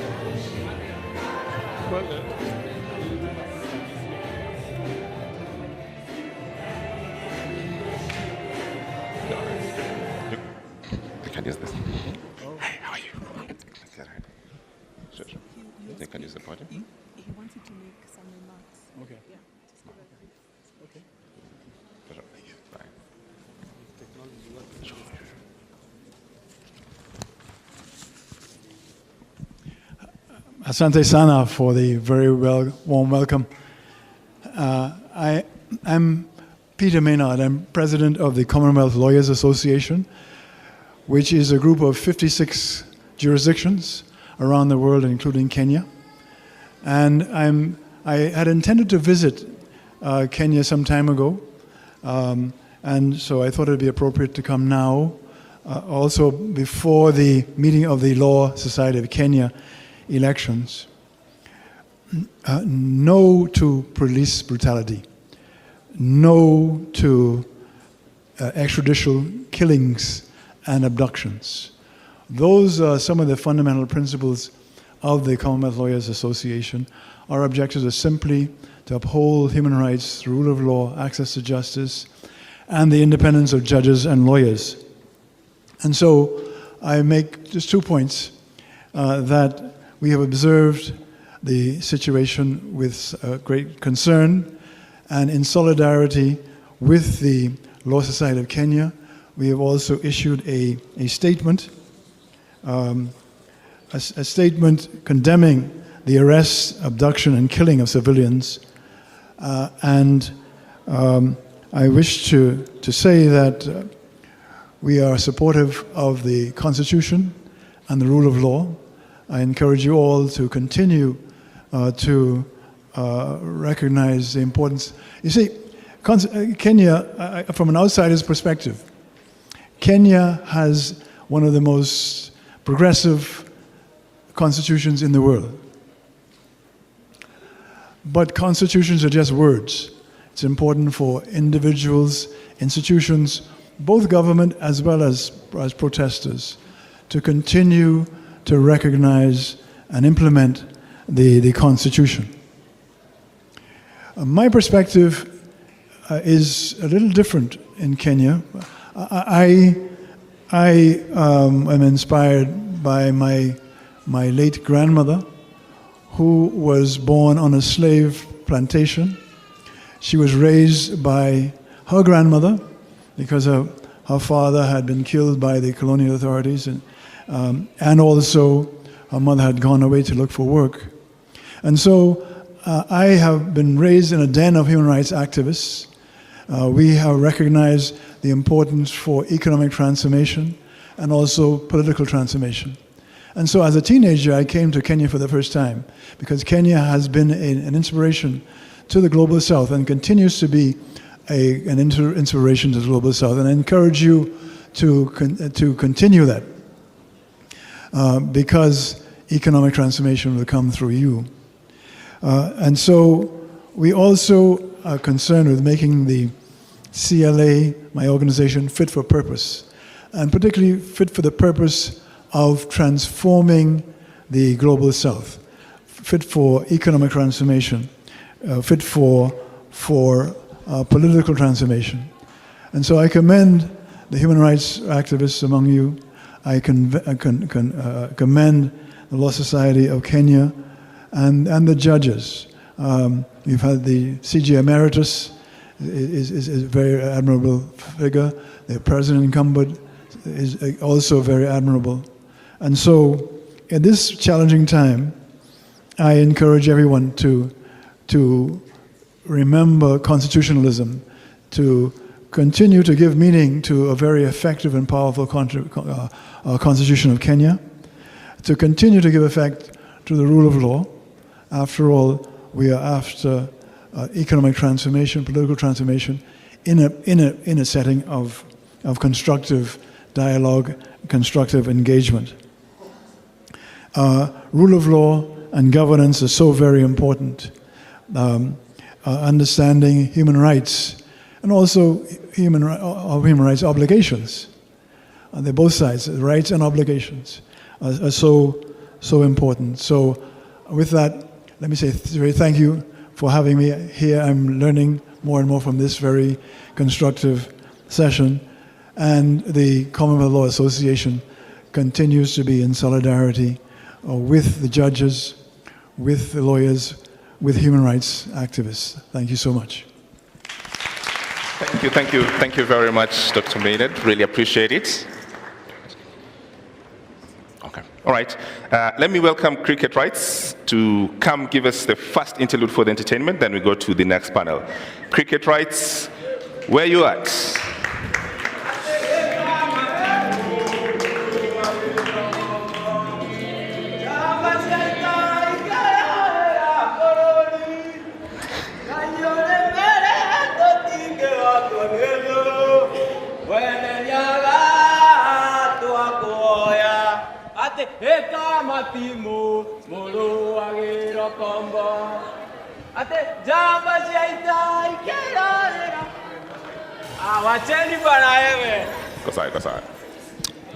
You can use this. Hey, how are you? Sure. You can use the podium. He wanted to make some remarks. Okay. Yeah. Okay. Asante sana for the very warm welcome. I'm Peter Maynard. I'm president of the Commonwealth Lawyers Association, which is a group of 56 jurisdictions around the world, including Kenya. And I had intended to visit Kenya some time ago, and so I thought it would be appropriate to come now, also before the meeting of the Law Society of Kenya elections. No to police brutality. No to extrajudicial killings and abductions. Those are some of the fundamental principles of the Commonwealth Lawyers Association. Our objectives are simply to uphold human rights, the rule of law, access to justice, and the independence of judges and lawyers. And so I make just 2 points. That we have observed the situation with great concern, and in solidarity with the Law Society of Kenya, we have also issued a statement, a statement condemning the arrest, abduction, and killing of civilians. I wish to say that we are supportive of the Constitution and the rule of law. I encourage you all to continue to recognize the importance. You see, Kenya, from an outsider's perspective, Kenya has one of the most progressive constitutions in the world. But constitutions are just words. It's important for individuals, institutions, both government as well as protesters, to continue to recognize and implement the Constitution. My perspective is a little different in Kenya. I am inspired by my late grandmother, who was born on a slave plantation. She was raised by her grandmother because her father had been killed by the colonial authorities, and also her mother had gone away to look for work. And so I have been raised in a den of human rights activists. We have recognized the importance for economic transformation and also political transformation. And so as a teenager, I came to Kenya for the first time because Kenya has been an inspiration to the Global South and continues to be an inspiration to the Global South. And I encourage you to continue that because economic transformation will come through you. And so we also are concerned with making the CLA, my organization, fit for purpose, and particularly fit for the purpose of transforming the Global South, fit for economic transformation, fit for political transformation. And so I commend the human rights activists among you. I commend the Law Society of Kenya and the judges. We've had the CJ Emeritus is a very admirable figure. The president incumbent is also very admirable. And so, in this challenging time, I encourage everyone to remember constitutionalism, to continue to give meaning to a very effective and powerful Constitution of Kenya, to continue to give effect to the rule of law. After all, we are after economic transformation, political transformation, in a setting of constructive dialogue, constructive engagement. Rule of law and governance are so very important. Understanding human rights and also human rights obligations. They're both sides, rights and obligations are so important. So with that, let me say thank you for having me here. I'm learning more and more from this very constructive session. And the Commonwealth Law Association continues to be in solidarity with the judges, with the lawyers, with human rights activists. Thank you so much. Thank you very much, Dr. Maynard. Really appreciate it. Okay, all right. Let me welcome Cricket Rights to come give us the first interlude for the entertainment, then we go to the next panel. Cricket Rights, where you at?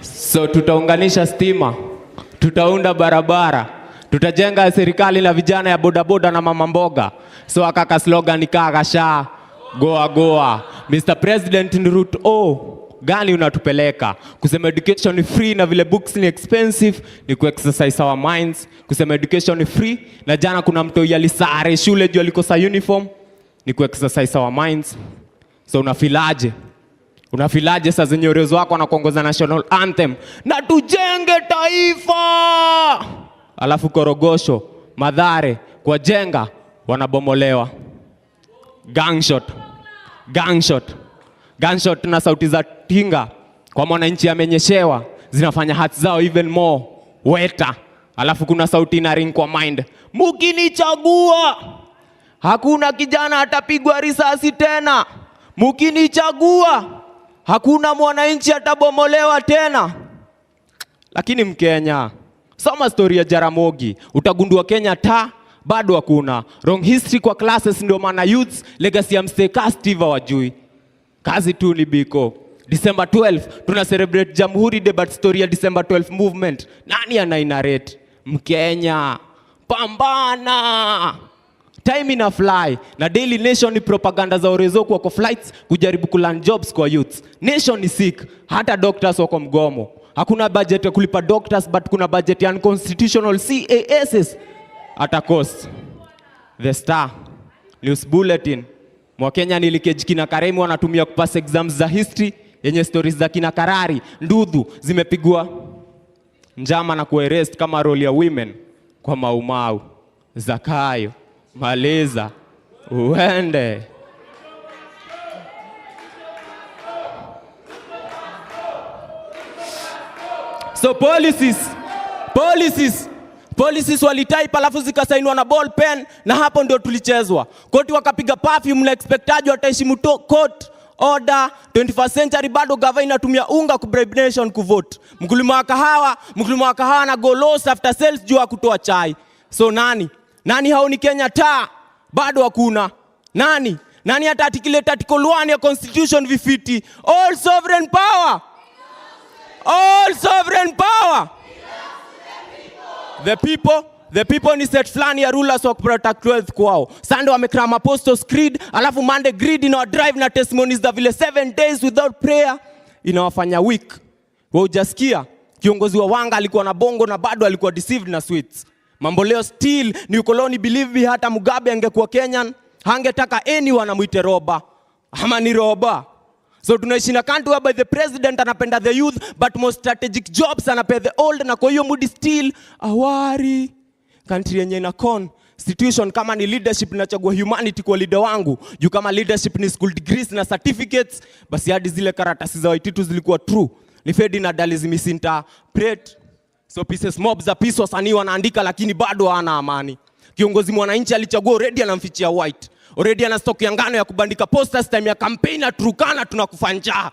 So tutaunganisha stima, tutaunda barabara, tutajenga serikali na vijana ya bodaboda na mama mboga. So akaka slogan ikakasha goa goa. Mr. President, ni route gani unatupeleka? Kusema education ni free na vile books ni expensive, ni ku-exercise our minds. Kusema education ni free na jana kuna mtoi alisare shule juu alikosa uniform, ni ku-exercise our minds. So unafilaje? Unafilaje saa zenye urezo wako anakuongoza national anthem na tujenge taifa, alafu Korogosho, Mathare, kwa jenga wanabomolewa. Gunshot na sauti za tinga kwa mwananchi amenyeshewa zinafanya hearts zao even more wetter. Alafu kuna sauti ina ring kwa mind, mukinichagua Hakuna kijana atapigwa risasi tena. Mukinichagua, hakuna mwananchi atabomolewa tena. Lakini Mkenya, soma story ya Jaramogi, utagundua Kenya bado hakuna. Wrong history kwa classes, ndio maana youths legacy ya mstay Steve wajui. Kazi tu ni biko. December 12 tuna celebrate Jamhuri Day, but story ya December 12 movement nani anainarrate? Mkenya, pambana. Time ina fly. Na Daily Nation ni propaganda za Orezo kwa flights kujaribu kuland jobs kwa youths. Nation ni sick, hata doctors wako mgomo. Hakuna budget ya kulipa doctors, but kuna budget ya unconstitutional CASs at a cost. The Star, News Bulletin. Mwakenya nilikeji kina Karemi wanatumia kupass exams za history yenye stories za kina Karari, Ndudhu zimepigwa njama na kuarrest kama role ya women kwa Maumau, Zakayo, Maleza, uende. So policies walitype alafu zikasainiwa na ball pen, na hapo ndio tulichezwa. Koti wakapiga perfume na expectaji wataheshimu court order. 21st century bado gava inatumia unga kubribe nation kuvote. Mkulima wa kahawa na go loss after sales juu kutoa chai. So nani hao ni Kenya bado hakuna. Nani hata articulate article 1 ya constitution vifiti? All sovereign power. The people ni set flani ya rulers wa protect wealth kwao. Sunday wamekrama Apostles Creed, alafu Monday greed ina drive na testimonies za vile 7 days without prayer inawafanya weak. Wewe hujasikia kiongozi wa Wanga alikuwa na bongo na bado alikuwa deceived na sweets. Mambo leo still ni ukoloni. Believe hata Mugabe angekuwa Kenyan hangetaka anyone amuite roba ama ni roba. So tunaishi na country whereby the president anapenda the youth, but most strategic jobs anapenda the old, na kwa hiyo mood still awari. Country yenye ina constitution kama ni leadership nachagua humanity kwa leader wangu. Juu kama leadership ni school degrees na certificates, basi hadi zile karatasi za Waititu zilikuwa true. Ni Fedi na Dalizi misinterpret. So pieces mob za peace wasanii wanaandika lakini bado hana amani. Kiongozi mwananchi alichagua already anamfichia white. Already ana stock ya ngano ya kubandika posters time ya campaign na Turkana tunakufanja.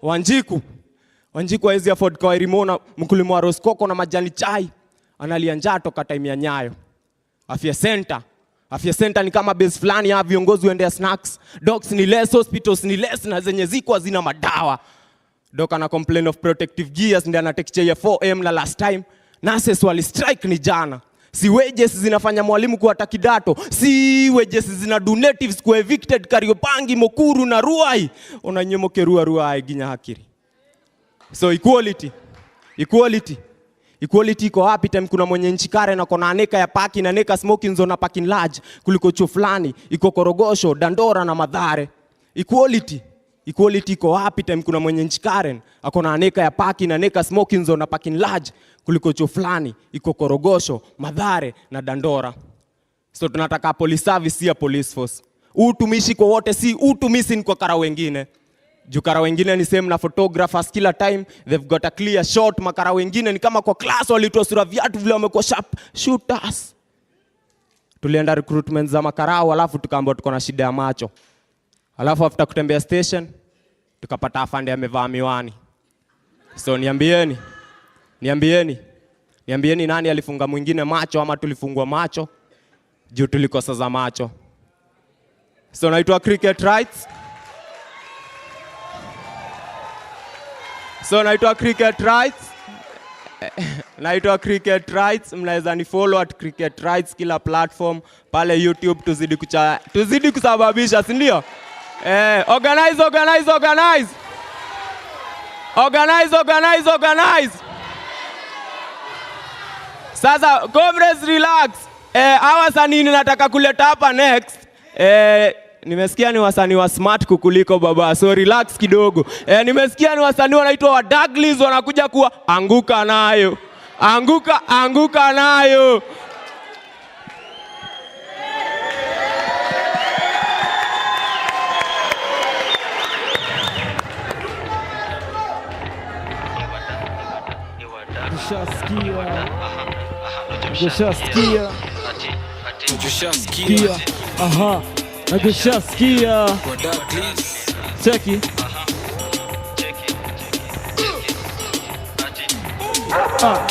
Wanjiku hawezi afford kwa Rimona mkulima wa Roskoko na majani chai. Analia njaa toka time ya Nyayo. Afya center ni kama base fulani ya viongozi waendea snacks. Docs ni less, hospitals ni less, na zenye ziko hazina madawa. Doc ana complain of protective gears ndio anatekechea ya 4M la last time. Nurses wali strike ni jana. Si wages zinafanya mwalimu kuata kidato. Si wages zina donatives ku evicted Kariobangi, Mokuru na Ruai. Onanyemoke Ruai ginya hakiri. So equality iko wapi time kuna mwenye nchi kare na kona aneka ya parking na neka smoking zone na parking large kuliko chuo fulani iko Korogosho, Dandora na Madhare. Equality iko wapi time kuna mwenye nchi karen akona aneka ya parking na neka smoking zone na parking large kuliko chuo fulani iko Korogosho, Madhare na Dandora. So tunataka police service ya police force. Utumishi kwa wote, si utumisi kwa kara wengine. Jukara wengine ni same na photographers kila time they've got a clear shot. Makara wengine ni kama kwa class walitoa sura viatu vile wamekuwa sharp shooters. Tulienda recruitment za makarao alafu tukaambiwa tuko na shida ya macho. Alafu after kutembea station tukapata afande amevaa miwani. So niambieni nani alifunga mwingine macho ama tulifungwa macho juu tulikosa za macho. So naitwa cricket rights. Naitwa Cricket Rights. Mnaweza ni follow at Cricket Rights kila platform pale YouTube. Tuzidi kusababisha, si ndio? Organize. Sasa comrades relax. Hawa wasanii nataka kuleta hapa next. Nimesikia ni wasanii wa smart kukuliko baba. So relax kidogo. Nimesikia ni wasanii wanaitwa wa Douglas wanakuja kuwa anguka nayo. Tushasikia. Aha, nakushasikia. Cheki.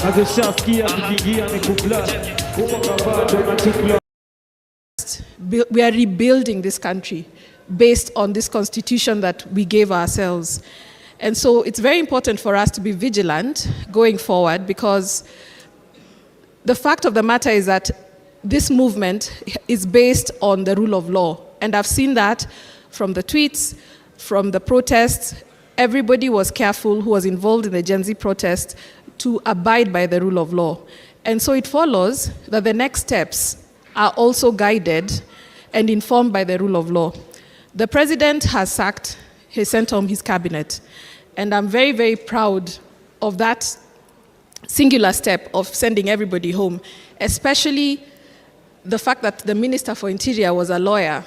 Nakushasikia kukiingia ni kubla. We are rebuilding this country based on this constitution that we gave ourselves. And so it's very important for us to be vigilant going forward, because the fact of the matter is that this movement is based on the rule of law. And I've seen that from the tweets, from the protests. Everybody was careful who was involved in the Gen Z protest to abide by the rule of law. And so it follows that the next steps are also guided and informed by the rule of law. The president has sent home his cabinet. And I'm very, very proud of that singular step of sending everybody home, especially the fact that the Minister for Interior was a lawyer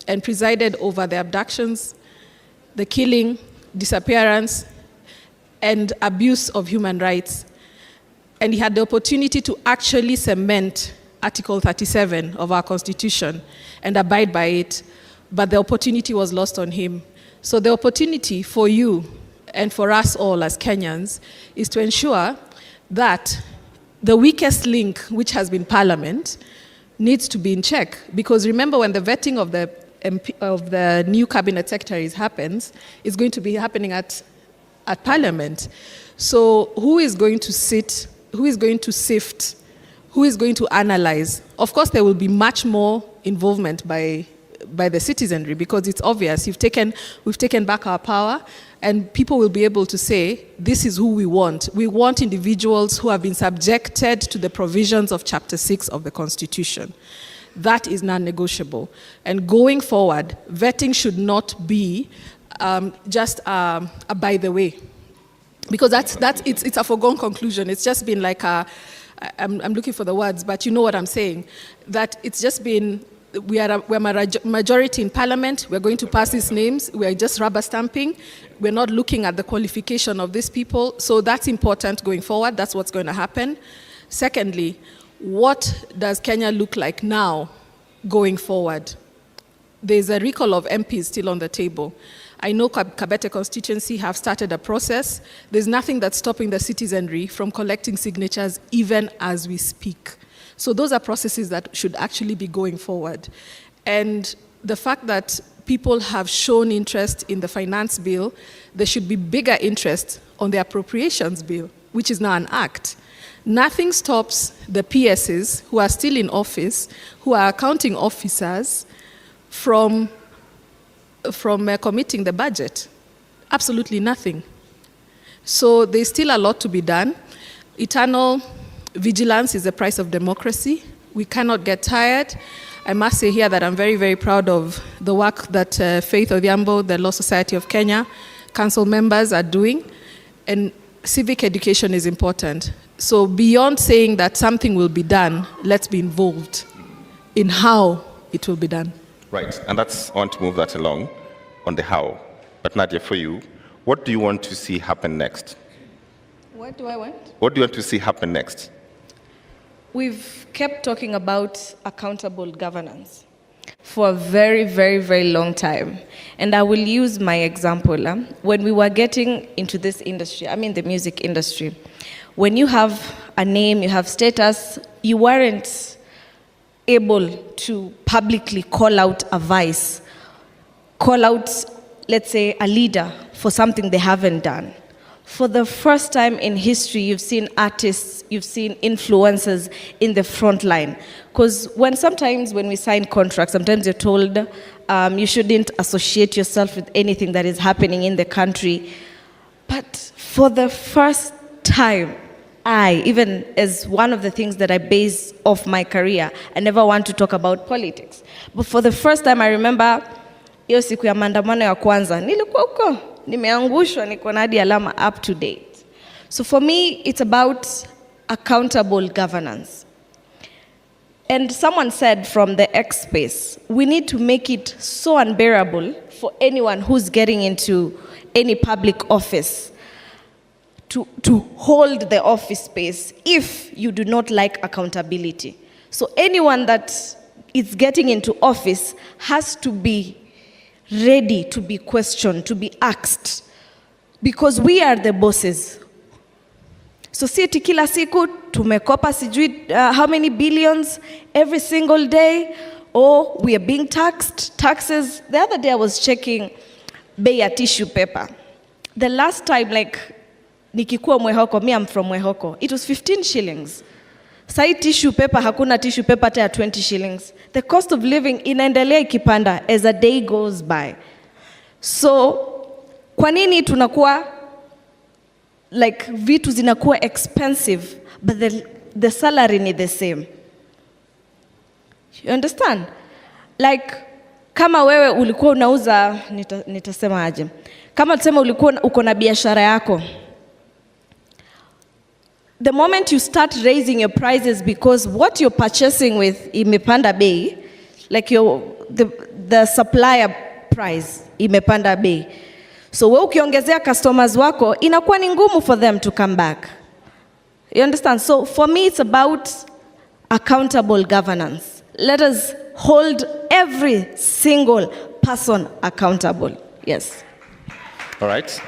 and presided over the abductions, the killing, disappearance, and abuse of human rights. And he had the opportunity to actually cement Article 37 of our Constitution and abide by it, but the opportunity was lost on him. So the opportunity for you and for us all as Kenyans is to ensure that the weakest link, which has been Parliament, needs to be in check. Because remember, when the vetting of the new cabinet secretaries happens, it's going to be happening at Parliament. So who is going to sit, who is going to sift, who is going to analyze? Of course, there will be much more involvement by the citizenry, because it's obvious we've taken back our power, and people will be able to say, this is who we want. We want individuals who have been subjected to the provisions of Chapter 6 of the Constitution. That is non-negotiable. And going forward, vetting should not be just a by the way, because it's a foregone conclusion. It's just been like I'm looking for the words, but you know what I'm saying, that it's just been, we're a majority in Parliament, we're going to pass these names, we're just rubber stamping, we're not looking at the qualification of these people. So that's important going forward, that's what's going to happen. Secondly, what does Kenya look like now going forward? There's a recall of MPs still on the table. I know Kabete constituency have started a process. There's nothing that's stopping the citizenry from collecting signatures even as we speak. So those are processes that should actually be going forward. And the fact that people have shown interest in the finance bill, there should be bigger interest on the appropriations bill, which is now an act. Nothing stops the PSs who are still in office, who are accounting officers, from committing the budget. Absolutely nothing. So there's still a lot to be done. Eternal vigilance is the price of democracy. We cannot get tired. I must say here that I'm very, very proud of the work that Faith Othiambo, the Law Society of Kenya, council members are doing. And civic education is important. So beyond saying that something will be done, let's be involved in how it will be done. Right, and I want to move that along on the how. But Nadia, for you, what do you want to see happen next? What do I want? What do you want to see happen next? We've kept talking about accountable governance for a very, very, very long time. And I will use my example. When we were getting into this industry, I mean the music industry, when you have a name, you have status, you weren't able to publicly call out a vice, call out, let's say, a leader for something they haven't done. For the first time in history, you've seen artists, you've seen influencers in the front line. Because sometimes when we sign contracts, sometimes you're told you shouldn't associate yourself with anything that is happening in the country. But for the first time, even as one of the things that I base off my career, I never want to talk about politics. But for the first time, I remember hiyo siku ya maandamano ya kwanza, nilikuwa huko, nimeangushwa, niko na hadi alama up to date. So for me, it's about accountable governance. And someone said from the X space, we need to make it so unbearable for anyone who's getting into any public office to hold the office space if you do not like accountability. So anyone that is getting into office has to be ready to be questioned, to be asked, because we are the bosses. So si eti kila siku tumekopa sijui how many billions every single day, or we are being taxed, taxes. The other day I was checking bei ya tissue paper. The last time, like, nikikuwa Mwehoko, me I'm from Mwehoko, it was 15 shillings. Sai tissue paper, hakuna tissue paper hata ya 20 shillings. The cost of living inaendelea ikipanda as a day goes by. So, kwa nini tunakuwa, like, vitu zinakuwa expensive, but the salary ni the same? You understand? Like, kama wewe ulikuwa unauza, nitasema aje? Kama tuseme ulikuwa uko na biashara yako, the moment you start raising your prices because what you're purchasing with imepanda bei, like the supplier price imepanda bei. So wewe ukiongezea customers wako, inakuwa ni ngumu for them to come back. You understand? So for me, it's about accountable governance. Let us hold every single person accountable. Yes. All right.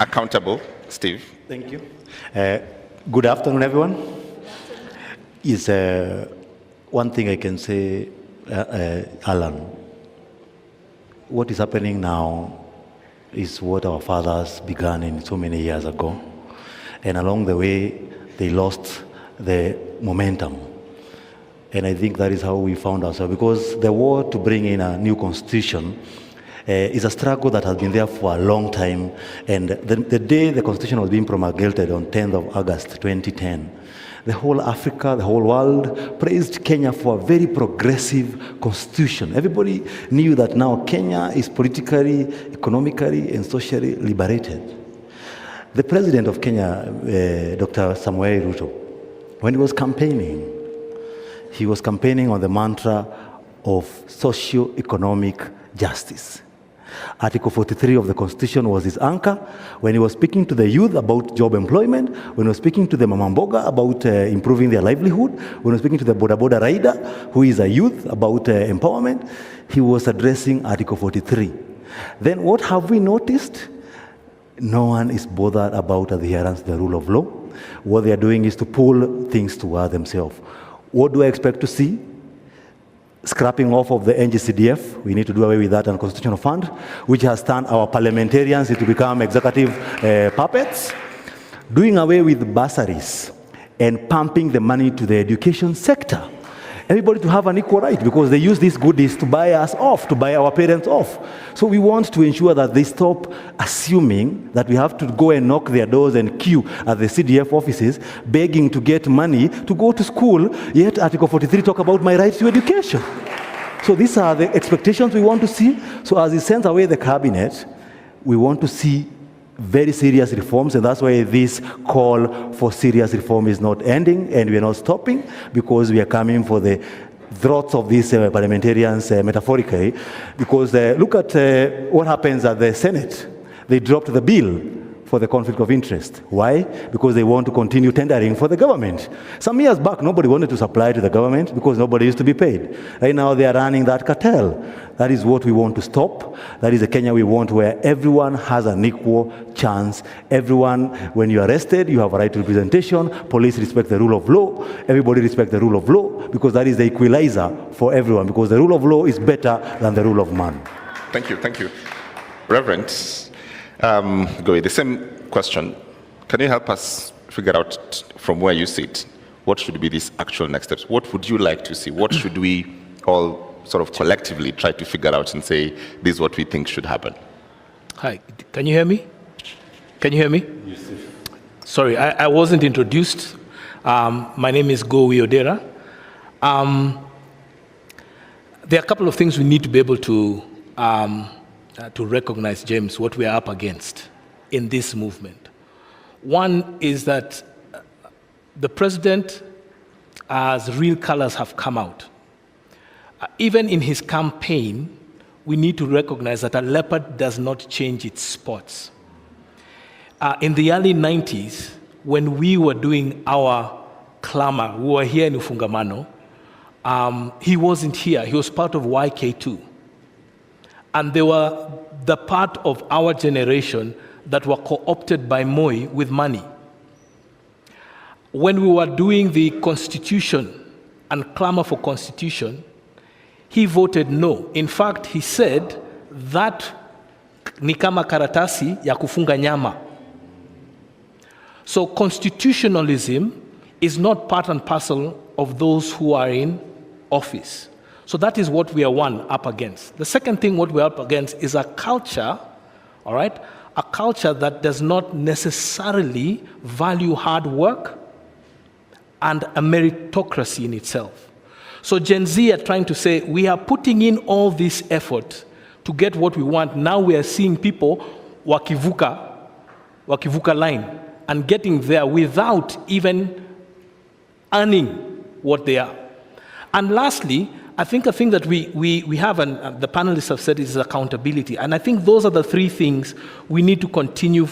Accountable, Steve. Thank you. Good afternoon, everyone. Is one thing I can say, Alan. What is happening now is what our fathers began in so many years ago, and along the way they lost the momentum. And I think that is how we found ourselves, because the war to bring in a new constitution is a struggle that has been there for a long time. And the day the constitution was being promulgated on 10th of August 2010, the whole Africa, the whole world praised Kenya for a very progressive constitution. Everybody knew that now Kenya is politically, economically, and socially liberated. The president of Kenya, Dr. Samuel Ruto, when he was campaigning on the mantra of socio-economic justice. Article 43 of the Constitution was his anchor. When he was speaking to the youth about job employment, when he was speaking to the Mamamboga about improving their livelihood, when he was speaking to the Boda Boda rider, who is a youth, about empowerment, he was addressing Article 43. Then what have we noticed? No one is bothered about adherence to the rule of law. What they are doing is to pull things toward themselves. What do I expect to see? Scrapping off of the NGCDF, we need to do away with that unconstitutional fund, which has turned our parliamentarians to become executive puppets. Doing away with bursaries and pumping the money to the education sector. Everybody to have an equal right, because they use these goodies to buy us off, to buy our parents off. So we want to ensure that they stop assuming that we have to go and knock their doors and queue at the CDF offices, begging to get money to go to school, yet Article 43 talk about my right to education. So these are the expectations we want to see. So as he sends away the cabinet, we want to see very serious reforms, and that's why this call for serious reform is not ending, and we are not stopping, because we are coming for the throats of these parliamentarians metaphorically, because look at what happens at the Senate. They dropped the bill for the conflict of interest. Why? Because they want to continue tendering for the government. Some years back, nobody wanted to supply to the government because nobody used to be paid. Right now, they are running that cartel. That is what we want to stop. That is the Kenya we want, where everyone has an equal chance. Everyone, when you are arrested, you have a right to representation. Police respect the rule of law. Everybody respect the rule of law, because that is the equalizer for everyone, because the rule of law is better than the rule of man. Thank you, thank you. Reverend, Goy, the same question. Can you help us figure out from where you sit, what should be these actual next steps? What would you like to see? What should we all sort of collectively try to figure out and say, this is what we think should happen? Hi, can you hear me? Can you hear me? Yes, sir. Sorry, I wasn't introduced. My name is Go Wiodera. There are a couple of things we need to be able to recognize, James, what we are up against in this movement. One is that the president, as real colors have come out, even in his campaign, we need to recognize that a leopard does not change its spots. In the early 90s, when we were doing our clamor, we were here in Ufungamano, He wasn't here. He was part of YK2. And they were the part of our generation that were co-opted by Moi with money. When we were doing the constitution and clamor for constitution, he voted no. In fact, he said that ni kama karatasi ya kufunga nyama. So constitutionalism is not part and parcel of those who are in office. So that is what we are up against. The second thing what we're up against is a culture, all right? A culture that does not necessarily value hard work and a meritocracy in itself. So Gen Z are trying to say, we are putting in all this effort to get what we want. Now we are seeing people wakivuka line and getting there without even earning what they are. And lastly, I think a thing that we have, and the panelists have said, is accountability. And I think those are the three things we need to continue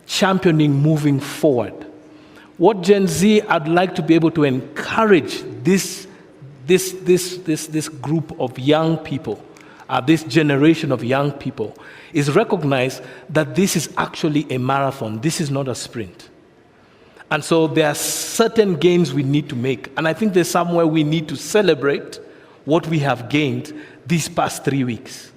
championing moving forward. What Gen Z, I'd like to be able to encourage this group of young people, this generation of young people, is recognize that this is actually a marathon. This is not a sprint. And so there are certain gains we need to make. And I think there's somewhere we need to celebrate what we have gained these past 3 weeks.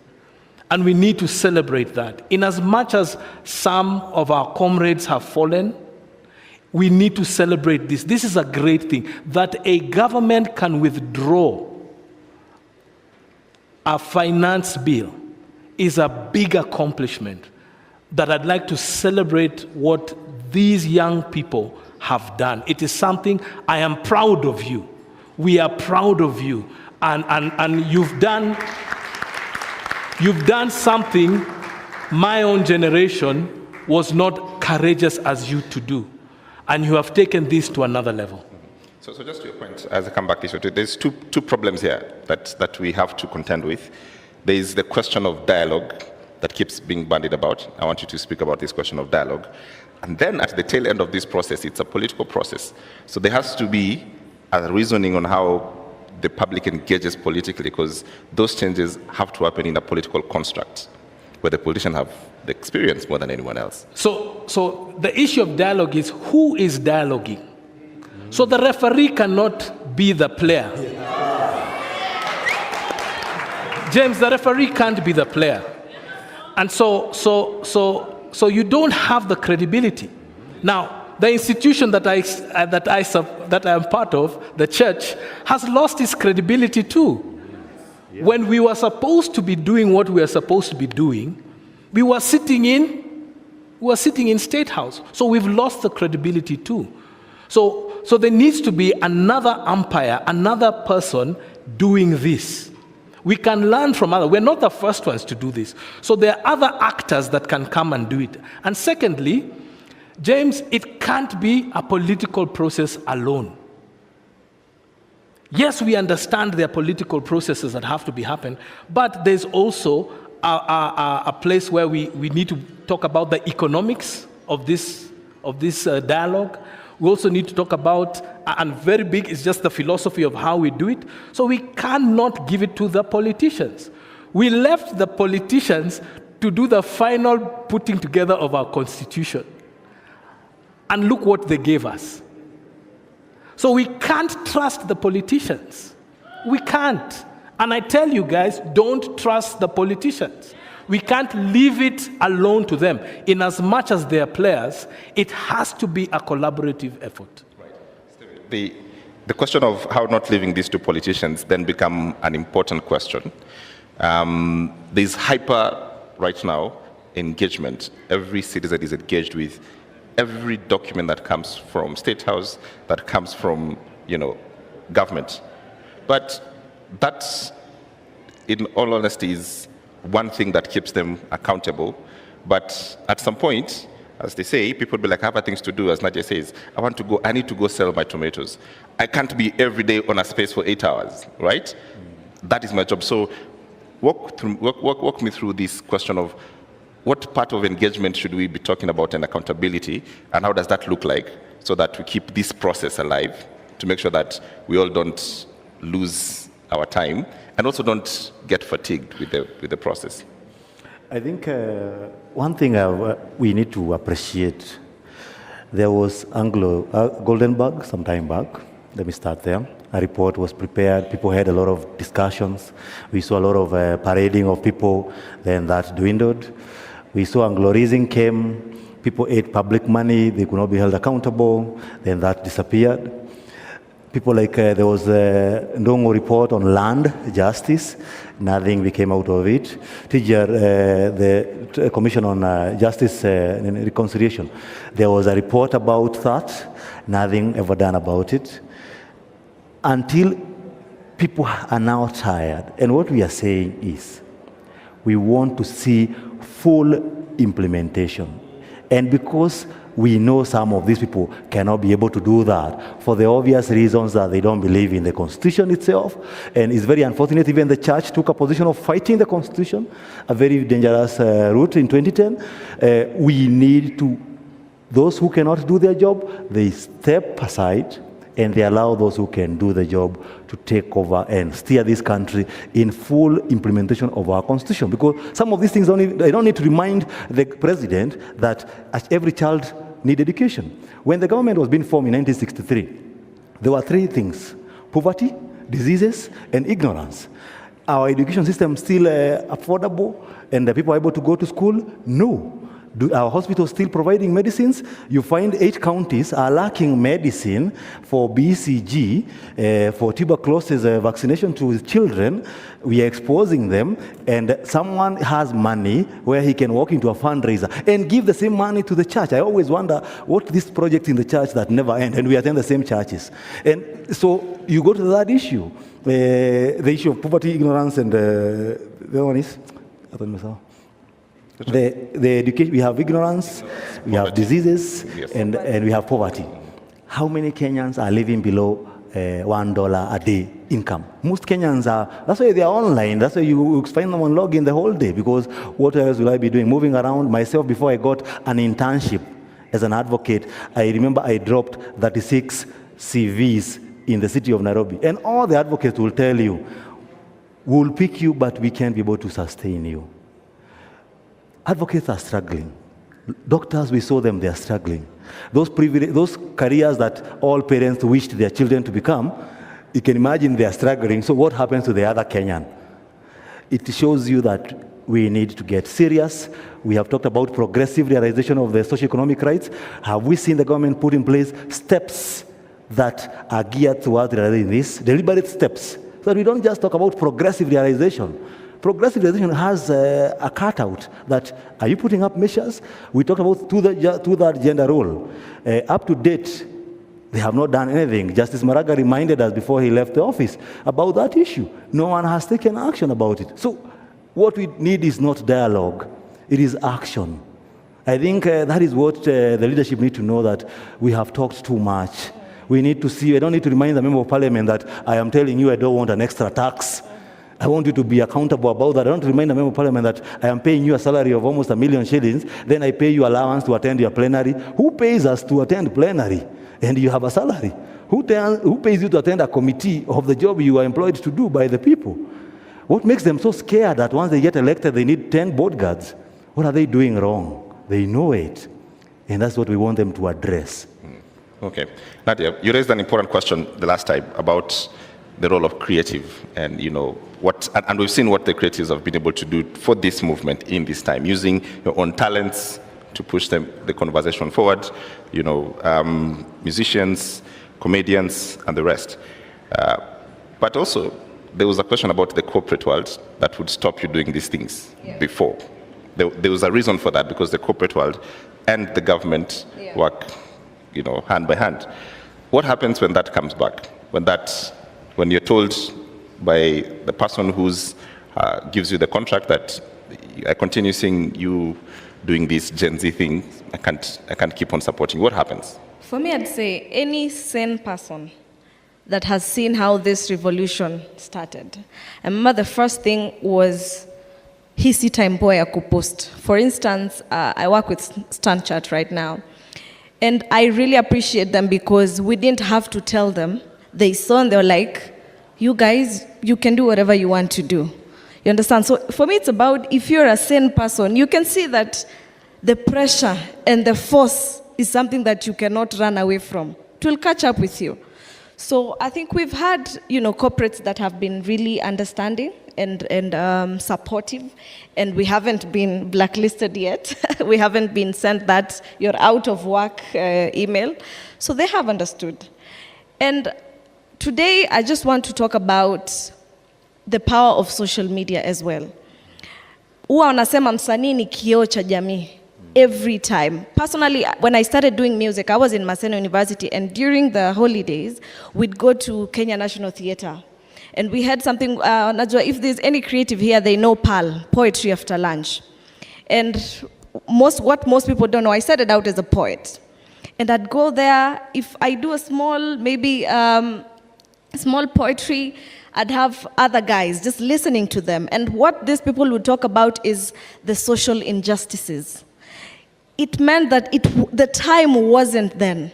And we need to celebrate that. In as much as some of our comrades have fallen, we need to celebrate this. This is a great thing, that a government can withdraw a finance bill is a big accomplishment that I'd like to celebrate what these young people have done. It is something I am proud of you. We are proud of you. And you've done something my own generation was not courageous as you to do. And you have taken this to another level. So just to your point, as I come back to you, there's two problems here that we have to contend with. There is the question of dialogue that keeps being bandied about. I want you to speak about this question of dialogue. And then at the tail end of this process, it's a political process. So there has to be a reasoning on how the public engages politically, because those changes have to happen in a political construct where the politicians have the experience more than anyone else. So the issue of dialogue is who is dialoguing. So the referee cannot be the player. James, the referee can't be the player. And so you don't have the credibility. Now, the institution that I am part of, the church, has lost its credibility too. Yeah. When we were supposed to be doing what we are supposed to be doing, we were sitting in State House. So we've lost the credibility too. So there needs to be another umpire, another person doing this. We can learn from others. We're not the first ones to do this. So there are other actors that can come and do it. And secondly, James, it can't be a political process alone. Yes, we understand there are political processes that have to be happen, but there's also a place where we need to talk about the economics of this dialogue. We also need to talk about, and very big, is just the philosophy of how we do it. So we cannot give it to the politicians. We left the politicians to do the final putting together of our constitution. And look what they gave us. So we can't trust the politicians. We can't. And I tell you guys, don't trust the politicians. We can't leave it alone to them. In as much as they are players, it has to be a collaborative effort. Right. The question of how not leaving this to politicians then become an important question. There's hyper, right now, engagement. Every citizen is engaged with every document that comes from State House, that comes from, government. But that, in all honesty, is one thing that keeps them accountable. But at some point, as they say, people will be like, I have other things to do. As Nadia says, I need to go sell my tomatoes. I can't be every day on a space for 8 hours, right? That is my job. So walk me through this question of what part of engagement should we be talking about and accountability, and how does that look like so that we keep this process alive to make sure that we all don't lose our time and also don't get fatigued with the process? I think one thing we need to appreciate, there was Goldenberg some time back. Let me start there. A report was prepared. People had a lot of discussions. We saw a lot of parading of people. Then that dwindled. We saw Anglo-Rising came. People ate public money. They could not be held accountable. Then that disappeared. People like, there was a Ndongo report on land justice. Nothing came out of it. TGR, the Commission on Justice and Reconciliation, there was a report about that. Nothing ever done about it. Until people are now tired. And what we are saying is, we want to see full implementation. And because we know some of these people cannot be able to do that for the obvious reasons that they don't believe in the Constitution itself. And it's very unfortunate, even the church took a position of fighting the Constitution, a very dangerous route in 2010. We need to, those who cannot do their job, they step aside and they allow those who can do the job to take over and steer this country in full implementation of our Constitution. Because some of these things, they don't need to remind the president that every child needs education. When the government was being formed in 1963, there were three things: poverty, diseases, and ignorance. Our education system still affordable and the people are able to go to school? No. Do our hospitals still providing medicines? You find 8 counties are lacking medicine for BCG, for tuberculosis vaccination to children. We are exposing them, and someone has money where he can walk into a fundraiser and give the same money to the church. I always wonder what this project in the church that never end, and we attend the same churches. And so you go to that issue, the issue of poverty, ignorance, and the other one is, I don't know. The education, we have ignorance, we have diseases, yes, and we have poverty. How many Kenyans are living below $1 a day income? Most Kenyans are, that's why they are online. That's why you find them on login the whole day, because what else will I be doing? Moving around. Myself, before I got an internship as an advocate, I remember I dropped 36 CVs in the city of Nairobi. And all the advocates will tell you, we'll pick you, but we can't be able to sustain you. Advocates are struggling. Doctors, we saw them, they are struggling. Those careers that all parents wished their children to become, you can imagine they are struggling. So what happens to the other Kenyan? It shows you that we need to get serious. We have talked about progressive realization of the socioeconomic rights. Have we seen the government put in place steps that are geared towards realizing this? Deliberate steps. So we don't just talk about progressive realization. Progressive realization has a cutout that, are you putting up measures? We talked about two-third gender role. Up to date, they have not done anything. Justice Maraga reminded us before he left the office about that issue. No one has taken action about it. So what we need is not dialogue, it is action. I think that is what the leadership need to know, that we have talked too much. We need to see, I don't need to remind the member of parliament that I am telling you I don't want an extra tax. I want you to be accountable about that. I don't remind the member of parliament that I am paying you a salary of almost 1 million shillings, then I pay you allowance to attend your plenary. Who pays us to attend plenary? And you have a salary. Who pays you to attend a committee of the job you are employed to do by the people? What makes them so scared that once they get elected, they need 10 bodyguards? What are they doing wrong? They know it. And that's what we want them to address. Okay. Nadia, you raised an important question the last time about the role of creative, and and we've seen what the creatives have been able to do for this movement in this time, using your own talents to push the conversation forward, musicians, comedians, and the rest. But also, there was a question about the corporate world that would stop you doing these things before. There was a reason for that, because the corporate world and the government work, hand by hand. What happens when that comes back? When you're told by the person who gives you the contract that I continue seeing you doing this Gen Z thing, I can't keep on supporting. What happens? For me, I'd say any sane person that has seen how this revolution started. I remember the first thing was hisi time boy kupost. For instance, I work with StandChat right now, and I really appreciate them because we didn't have to tell them. They saw and they were like, you guys, you can do whatever you want to do. You understand? So for me, it's about if you're a sane person, you can see that the pressure and the force is something that you cannot run away from. It will catch up with you. So I think we've had, corporates that have been really understanding and supportive, and we haven't been blacklisted yet. We haven't been sent that you're out of work email. So they have understood. And today, I just want to talk about the power of social media as well. Huwa wanasema msanii ni kioo cha jamii. Every time. Personally, when I started doing music, I was in Maseno University, and during the holidays, we'd go to Kenya National Theatre. And we had something, Najwa, if there's any creative here, they know PAL, Poetry After Lunch. And what most people don't know, I started out as a poet. And I'd go there, if I do a small, maybe small poetry, I'd have other guys just listening to them. And what these people would talk about is the social injustices. It meant that the time wasn't then.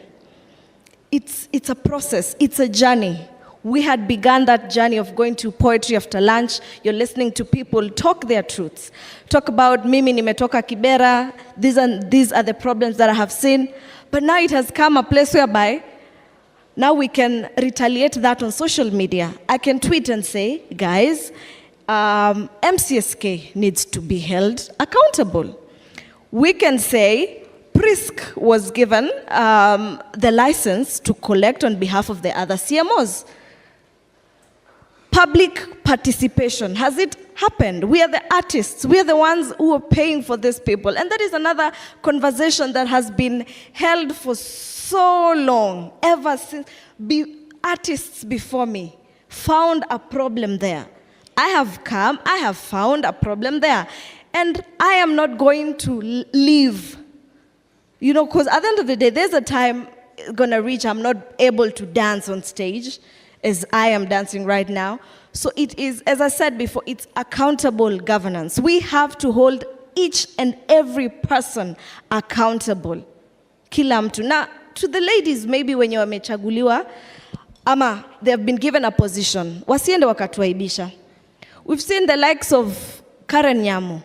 It's a process, it's a journey. We had begun that journey of going to Poetry After Lunch. You're listening to people talk their truths. Talk about mimi nimetoka Kibera, these are the problems that I have seen. But now it has come a place whereby now we can retaliate that on social media. I can tweet and say, guys, MCSK needs to be held accountable. We can say, PRISC was given the license to collect on behalf of the other CMOs. Public participation, has it happened? We are the artists, we are the ones who are paying for these people. And that is another conversation that has been held for so long, ever since artists before me found a problem there. I have found a problem there. And I am not going to leave, because at the end of the day, there's a time going to reach, I'm not able to dance on stage as I am dancing right now. So it is, as I said before, it's accountable governance. We have to hold each and every person accountable. Kila mtu. Now, to the ladies, maybe when you wamechaguliwa, ama they have been given a position, wasiende wakatuaibisha. We've seen the likes of Karen Nyamu,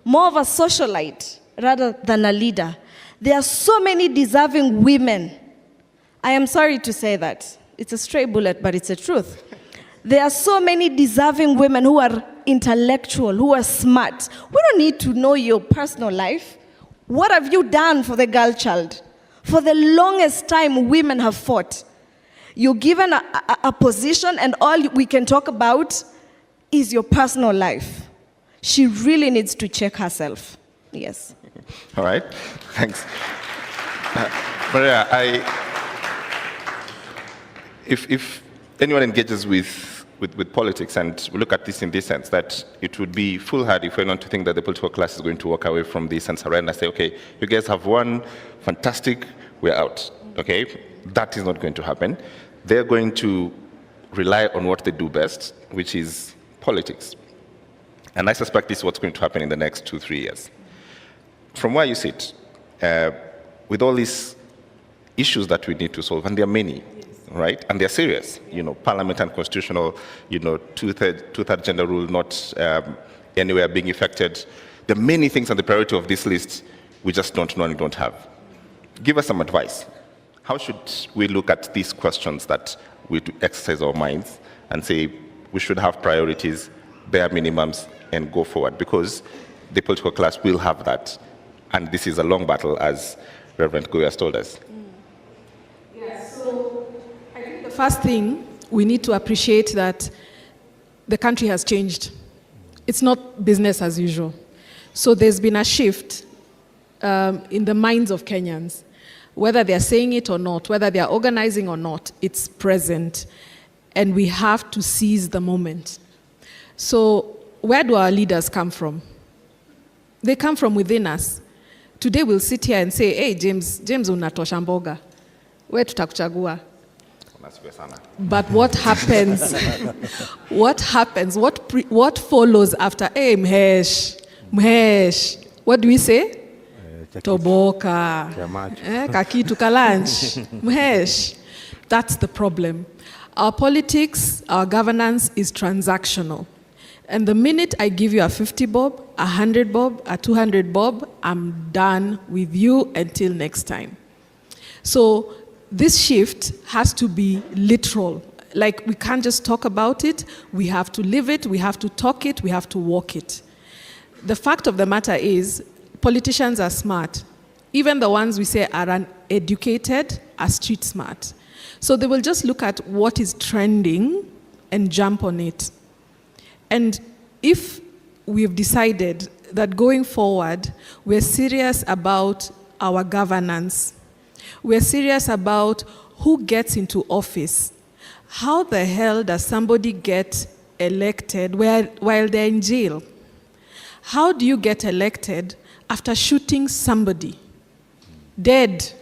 more of a socialite rather than a leader. There are so many deserving women. I am sorry to say that. It's a stray bullet, but it's the truth. There are so many deserving women who are intellectual, who are smart. We don't need to know your personal life. What have you done for the girl child? For the longest time, women have fought. You're given a position, and all we can talk about is your personal life. She really needs to check herself. Yes. All right. Thanks. Maria, if anyone engages with politics, and we look at this in this sense, that it would be foolhardy for anyone to think that the political class is going to walk away from this and surrender and say, okay, you guys have won, fantastic, we're out. Okay? That is not going to happen. They're going to rely on what they do best, which is politics. And I suspect this is what's going to happen in the next 2-3 years. From where you sit, with all these issues that we need to solve, and there are many, right? And they're serious. Parliament and constitutional, two-third gender rule not anywhere being affected. There are many things on the priority of this list we just don't know and don't have. Give us some advice. How should we look at these questions that we exercise our minds and say we should have priorities, bare minimums, and go forward? Because the political class will have that. And this is a long battle, as Reverend Goy has told us. Yeah, so I think the first thing, we need to appreciate that the country has changed. It's not business as usual. So there's been a shift in the minds of Kenyans. Whether they're saying it or not, whether they're organizing or not, it's present. And we have to seize the moment. So where do our leaders come from? They come from within us. Today we'll sit here and say, hey, James unatosha mboga. Where tutakuchagua? But what happens? What follows after? Hey, Mhesh. What do we say? Toboka. Kakitu ka lunch. Mhesh. That's the problem. Our politics, our governance is transactional. And the minute I give you a 50 bob, a 100 bob, a 200 bob, I'm done with you until next time. So this shift has to be literal. Like, we can't just talk about it, we have to live it, we have to talk it, we have to walk it. The fact of the matter is, politicians are smart. Even the ones we say are uneducated are street smart. So they will just look at what is trending and jump on it. And if we've decided that going forward, we're serious about our governance, we're serious about who gets into office, how the hell does somebody get elected while they're in jail? How do you get elected after shooting somebody dead?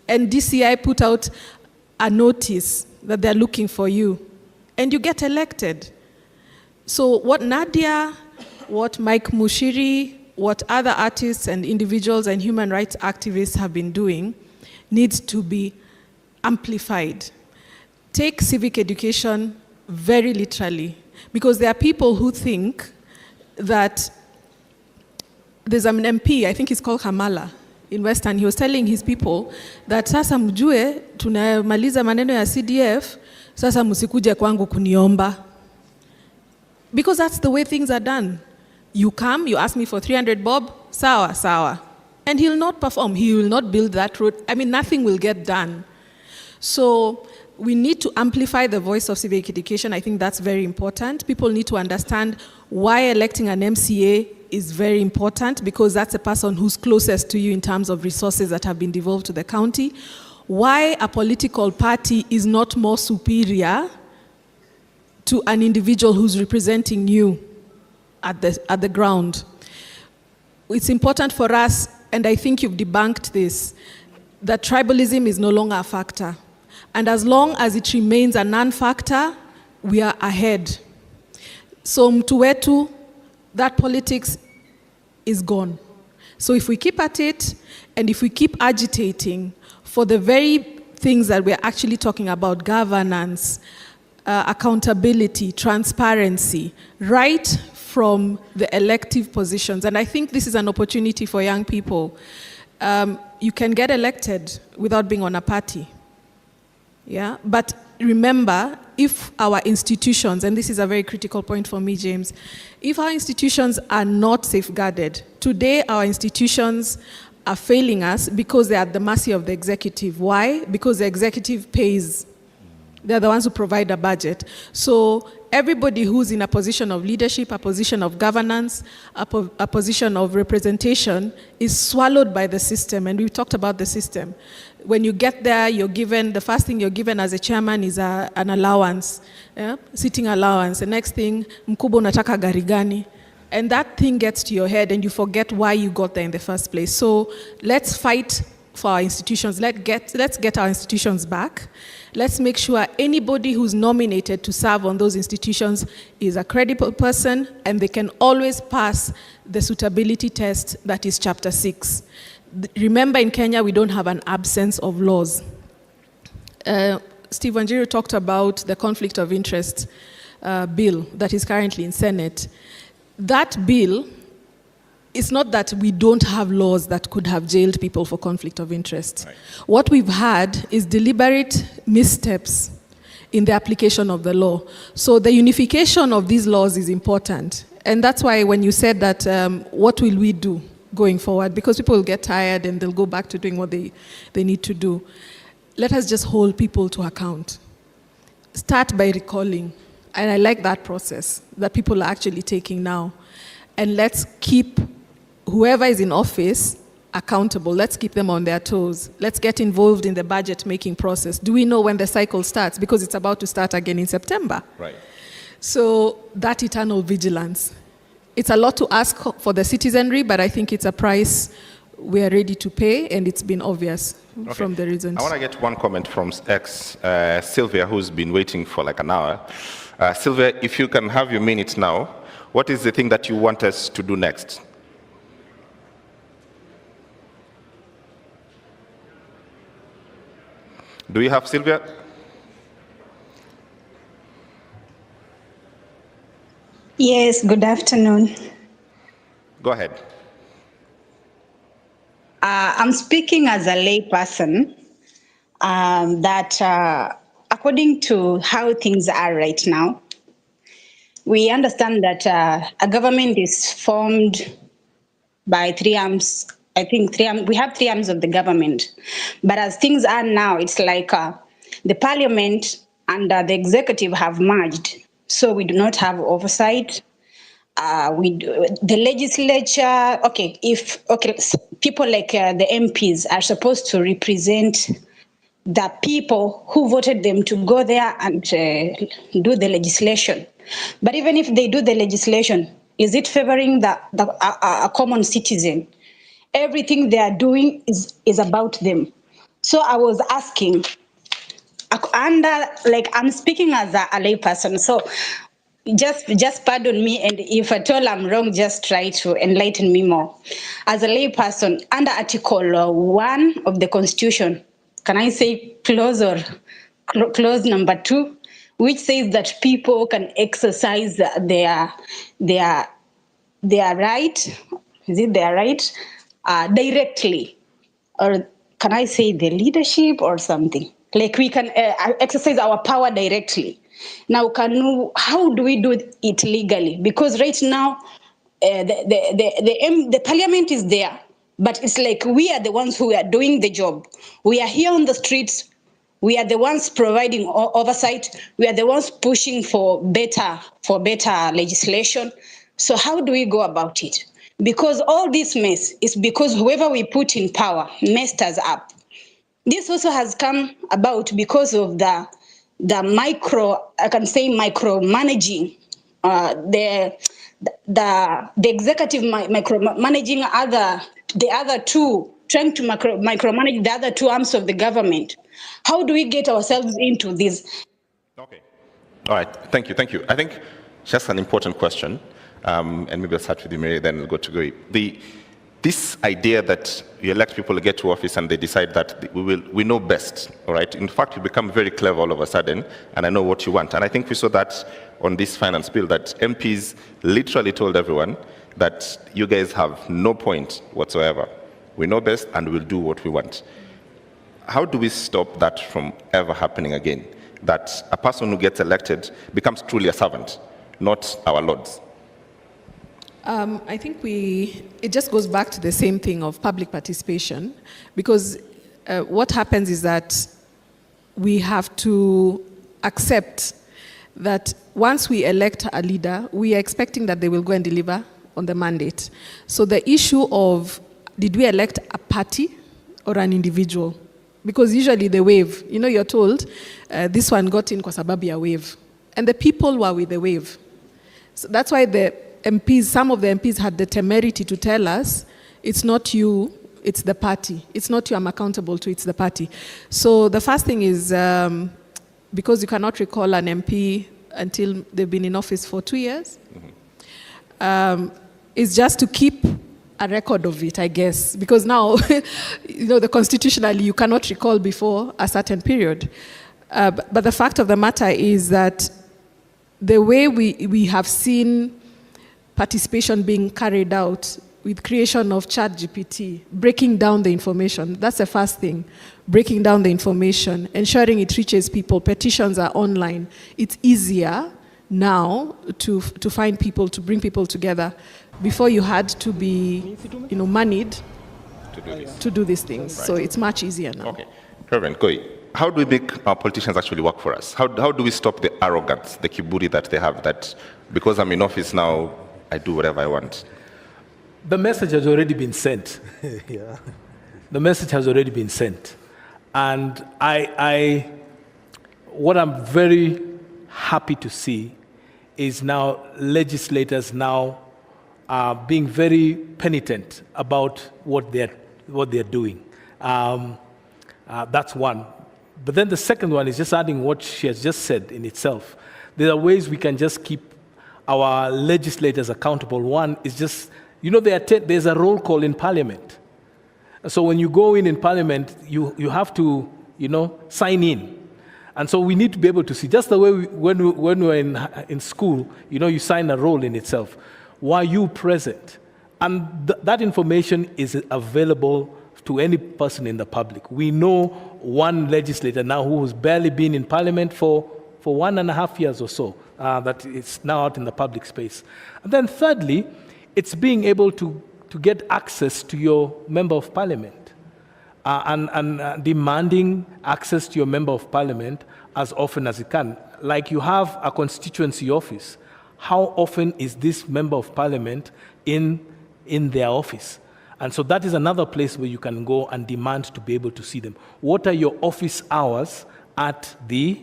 And DCI put out a notice that they're looking for you, and you get elected. So what Nadia, what Mike Mushiri, what other artists and individuals and human rights activists have been doing needs to be amplified. Take civic education very literally, because there are people who think that there's an MP, I think he's called Kamala, in Western. He was telling his people that sasa mjue tunamaliza maneno ya CDF, sasa msikuje kwangu kuniomba. Because that's the way things are done. You come, you ask me for 300 bob, sawa, sawa. And he'll not perform, he will not build that road. I mean, nothing will get done. So we need to amplify the voice of civic education. I think that's very important. People need to understand why electing an MCA is very important, because that's a person who's closest to you in terms of resources that have been devolved to the county. Why a political party is not more superior to an individual who's representing you at the ground. It's important for us, and I think you've debunked this, that tribalism is no longer a factor. And as long as it remains a non-factor, we are ahead. So mtu wetu, that politics is gone. So if we keep at it, and if we keep agitating for the very things that we're actually talking about, governance, accountability, transparency, right from the elective positions. And I think this is an opportunity for young people. You can get elected without being on a party. Yeah, but remember, if our institutions, and this is a very critical point for me, James, if our institutions are not safeguarded, today our institutions are failing us because they are at the mercy of the executive. Why? Because the executive pays. They're the ones who provide a budget. So everybody who's in a position of leadership, a position of governance, a position of representation is swallowed by the system. And we've talked about the system. When you get there, you're given, the first thing you're given as a chairman is an allowance, sitting allowance. The next thing, mkubwa unataka gari gani? And that thing gets to your head and you forget why you got there in the first place. So let's fight for our institutions. Let's get our institutions back. Let's make sure anybody who's nominated to serve on those institutions is a credible person, and they can always pass the suitability test that is Chapter 6. Remember, in Kenya, we don't have an absence of laws. Steve Wanjiru talked about the conflict of interest bill that is currently in Senate. That bill, it's not that we don't have laws that could have jailed people for conflict of interest. Right. What we've had is deliberate missteps in the application of the law. So the unification of these laws is important. And that's why when you said that, what will we do going forward? Because people will get tired and they'll go back to doing what they need to do. Let us just hold people to account. Start by recalling. And I like that process that people are actually taking now. And let's keep whoever is in office accountable. Let's keep them on their toes. Let's get involved in the budget-making process. Do we know when the cycle starts? Because it's about to start again in September. Right. So that eternal vigilance. It's a lot to ask for the citizenry, but I think it's a price we are ready to pay, and it's been obvious from the reasons. I want to get one comment from Sylvia, who's been waiting for like an hour. Sylvia, if you can have your minutes now, what is the thing that you want us to do next? Do you have Sylvia? Yes, good afternoon. Go ahead. I'm speaking as a lay person according to how things are right now, we understand that a government is formed by three arms. I think we have three arms of the government. But as things are now, it's like the parliament and the executive have merged. So we do not have oversight. The legislature, people like the MPs are supposed to represent the people who voted them to go there and do the legislation. But even if they do the legislation, is it favoring a common citizen? Everything they are doing is about them. So I was asking, I'm speaking as a lay person, so just pardon me, and if at all I'm wrong, just try to enlighten me more. As a lay person, under Article 1 of the Constitution, can I say clause number 2, which says that people can exercise their right, is it their right, directly, or can I say the leadership or something? Like we can exercise our power directly. Now, how do we do it legally? Because right now, the parliament is there, but it's like we are the ones who are doing the job. We are here on the streets. We are the ones providing oversight. We are the ones pushing for better legislation. So how do we go about it? Because all this mess is because whoever we put in power messed us up. This also has come about because of the micromanaging, the executive micromanaging the other two, trying to micromanage the other two arms of the government. How do we get ourselves into this? Okay. All right. Thank you. I think just an important question, and maybe I'll start with you, Mary, then we'll go to Goi. This idea that you elect people to get to office and they decide that we know best, all right? In fact, you become very clever all of a sudden, and I know what you want. And I think we saw that on this finance bill, that MPs literally told everyone that you guys have no point whatsoever. We know best and we'll do what we want. How do we stop that from ever happening again? That a person who gets elected becomes truly a servant, not our lords? I think it just goes back to the same thing of public participation, because what happens is that we have to accept that once we elect a leader, we are expecting that they will go and deliver on the mandate. So the issue of, did we elect a party or an individual? Because usually they wave. You know, you're told, this one got in kwa sababu ya wave. And the people were with the wave. So that's why some of the MPs had the temerity to tell us, it's not you, it's the party. It's not you I'm accountable to, it's the party. So the first thing is, because you cannot recall an MP until they've been in office for 2 years, is just to keep a record of it, I guess. Because now, constitutionally, you cannot recall before a certain period. But the fact of the matter is that the way we have seen participation being carried out with creation of ChatGPT, breaking down the information. That's the first thing, breaking down the information, ensuring it reaches people. Petitions are online. It's easier now to find people, to bring people together. Before you had to be, moneyed to do these things. Right. So it's much easier now. Okay. Reverend Koi, how do we make our politicians actually work for us? How do we stop the arrogance, the kiburi that they have, that because I'm in office now, I do whatever I want? The message has already been sent. Yeah. The message has already been sent. And what I'm very happy to see is now legislators now are being very penitent about what they're doing. That's one. But then the second one is just adding what she has just said in itself. There are ways we can just keep our legislators accountable. One is just, there's a roll call in Parliament. So when you go in Parliament, you have to, sign in. And so we need to be able to see, just the way when we're in school, you sign a roll in itself. Were you present? And that information is available to any person in the public. We know one legislator now who has barely been in parliament for 1.5 years or so, that is now out in the public space. And then thirdly, it's being able to get access to your member of parliament. And demanding access to your member of parliament as often as you can. Like you have a constituency office. How often is this member of parliament in their office? And so that is another place where you can go and demand to be able to see them. What are your office hours at the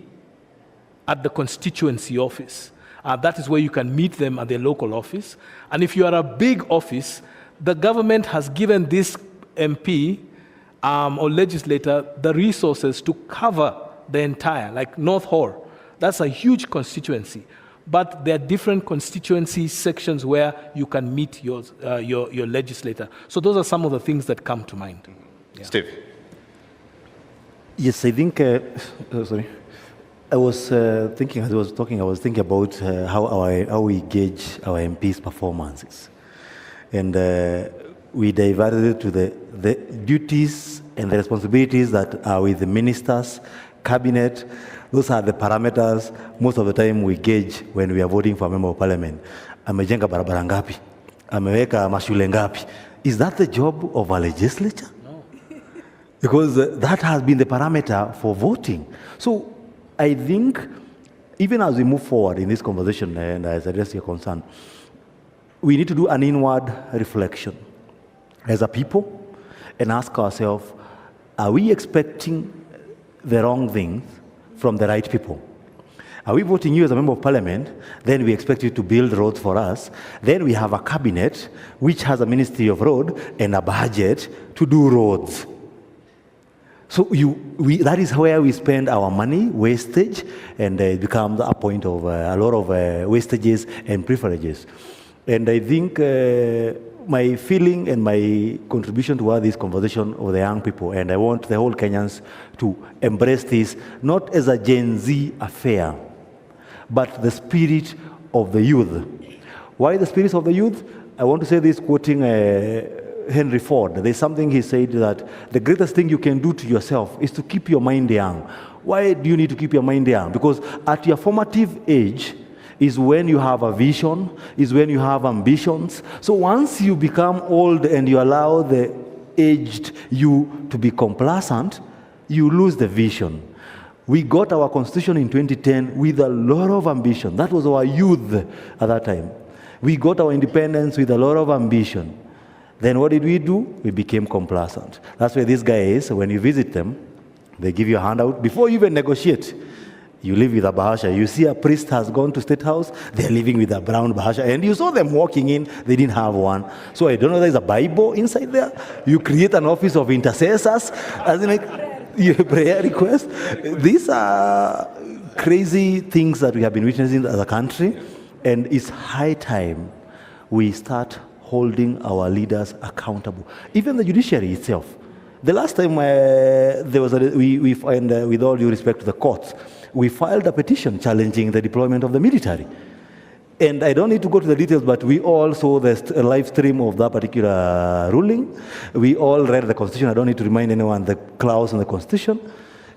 constituency office? That is where you can meet them at their local office. And if you are a big office, the government has given this MP or legislator the resources to cover the entire, like North Hall. That's a huge constituency. But there are different constituency sections where you can meet your legislator. So those are some of the things that come to mind. Yeah. Steve. Yes, I think, sorry. I was thinking, as I was talking, I was thinking about how we gauge our MPs' performances. And we diverted it to the duties and the responsibilities that are with the ministers, cabinet. Those are the parameters most of the time we gauge when we are voting for a member of parliament. Amejenga barabara ngapi? Ameweka mashule ngapi? Is that the job of a legislature? No. Because that has been the parameter for voting. So I think even as we move forward in this conversation, and as I address your concern, we need to do an inward reflection as a people and ask ourselves, are we expecting the wrong things from the right people? Are we voting you as a member of parliament? Then we expect you to build roads for us. Then we have a cabinet which has a ministry of road and a budget to do roads. So that is where we spend our money, wastage, and it becomes a point of a lot of wastages and privileges. And I think my feeling and my contribution to this conversation of the young people, and I want the whole Kenyans to embrace this, not as a Gen Z affair, but the spirit of the youth. Why the spirit of the youth? I want to say this quoting Henry Ford. There's something he said that the greatest thing you can do to yourself is to keep your mind young. Why do you need to keep your mind young? Because at your formative age is when you have a vision, is when you have ambitions. So once you become old and you allow the aged you to be complacent, you lose the vision. We got our constitution in 2010 with a lot of ambition. That was our youth at that time. We got our independence with a lot of ambition. Then what did we do? We became complacent. That's why these guys, when you visit them, they give you a handout. Before you even negotiate, you live with a bahasha. You see a priest has gone to State House, they're living with a brown bahasha. And you saw them walking in, they didn't have one. So I don't know, there's a Bible inside there. You create an office of intercessors, as in your prayer request. These are crazy things that we have been witnessing as a country. And it's high time we start holding our leaders accountable. Even the judiciary itself. The last time there was we find, with all due respect to the courts, we filed a petition challenging the deployment of the military. And I don't need to go to the details, but we all saw the live stream of that particular ruling. We all read the Constitution. I don't need to remind anyone the clause in the Constitution.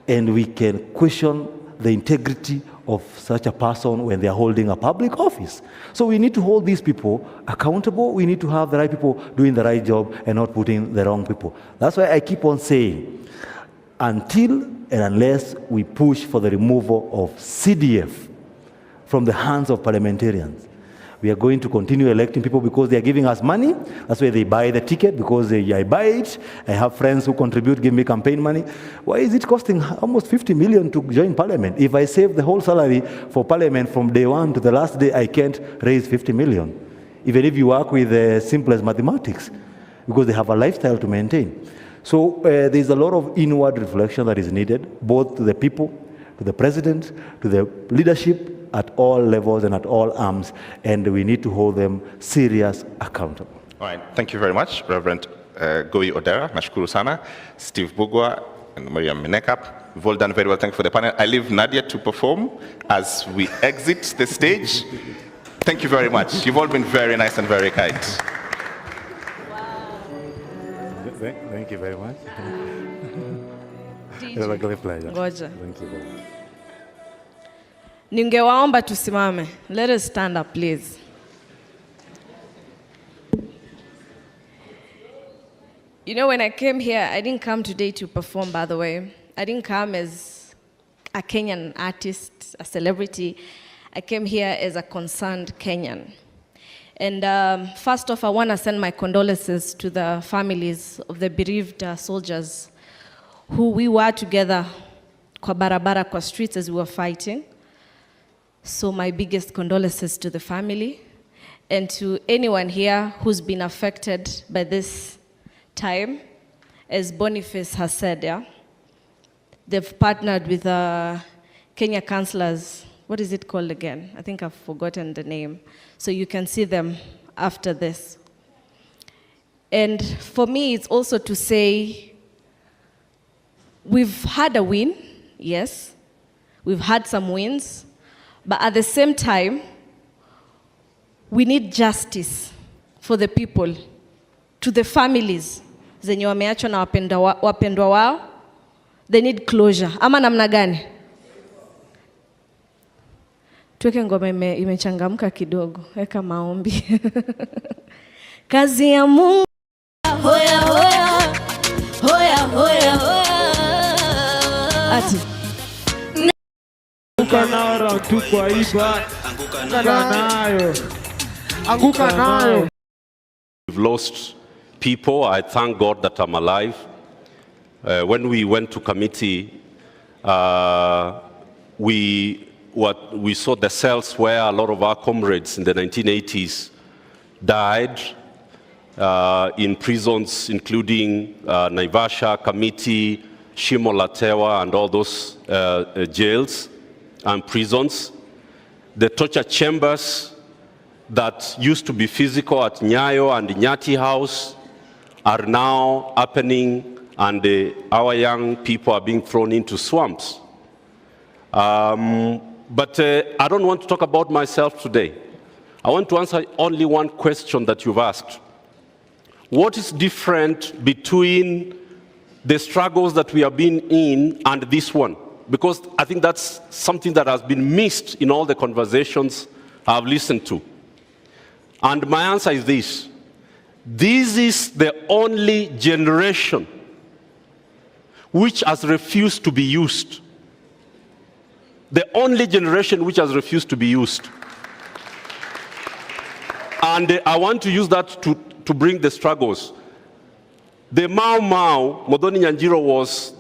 And we can question the integrity of such a person when they are holding a public office. So we need to hold these people accountable. We need to have the right people doing the right job and not putting the wrong people. That's why I keep on saying, until and unless we push for the removal of CDF from the hands of parliamentarians, we are going to continue electing people because they are giving us money. That's why they buy the ticket, because I buy it. I have friends who contribute, give me campaign money. Why is it costing almost 50 million to join parliament? If I save the whole salary for parliament from day one to the last day, I can't raise 50 million. Even if you work with the simplest mathematics, because they have a lifestyle to maintain. So there's a lot of inward reflection that is needed, both to the people, to the president, to the leadership, at all levels and at all arms, and we need to hold them serious accountable. All right, thank you very much, Reverend Goi Odera, nashukuru sana, Steve Bugwa and Maria Menekap. You've all done very well. Thank you for the panel. I leave Nadia to perform as we exit the stage. Thank you very much. You've all been very nice and very kind. Thank you very much. It was a great pleasure. Ngoja. Thank you very much. Ningewaomba tusimame. Let us stand up, please. You know, when I came here, I didn't come today to perform, by the way. I didn't come as a Kenyan artist, a celebrity. I came here as a concerned Kenyan. And first off, I want to send my condolences to the families of the bereaved soldiers who we were together kwa barabara, kwa streets as we were fighting. So my biggest condolences to the family and to anyone here who's been affected by this time. As Boniface has said, yeah, they've partnered with Kenya councillors. What is it called again? I think I've forgotten the name. So you can see them after this. And for me, it's also to say, we've had a win, yes. We've had some wins. But at the same time, we need justice for the people, to the families zenye wameachwa na wapendwa wao. They need closure. Ama namna gani? Tuweke ngoma imechangamka kidogo. Weka maombi. Kazi ya Mungu. Hoya, hoya. Hoya, hoya, hoya. Ati. Anguka nayo round 2 kwa iba. Anguka nayo. We've lost people. I thank God that I'm alive. When we went to committee, we saw the cells where a lot of our comrades in the 1980s died in prisons, including Naivasha, Kamiti, Shimo La Tewa, and all those jails and prisons. The torture chambers that used to be physical at Nyayo and Nyati House are now happening, and our young people are being thrown into swamps. But I don't want to talk about myself today. I want to answer only one question that you've asked. What is different between the struggles that we have been in and this one? Because I think that's something that has been missed in all the conversations I've listened to. And my answer is this. This is the only generation which has refused to be used. The only generation which has refused to be used. And I want to use that to bring the struggles. The Mau Mau, Modoni Nyanjiro was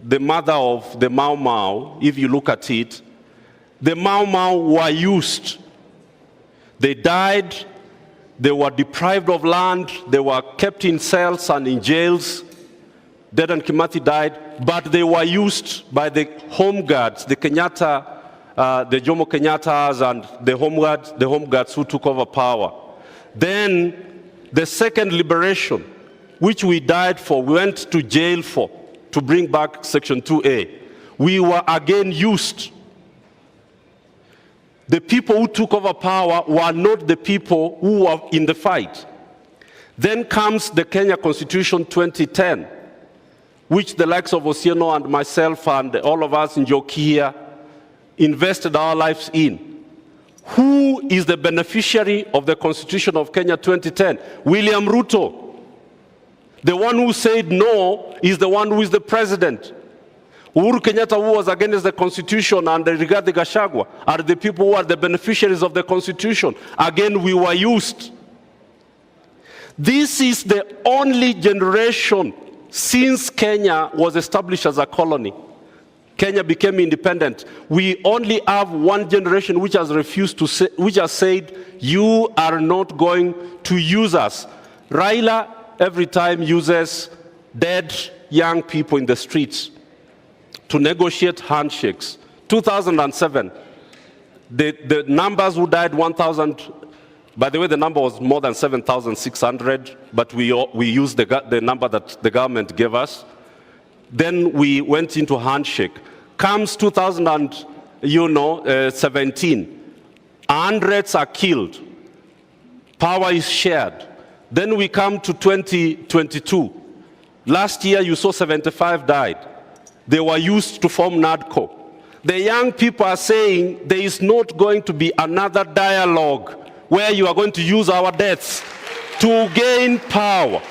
the mother of the Mau Mau. If you look at it, the Mau Mau were used. They died, they were deprived of land, they were kept in cells and in jails. Dedan Kimathi died, but they were used by the home guards, the Kenyatta, the Jomo Kenyattas and the home guards who took over power. Then the second liberation, which we died for, we went to jail for, to bring back Section 2A. We were again used. The people who took over power were not the people who were in the fight. Then comes the Kenya Constitution 2010, which the likes of Osieno and myself and all of us in Jokia invested our lives in. Who is the beneficiary of the Constitution of Kenya 2010? William Ruto. The one who said no is the one who is the president. Uhuru Kenyatta, who was against the Constitution, and Rigathi Gachagua are the people who are the beneficiaries of the Constitution. Again, we were used. This is the only generation since Kenya was established as a colony. Kenya became independent. We only have one generation which has refused to say, which has said, you are not going to use us. Raila every time uses dead young people in the streets to negotiate handshakes. 2007, the numbers who died 1,000, by the way, the number was more than 7,600, but we used the number that the government gave us. Then we went into handshake. Comes 2017, hundreds are killed. Power is shared. Then we come to 2022. Last year you saw 75 died. They were used to form NADCO. The young people are saying there is not going to be another dialogue where you are going to use our deaths to gain power.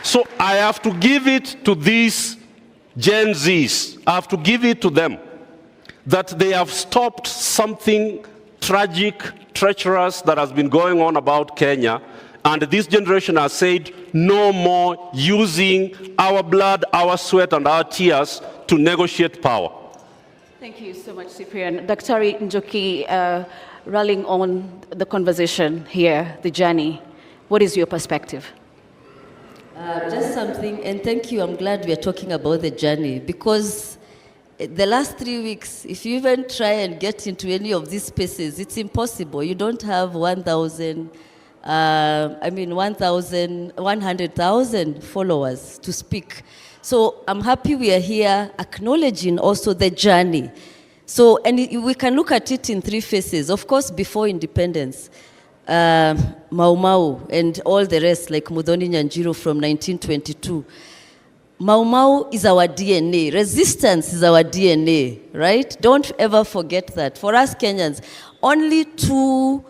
So I have to give it to these Gen Zs. I have to give it to them that they have stopped something tragic, treacherous that has been going on about Kenya. And this generation has said no more using our blood, our sweat, and our tears to negotiate power. Thank you so much, Cyprian. Dr. Njoki, rallying on the conversation here, the journey, what is your perspective? Just something, and thank you, I'm glad we are talking about the journey, because the last 3 weeks, if you even try and get into any of these spaces, it's impossible. You don't have 100,000 followers to speak. So I'm happy we are here acknowledging also the journey. So, and we can look at it in 3 phases. Of course, before independence, Mau Mau and all the rest, like Muthoni Nyanjiro from 1922. Mau Mau is our DNA. Resistance is our DNA, right? Don't ever forget that. For us Kenyans, only 2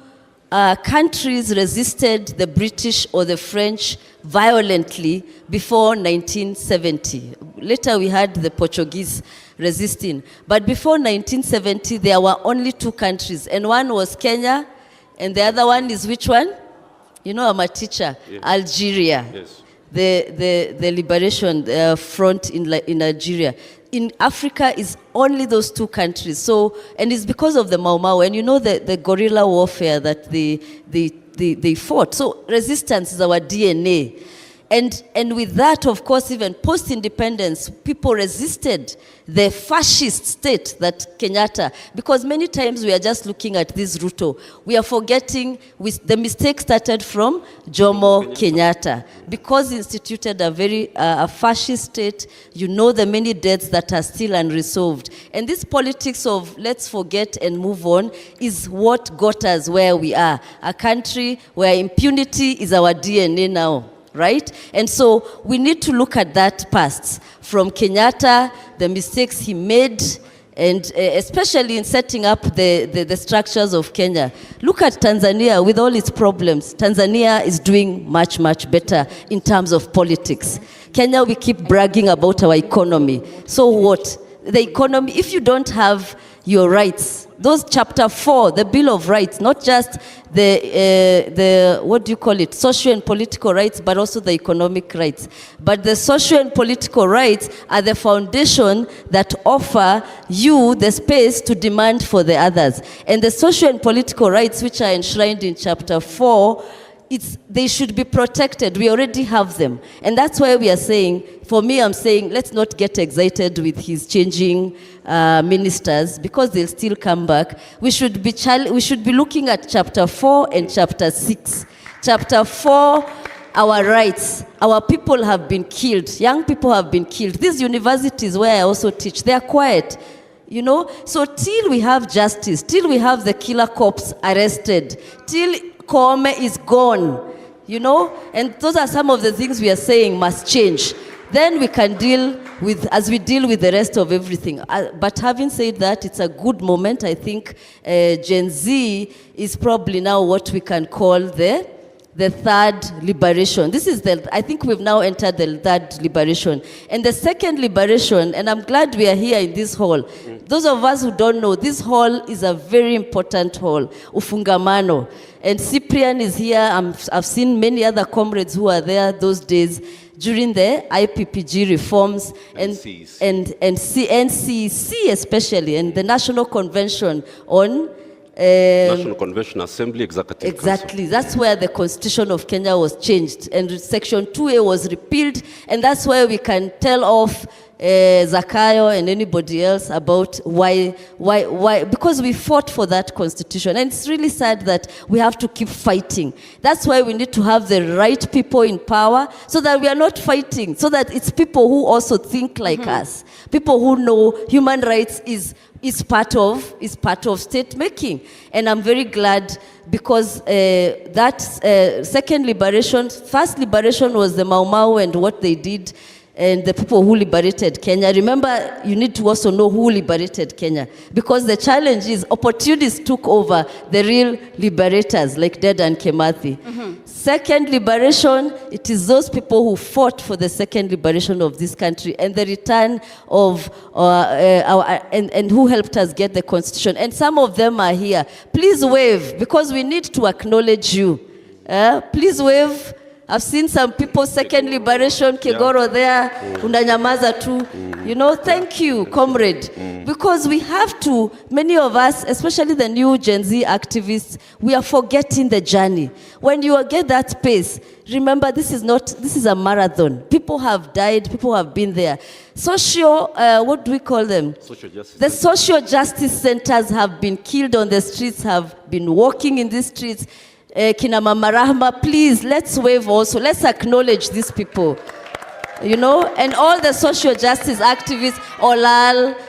countries resisted the British or the French violently before 1970. Later we had the Portuguese resisting. But before 1970, there were only 2 countries. And one was Kenya, and the other one is which one? You know, I'm a teacher. Yes. Algeria. Yes. The liberation front in Algeria. In Africa is only those 2 countries. So, and it's because of the Mau Mau, and you know the guerrilla warfare that they fought. So resistance is our DNA. And with that, of course, even post-independence, people resisted the fascist state that Kenyatta, because many times we are just looking at this Ruto. We are forgetting the mistake started from Jomo Kenyatta, because he instituted a fascist state. You know the many deaths that are still unresolved. And this politics of let's forget and move on is what got us where we are. A country where impunity is our DNA now. Right? And so we need to look at that past from Kenyatta, the mistakes he made, and especially in setting up the structures of Kenya. Look at Tanzania with all its problems. Tanzania is doing much, much better in terms of politics. Kenya, we keep bragging about our economy. So what? The economy, if you don't have your rights, those chapter 4, the Bill of Rights, not just the what do you call it, social and political rights, but also the economic rights. But the social and political rights are the foundation that offer you the space to demand for the others. And the social and political rights, which are enshrined in chapter 4, they should be protected. We already have them. And that's why we are saying, for me, I'm saying, let's not get excited with his changing ministers, because they'll still come back. We should be looking at chapter 4 and chapter 6. Chapter 4, our rights. Our people have been killed. Young people have been killed. These universities where I also teach, they are quiet. You know, so till we have justice, till we have the killer cops arrested, till Koome is gone, you know, and those are some of the things we are saying must change. Then we can deal with, as we deal with the rest of everything. But having said that, it's a good moment. I think Gen Z is probably now what we can call the third liberation. This is I think we've now entered the third liberation. And the second liberation, and I'm glad we are here in this hall. Those of us who don't know, this hall is a very important hall, Ufungamano. And Cyprian is here. I've seen many other comrades who are there those days during the IPPG reforms and NCC especially, and the National Convention on National Convention, Assembly, Executive Exactly. Council. That's where the Constitution of Kenya was changed, and Section 2A was repealed, and that's where we can tell off Zakayo and anybody else about why, because we fought for that constitution. And it's really sad that we have to keep fighting. That's why we need to have the right people in power, so that we are not fighting, so that it's people who also think like us, people who know human rights is part of state making. And I'm very glad, because that second liberation, first liberation was the Mau Mau and what they did, and the people who liberated Kenya. Remember, you need to also know who liberated Kenya, because the challenge is opportunists took over the real liberators like Dedan Kimathi. Second liberation, it is those people who fought for the second liberation of this country and the return of and who helped us get the constitution. And some of them are here. Please wave, because we need to acknowledge you. Please wave. I've seen some people, second liberation, Kigoro there, unanyamaza tu. You know, thank you, comrade. Because we have to, many of us, especially the new Gen Z activists, we are forgetting the journey. When you get that pace, remember this is a marathon. People have died, people have been there. What do we call them? Social justice. The social justice centers have been killed on the streets, have been walking in these streets. Kina Mama Rahma, please, let's wave also. Let's acknowledge these people. You know, and all the social justice activists, Olal,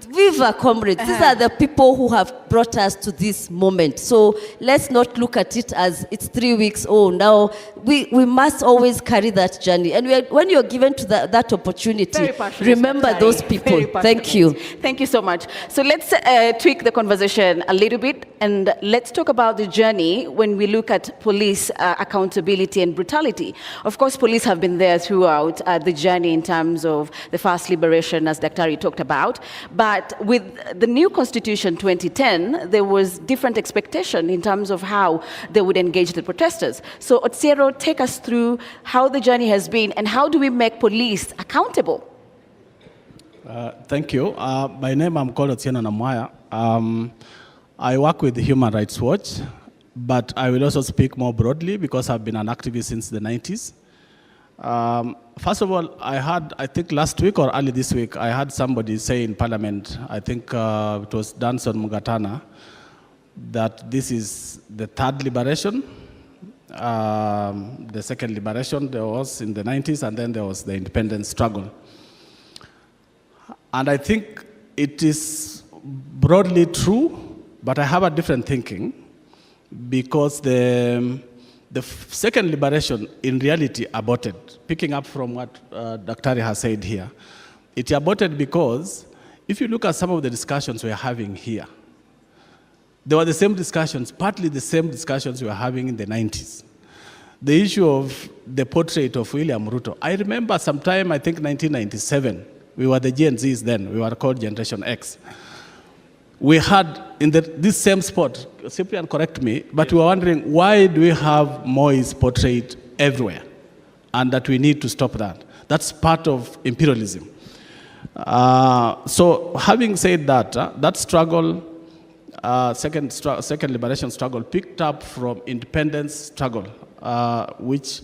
Viva comrades. These are the people who have brought us to this moment. So let's not look at it as it's 3 weeks. Oh, now we must always carry that journey. And when you're given to that opportunity, remember those people. Thank you. Thank you so much. So let's tweak the conversation a little bit, and let's talk about the journey when we look at police accountability and brutality. Of course, police have been there throughout the journey in terms of the first liberation, as Daktari talked about. But with the new Constitution 2010, there was different expectation in terms of how they would engage the protesters. So Otsiero, take us through how the journey has been and how do we make police accountable? Thank you. My name, I'm called Otsieno Namwaya. I work with Human Rights Watch, but I will also speak more broadly because I've been an activist since the 90s. First of all, I think last week or early this week, I had somebody say in Parliament, I think it was Danson Mugatana, that this is the third liberation. The second liberation there was in the 90s, and then there was the independence struggle. And I think it is broadly true, but I have a different thinking, because the second liberation in reality aborted. Picking up from what Dr. has said here, it aborted because if you look at some of the discussions we're having here, they were the same discussions, partly the same discussions we were having in the 90s. The issue of the portrait of William Ruto. I remember sometime, I think 1997, we were the Gen Zs then, we were called Generation X. We had in this same spot, Cyprian, correct me, but we were wondering, why do we have Moi's portrait everywhere? And that we need to stop that. That's part of imperialism. So having said that, that struggle, second liberation struggle, picked up from independence struggle, which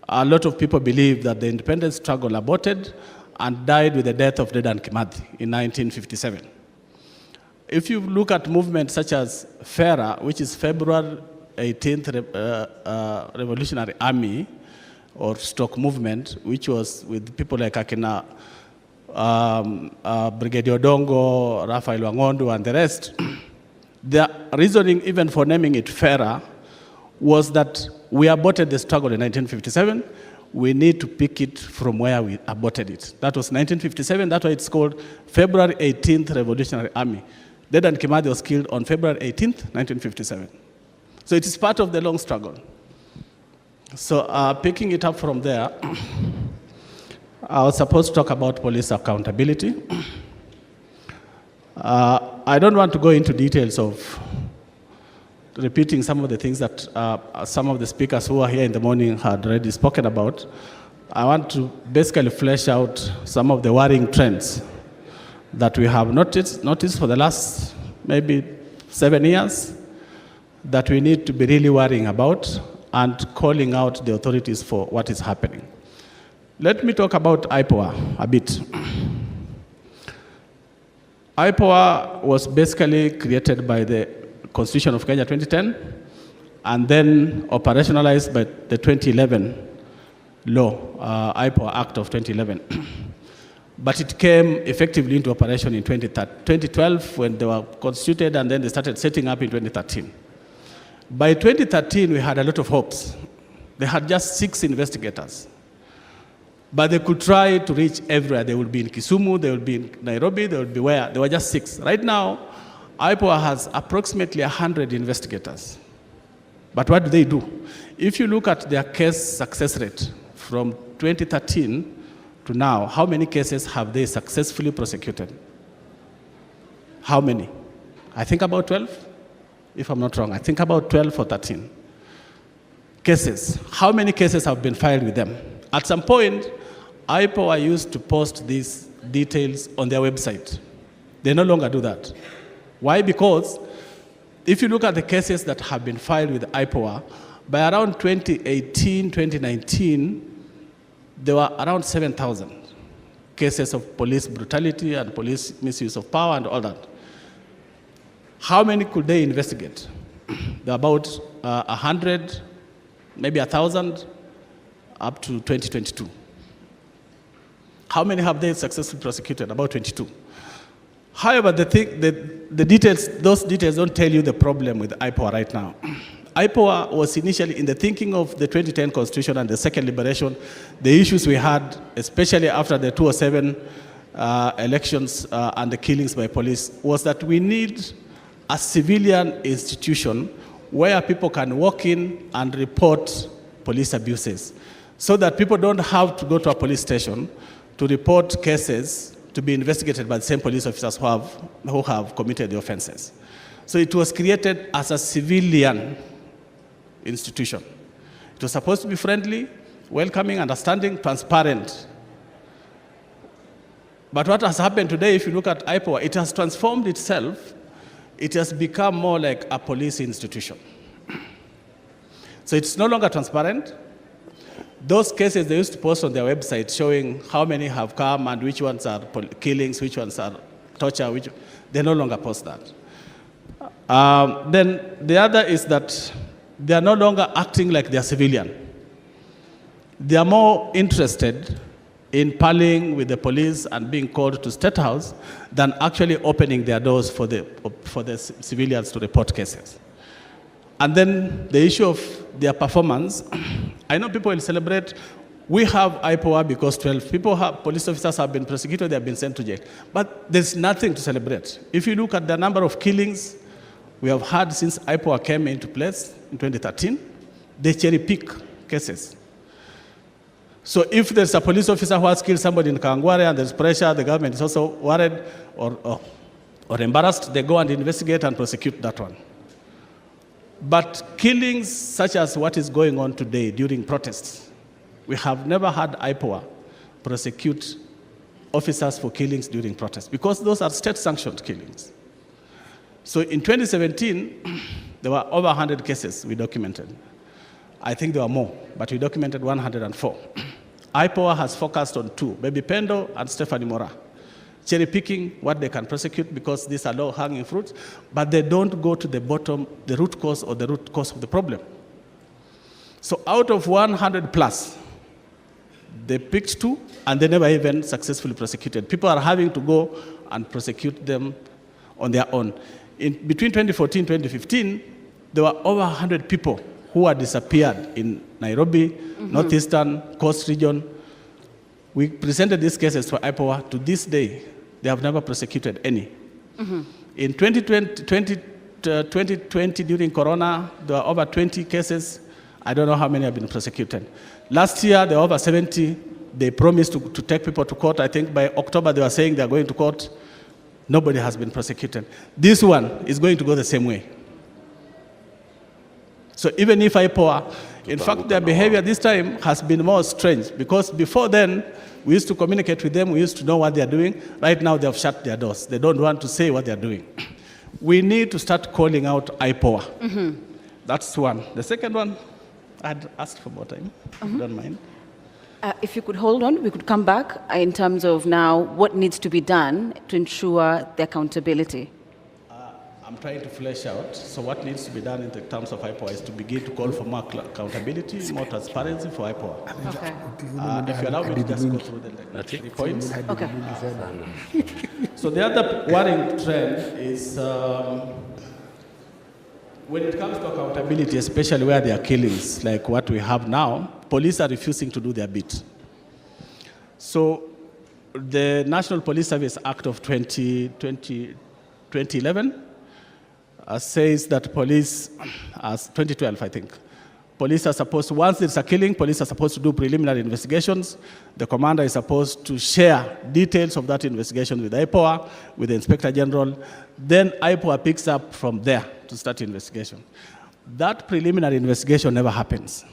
a lot of people believe that the independence struggle aborted and died with the death of Dedan Kimathi in 1957. If you look at movements such as FERA, which is February 18th Revolutionary Army, or Stock Movement, which was with people like Akina, Brigadier Odongo, Raphael Wangondo, and the rest, the reasoning even for naming it FERA was that we aborted the struggle in 1957. We need to pick it from where we aborted it. That was 1957. That's why it's called February 18th Revolutionary Army. Dedan Kimathi was killed on February 18th, 1957. So it is part of the long struggle. So picking it up from there, I was supposed to talk about police accountability. I don't want to go into details of repeating some of the things that some of the speakers who are here in the morning had already spoken about. I want to basically flesh out some of the worrying trends that we have noticed for the last maybe 7 years that we need to be really worrying about and calling out the authorities for what is happening. Let me talk about IPOA a bit. IPOA was basically created by the Constitution of Kenya 2010 and then operationalized by the 2011 law, IPOA Act of 2011. But it came effectively into operation in 2012 when they were constituted, and then they started setting up in 2013. By 2013, we had a lot of hopes. They had just 6 investigators. But they could try to reach everywhere. They would be in Kisumu, they would be in Nairobi, they would be where? There were just 6. Right now, IPOA has approximately 100 investigators. But what do? If you look at their case success rate from 2013 to now, how many cases have they successfully prosecuted? How many? I think about 12, if I'm not wrong. I think about 12 or 13 cases. How many cases have been filed with them? At some point, IPOA used to post these details on their website. They no longer do that. Why? Because if you look at the cases that have been filed with IPOA, by around 2018, 2019, there were around 7,000 cases of police brutality and police misuse of power and all that. How many could they investigate? There are about 100, maybe 1,000, up to 2022. How many have they successfully prosecuted? About 22. However, the details, those details don't tell you the problem with IPOA right now. IPOA was initially in the thinking of the 2010 Constitution and the Second Liberation. The issues we had, especially after the 2007 elections and the killings by police, was that we need a civilian institution where people can walk in and report police abuses, so that people don't have to go to a police station to report cases to be investigated by the same police officers who have committed the offenses. So it was created as a civilian institution. It was supposed to be friendly, welcoming, understanding, transparent. But what has happened today, if you look at IPOA, it has transformed itself. It has become more like a police institution. So it's no longer transparent. Those cases they used to post on their website showing how many have come and which ones are killings, which ones are torture, they no longer post that. Then the other is that they are no longer acting like they are civilian. They are more interested in parleying with the police and being called to State House than actually opening their doors for the civilians to report cases. And then the issue of their performance, I know people will celebrate. We have IPOA because 12 police officers have been prosecuted, they have been sent to jail. But there's nothing to celebrate. If you look at the number of killings we have had since IPOA came into place in 2013, they cherry pick cases. So if there's a police officer who has killed somebody in Kangware and there's pressure, the government is also worried or embarrassed, they go and investigate and prosecute that one. But killings such as what is going on today during protests, we have never had IPOA prosecute officers for killings during protests because those are state-sanctioned killings. So in 2017, there were over 100 cases we documented. I think there were more, but we documented 104. IPOA has focused on 2, Baby Pendo and Stephanie Mora, cherry-picking what they can prosecute because these are low-hanging fruits, but they don't go to the bottom, the root cause of the problem. So out of 100 plus, they picked 2, and they never even successfully prosecuted. People are having to go and prosecute them on their own. Between 2014 and 2015, there were over 100 people who had disappeared in Nairobi, Northeastern, Coast Region. We presented these cases for IPOA. To this day, they have never prosecuted any. In 2020, during Corona, there were over 20 cases. I don't know how many have been prosecuted. Last year, there were over 70. They promised to take people to court. I think by October, they were saying they are going to court. Nobody has been prosecuted. This one is going to go the same way. So even if IPOA, in fact, their behavior this time has been more strange because before then, we used to communicate with them, we used to know what they are doing. Right now, they have shut their doors. They don't want to say what they are doing. We need to start calling out IPOA. That's one. The second one, I'd asked for more time, if you don't mind. If you could hold on, we could come back in terms of now what needs to be done to ensure the accountability. I'm trying to flesh out. So what needs to be done in the terms of IPOA is to begin to call for more accountability, more transparency for IPOA. Okay. If you allow me to just go through the 3 points. Okay. So the other worrying trend is when it comes to accountability, especially where there are killings, like what we have now, police are refusing to do their bit. So the National Police Service Act of 2011 says that police, as 2012 I think, police are supposed to, once there's a killing, police are supposed to do preliminary investigations. The commander is supposed to share details of that investigation with IPOA, with the Inspector General. Then IPOA picks up from there to start investigation. That preliminary investigation never happens.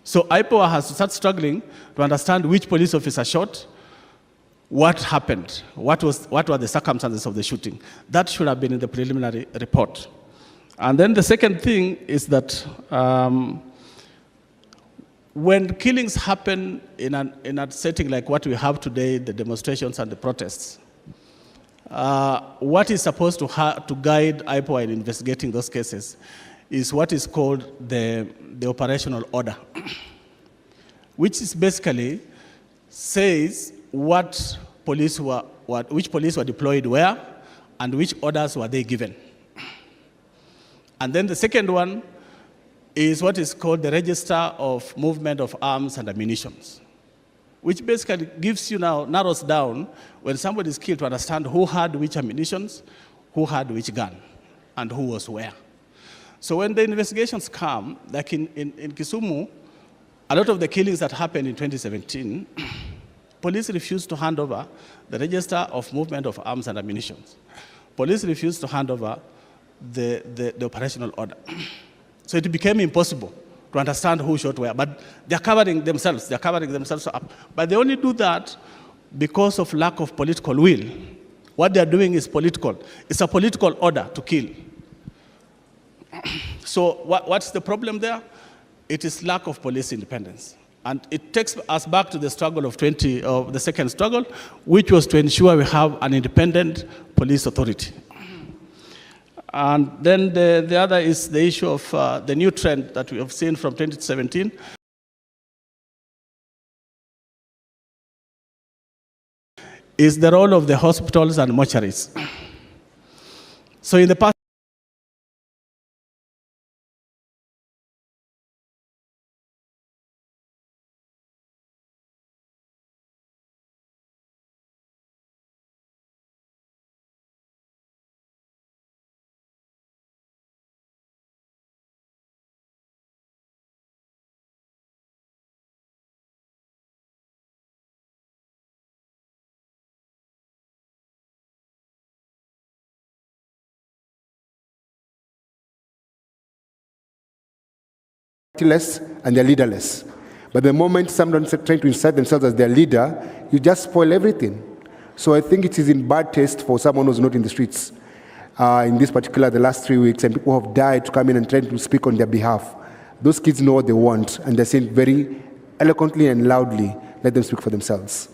So IPOA has to start struggling to understand which police officer shot, what happened, what were the circumstances of the shooting. That should have been in the preliminary report. And then the second thing is that when killings happen in a setting like what we have today, the demonstrations and the protests, what is supposed to guide IPOA in investigating those cases is what is called the operational order, which is basically says which police were deployed where and which orders were they given. And then the second one is what is called the Register of Movement of Arms and Ammunition, which basically gives you now, narrows down when somebody is killed to understand who had which ammunition, who had which gun, and who was where. So when the investigations come, like in Kisumu, a lot of the killings that happened in 2017, police refused to hand over the Register of Movement of Arms and Ammunition. Police refused to hand over the operational order. So it became impossible to understand who shot where, but they're covering themselves up. But they only do that because of lack of political will. What they're doing is political. It's a political order to kill. So what's the problem there? It is lack of police independence. And it takes us back to the struggle of the second struggle, which was to ensure we have an independent police authority. And then the other is the issue of the new trend that we have seen from 2017. Is the role of the hospitals and mortuaries. So in the past, and they're leaderless. But the moment someone's trying to insert themselves as their leader, you just spoil everything. So I think it is in bad taste for someone who's not in the streets. In this particular, the last 3 weeks, and people have died to come in and try to speak on their behalf. Those kids know what they want, and they're saying very eloquently and loudly, let them speak for themselves.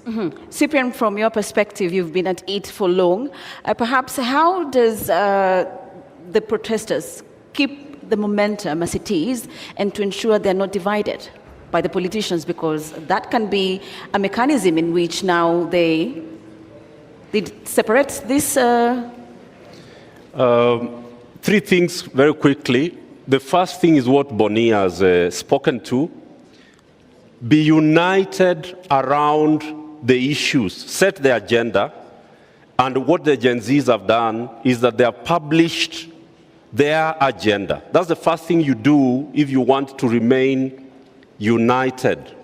Cyprian, from your perspective, you've been at it for long. Perhaps how does the protesters keep the momentum as it is and to ensure they're not divided by the politicians, because that can be a mechanism in which now they separate this? 3 things very quickly. The first thing is what Bonnie has spoken to. Be united around the issues, set the agenda, and what the Gen Zs have done is that they have published their agenda. That's the first thing you do if you want to remain united.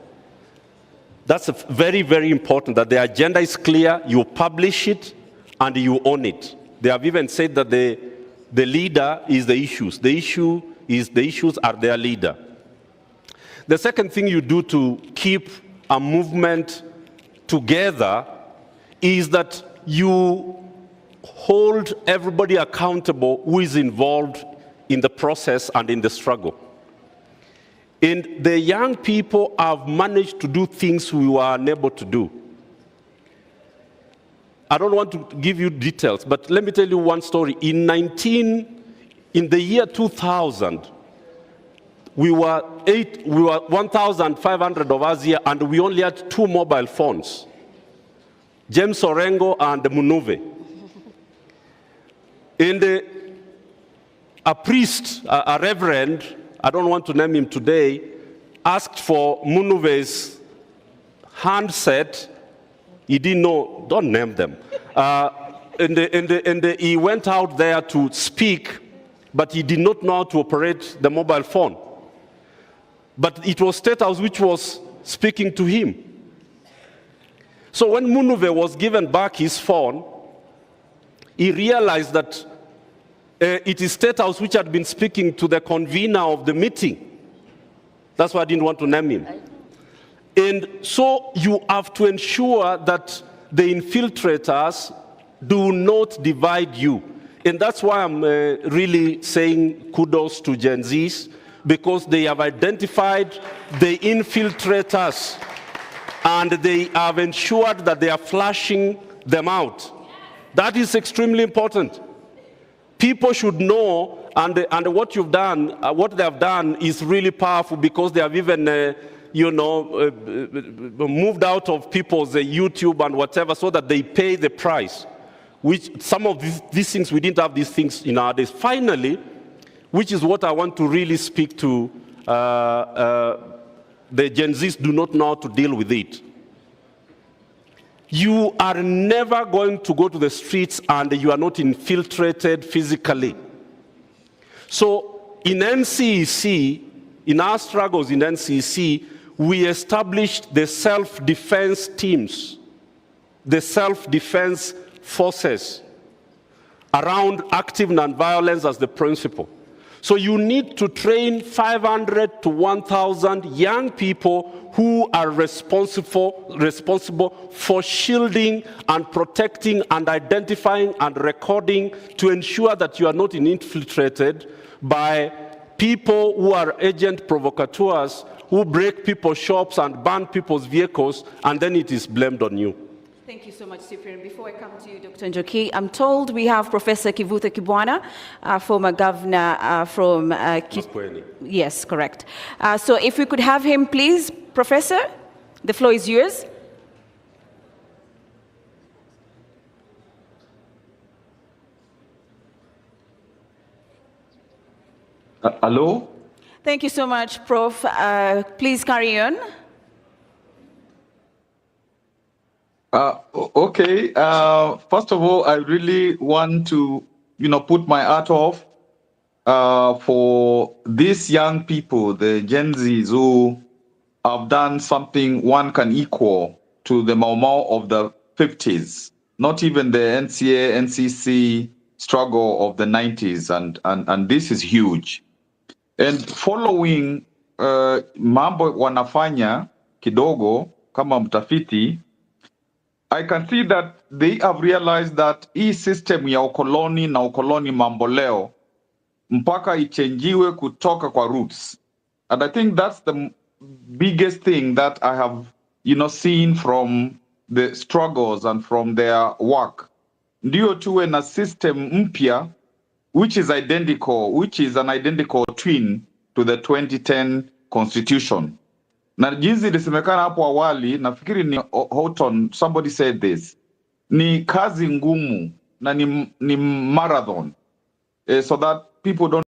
That's very, very important, that the agenda is clear, you publish it, and you own it. They have even said that the leader is the issues. The issues are their leader. The second thing you do to keep a movement together is that you hold everybody accountable who is involved in the process and in the struggle. And the young people have managed to do things we were unable to do. I don't want to give you details, but let me tell you one story. In the year 2000, we were 1,500 of us here, and we only had 2 mobile phones, James Orengo and Munuve. And a priest, a reverend, I don't want to name him today, asked for Munuve's handset. He didn't know, don't name them. And he went out there to speak, but he did not know how to operate the mobile phone. But it was State House which was speaking to him. So when Munuve was given back his phone, he realized that it is State House which had been speaking to the convener of the meeting. That's why I didn't want to name him. And so you have to ensure that the infiltrators do not divide you. And that's why I'm really saying kudos to Gen Zs, because they have identified the infiltrators and they have ensured that they are flashing them out. That is extremely important. People should know, and what you've done, what they have done is really powerful, because they have even, moved out of people's YouTube and whatever, so that they pay the price. Which some of these things, we didn't have these things in our days. Finally, which is what I want to really speak to, the Gen Zs do not know how to deal with it. You are never going to go to the streets and you are not infiltrated physically. So in NCEC, in our struggles in NCEC, we established the self-defense teams, the self-defense forces around active nonviolence as the principle. So you need to train 500 to 1,000 young people who are responsible for shielding and protecting and identifying and recording, to ensure that you are not infiltrated by people who are agent provocateurs, who break people's shops and burn people's vehicles, and then it is blamed on you. Thank you so much, Cyprian. Before I come to you, Dr. Njoki, I'm told we have Professor Kivutha Kibwana, former governor from Yes, correct. So if we could have him, please, Professor, the floor is yours. Hello? Thank you so much, Prof. Please carry on. Okay. First of all, I really want to, put my hat off for these young people, the Gen Zs, who have done something one can equal to the Mau Mau of the 50s, not even the NCA, NCC struggle of the 90s, and this is huge. And following mambo wanafanya kidogo kama mtafiti, I can see that they have realized that hii system ya ukoloni na ukoloni mamboleo mpaka ichenjiwe kutoka kwa roots. And I think that's the biggest thing that I have, seen from the struggles and from their work. Ndio tuwe na system mpya, which is an identical twin to the 2010 constitution. Na jinsi ilisemekana hapo awali, nafikiri ni Houghton, somebody said this, ni kazi ngumu na ni marathon, so that people don't